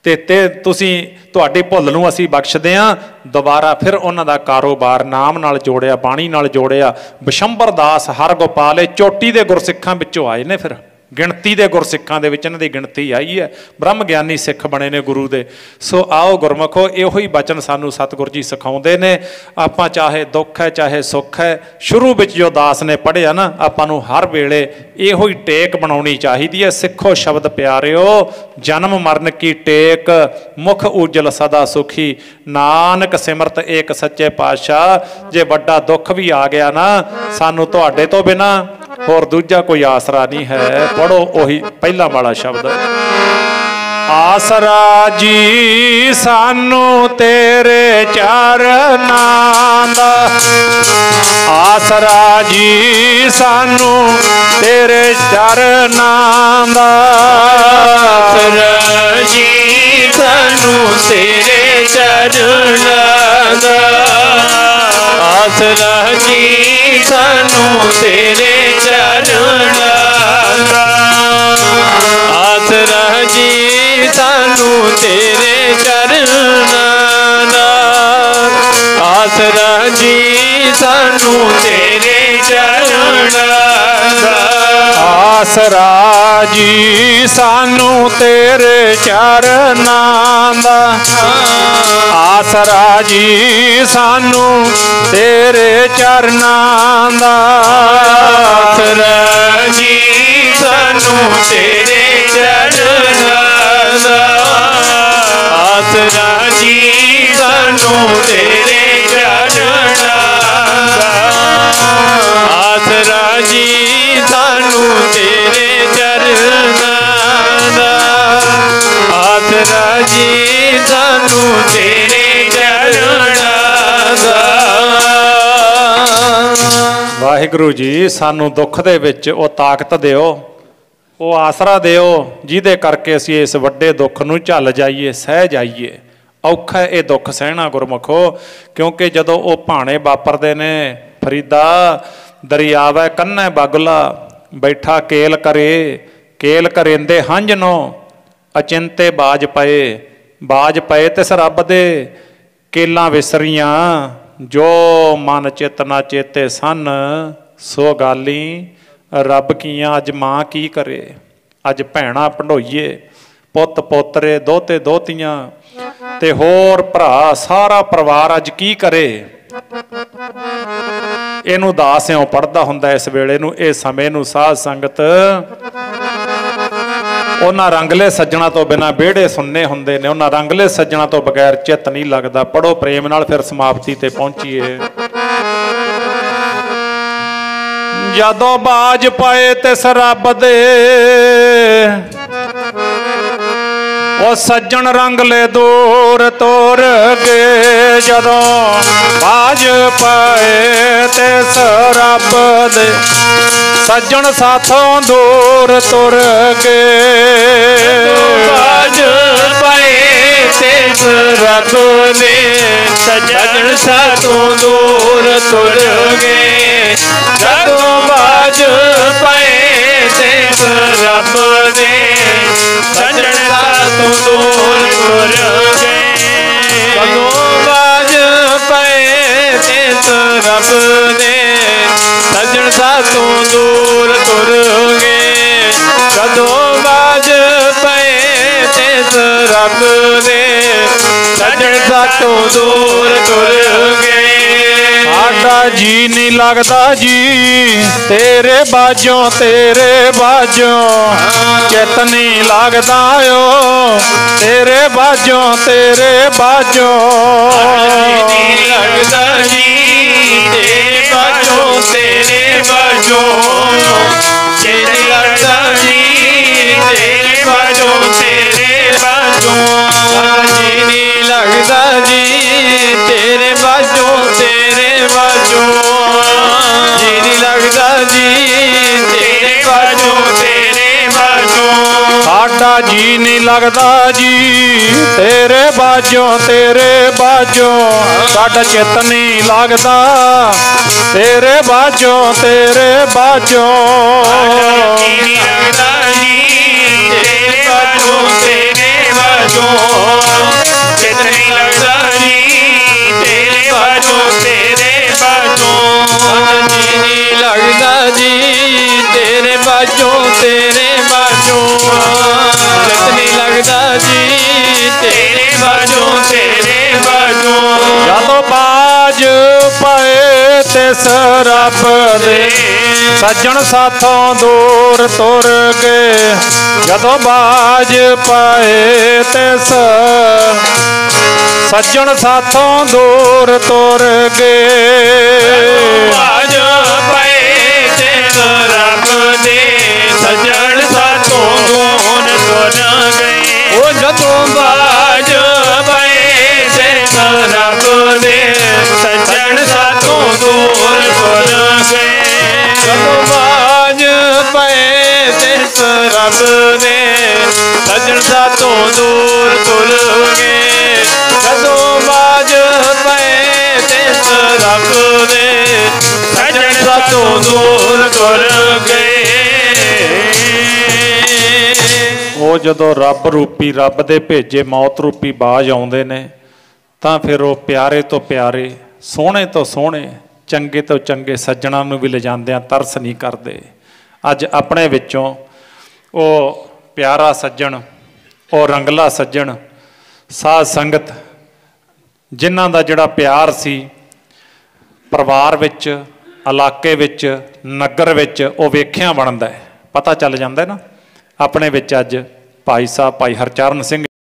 ते तुसी तुहाडी भुल नूं असीं बख्शदे हां। दोबारा फिर उन्हां दा कारोबार नाम नाल जोड़िया, बाणी नाल जोड़िया। बिशंबर दास हरगोपाल चोटी दे गुरसिखां विचों आए ने। फिर गिणती के गुरसिखां दे विच इन्हां दी गिणती आई है, ब्रह्म ज्ञानी सिख बने ने गुरु दे। सो आओ गुरमुखो इहो ही बचन सानू सतगुरु जी सिखाउंदे ने। आपां चाहे दुख है चाहे सुख है, शुरू विच जो दास ने पढ़िया ना आपां नूं हर वेले इहो ही टेक बनाउणी चाहीदी है। सिखो शब्द प्यारिओ जन्म मरण की टेक, मुख उजल सदा सुखी, नानक सिमरत एक सच्चे पातशाह। जे वड्डा दुख भी आ गया ना सानू तुहाडे तो बिना होर दूजा कोई आसरा नहीं है। पढ़ो वही पहला वाला शब्द, आसरा जी सानू तेरे चरनां दा, आसरा जी सानू तेरे चरनां दा, आसरा जी सानू तेरे चरनां दा, आसरा जी सानू तेरे चरनां दा, आसरा जी सानू तेरे चरनां दा, आसरा जी सानू तेरे चरनां दा, आसरा जी सानू तेरे चरनां दा, आसरा जी सानू तेरे चरनां दा, आसरा जी सानू तेरे चरनां दा, आसरा जी सानू तेरे चरनां दा, आसरा जी सानू तेरे चरनां दा, आसरा जी सानू तेरे चरनां दा। वाहिगुरू जी सानू दुख दे विच ओ ताकत दिओ, ਉਹ ਆਸਰਾ ਦਿਓ ਜਿਹਦੇ ਕਰਕੇ ਅਸੀਂ ਇਸ ਵੱਡੇ ਦੁੱਖ ਨੂੰ ਝੱਲ ਜਾਈਏ, ਸਹਿ ਜਾਈਏ। ਔਖਾ ਇਹ ਦੁੱਖ ਸਹਿਣਾ ਗੁਰਮੁਖੋ, ਕਿਉਂਕਿ ਜਦੋਂ ਉਹ ਭਾਣੇ ਵਾਪਰਦੇ ਨੇ ਫਰੀਦਾ ਦਰਿਆਵੈ ਕੰਨੈ ਬਗਲਾ ਬੈਠਾ ਕੇਲ ਕਰੇਂਦੇ ਹੰਝਨੋ ਅਚਿੰਤੇ ਬਾਜ ਪਏ ਤਿਸ ਰੱਬ ਦੇ ਕੇਲਾਂ ਵਿਸਰੀਆਂ ਜੋ ਮਨ ਚਿਤ ਨਾ ਚੇਤੇ ਸਨ ਸੋ ਗਾਲੀ रब कीआं अज मां की करे। अज भैणां भंडोईए पुत पोतरे दोते दोतियां ते होर भरा सारा परिवार अज की करे। इनू दास इउं पढ़दा हुंदा इस वेले नूं, इस समय नूं साध संगत उन्हां रंगले सज्जणा तो बिना बेड़े सुनने हुंदे ने, उन्हां रंगले सज्जणा तो बगैर चित नहीं लगदा। पढ़ो प्रेम नाल फिर समाप्ति ते पहुंचीए। जदों बाज पाए तिस रब दे ओ सज्जन रंगले दूर तुर गए। जदों बाज पाए तिस रब दे सज्जन साथों दूर तुर गए। बाज पाए तिस रब दे सज्जन साथों दूर तुर गए। जदों बाज पाए तिस रब दे सज्जन साथों दूर तुर गए। जदों बाज पाए तिस रब दे सज्जन साथों दूर तुर गए। जदों बाज पाए तिस रब दे सज्जन साथों दूर तुर गए। साडा जी नहीं लगदा जी तेरे बाजों चित नहीं लगदा ओ तेरे ਬਾਜੋਂ ਤੇਰੇ ਬਾਜੋਂ ਨਹੀਂ ਲੱਗਦਾ ਜੀ ਤੇਰੇ ਬਾਜੋਂ ਤੇਰੇ ਬਾਜੋਂ ਨਹੀਂ ਲੱਗਦਾ ਜੀ ਤੇਰੇ ਬਾਜੋਂ ਤੇਰੇ ਬਾਜੋਂ ਜੀ ਨਹੀਂ ਲੱਗਦਾ ਜੀ ਤੇਰੇ ਬਾਜੋਂ ਤੇਰੇ ਬਾਜੋਂ ਜੀ ਨਹੀਂ ਲੱਗਦਾ ਜੀ ਤੇਰੇ ਬਾਜੋਂ ਤੇਰੇ ਬਾਜੋਂ ਸਾਡਾ ਜੀ ਨਹੀਂ ਲੱਗਦਾ ਜੀ ਤੇਰੇ ਬਾਜੋਂ ਤੇਰੇ ਬਾਜੋਂ ਸਾਡਾ ਚਿੱਤ ਨਹੀਂ ਲੱਗਦਾ ਤੇਰੇ ਬਾਜੋਂ ਤੇਰੇ ਬਾਜੋਂ ਨਹੀਂ ਲੱਗਦਾ ਜੀ ਤੇਰੇ ਬਾਜੋਂ ਤੇਰੇ ਬਾਜੋਂ ਚਿੱਤ ਨਹੀਂ ਲੱਗਦਾ ਜੀ ਤੇਰੇ ਬਾਜੋਂ ਤੇਰੇ ਬਾਜੋਂ ਜੀ ਨਹੀਂ ਲੱਗਦਾ ਜੀ ਤੇਰੇ ਬਾਜੋਂ ਤੇਰੇ ਬਾਜੋਂ ਚਿੱਤ ਨਹੀਂ ਲੱਗਦਾ ਜੀ ਤੇਰੇ ਬਾਜੋਂ ਤੇਰੇ ਬਾਜੋਂ ਜਦੋਂ ਬਾਜ ਪਏ ਤਿਸ ਰੱਬ ਦੇ ਸੱਜਣ ਸਾਥੋਂ ਦੂਰ ਤੁਰ ਗਏ ਜਦੋਂ ਬਾਜ ਪਏ ਤਿਸ ਸੱਜਣ ਸਾਥੋਂ ਦੂਰ ਤੁਰ ਗਏ ਬਾਜ ਪਏ ਤਿਸ ਰੱਬ ਦੇ ਸੱਜਣ ਸਾਥੋਂ ਦੂਰ ਤੁਰ ਗਏ ਉਹ ਜਦੋਂ ਬਾਜ ਪਏ ਤਿਸ ਰੱਬ ਦੇ ਸੱਜਣ ਸਾਥੋਂ ਦੂਰ ਤੁਰ ਗਏ ਜਦੋਂ ਬਾਜ ਪਏ ਤਿਸ ਰੱਬ ਦੇ ਸੱਜਣ ਸਾਥੋਂ ਦੂਰ ਤੁਰ ਗਏ ਜਦੋਂ ਬਾਜ ਪਏ ਤਿਸ ਰੱਬ ਦੇ ਸੱਜਣ ਸਾਥੋਂ ਦੂਰ ਤੁਰ ਗਏ ਉਹ ਜਦੋਂ ਰੱਬ ਰੂਪੀ ਰੱਬ ਦੇ ਭੇਜੇ ਮੌਤ ਰੂਪੀ ਬਾਜ ਆਉਂਦੇ ਨੇ ਤਾਂ ਫਿਰ ਉਹ ਪਿਆਰੇ ਤੋਂ ਪਿਆਰੇ ਸੋਹਣੇ ਤੋਂ ਸੋਹਣੇ ਚੰਗੇ ਤੋਂ ਚੰਗੇ ਸੱਜਣਾਂ ਨੂੰ ਵੀ ਲਿਜਾਂਦਿਆਂ ਤਰਸ ਨਹੀਂ ਕਰਦੇ। ਅੱਜ ਆਪਣੇ ਵਿੱਚੋਂ ਉਹ ਪਿਆਰਾ ਸੱਜਣ ਉਹ ਰੰਗਲਾ ਸੱਜਣ ਸਾਧ ਸੰਗਤ ਜਿਨ੍ਹਾਂ ਦਾ ਜਿਹੜਾ ਪਿਆਰ ਸੀ ਪਰਿਵਾਰ ਵਿੱਚ ਇਲਾਕੇ ਵਿੱਚ ਨਗਰ ਵਿੱਚ ਉਹ ਵੇਖਿਆ ਬਣਦਾ ਪਤਾ ਚੱਲ ਜਾਂਦਾ ਨਾ। ਆਪਣੇ ਵਿੱਚ ਅੱਜ ਭਾਈ ਸਾਹਿਬ ਭਾਈ ਹਰਚਰਨ ਸਿੰਘ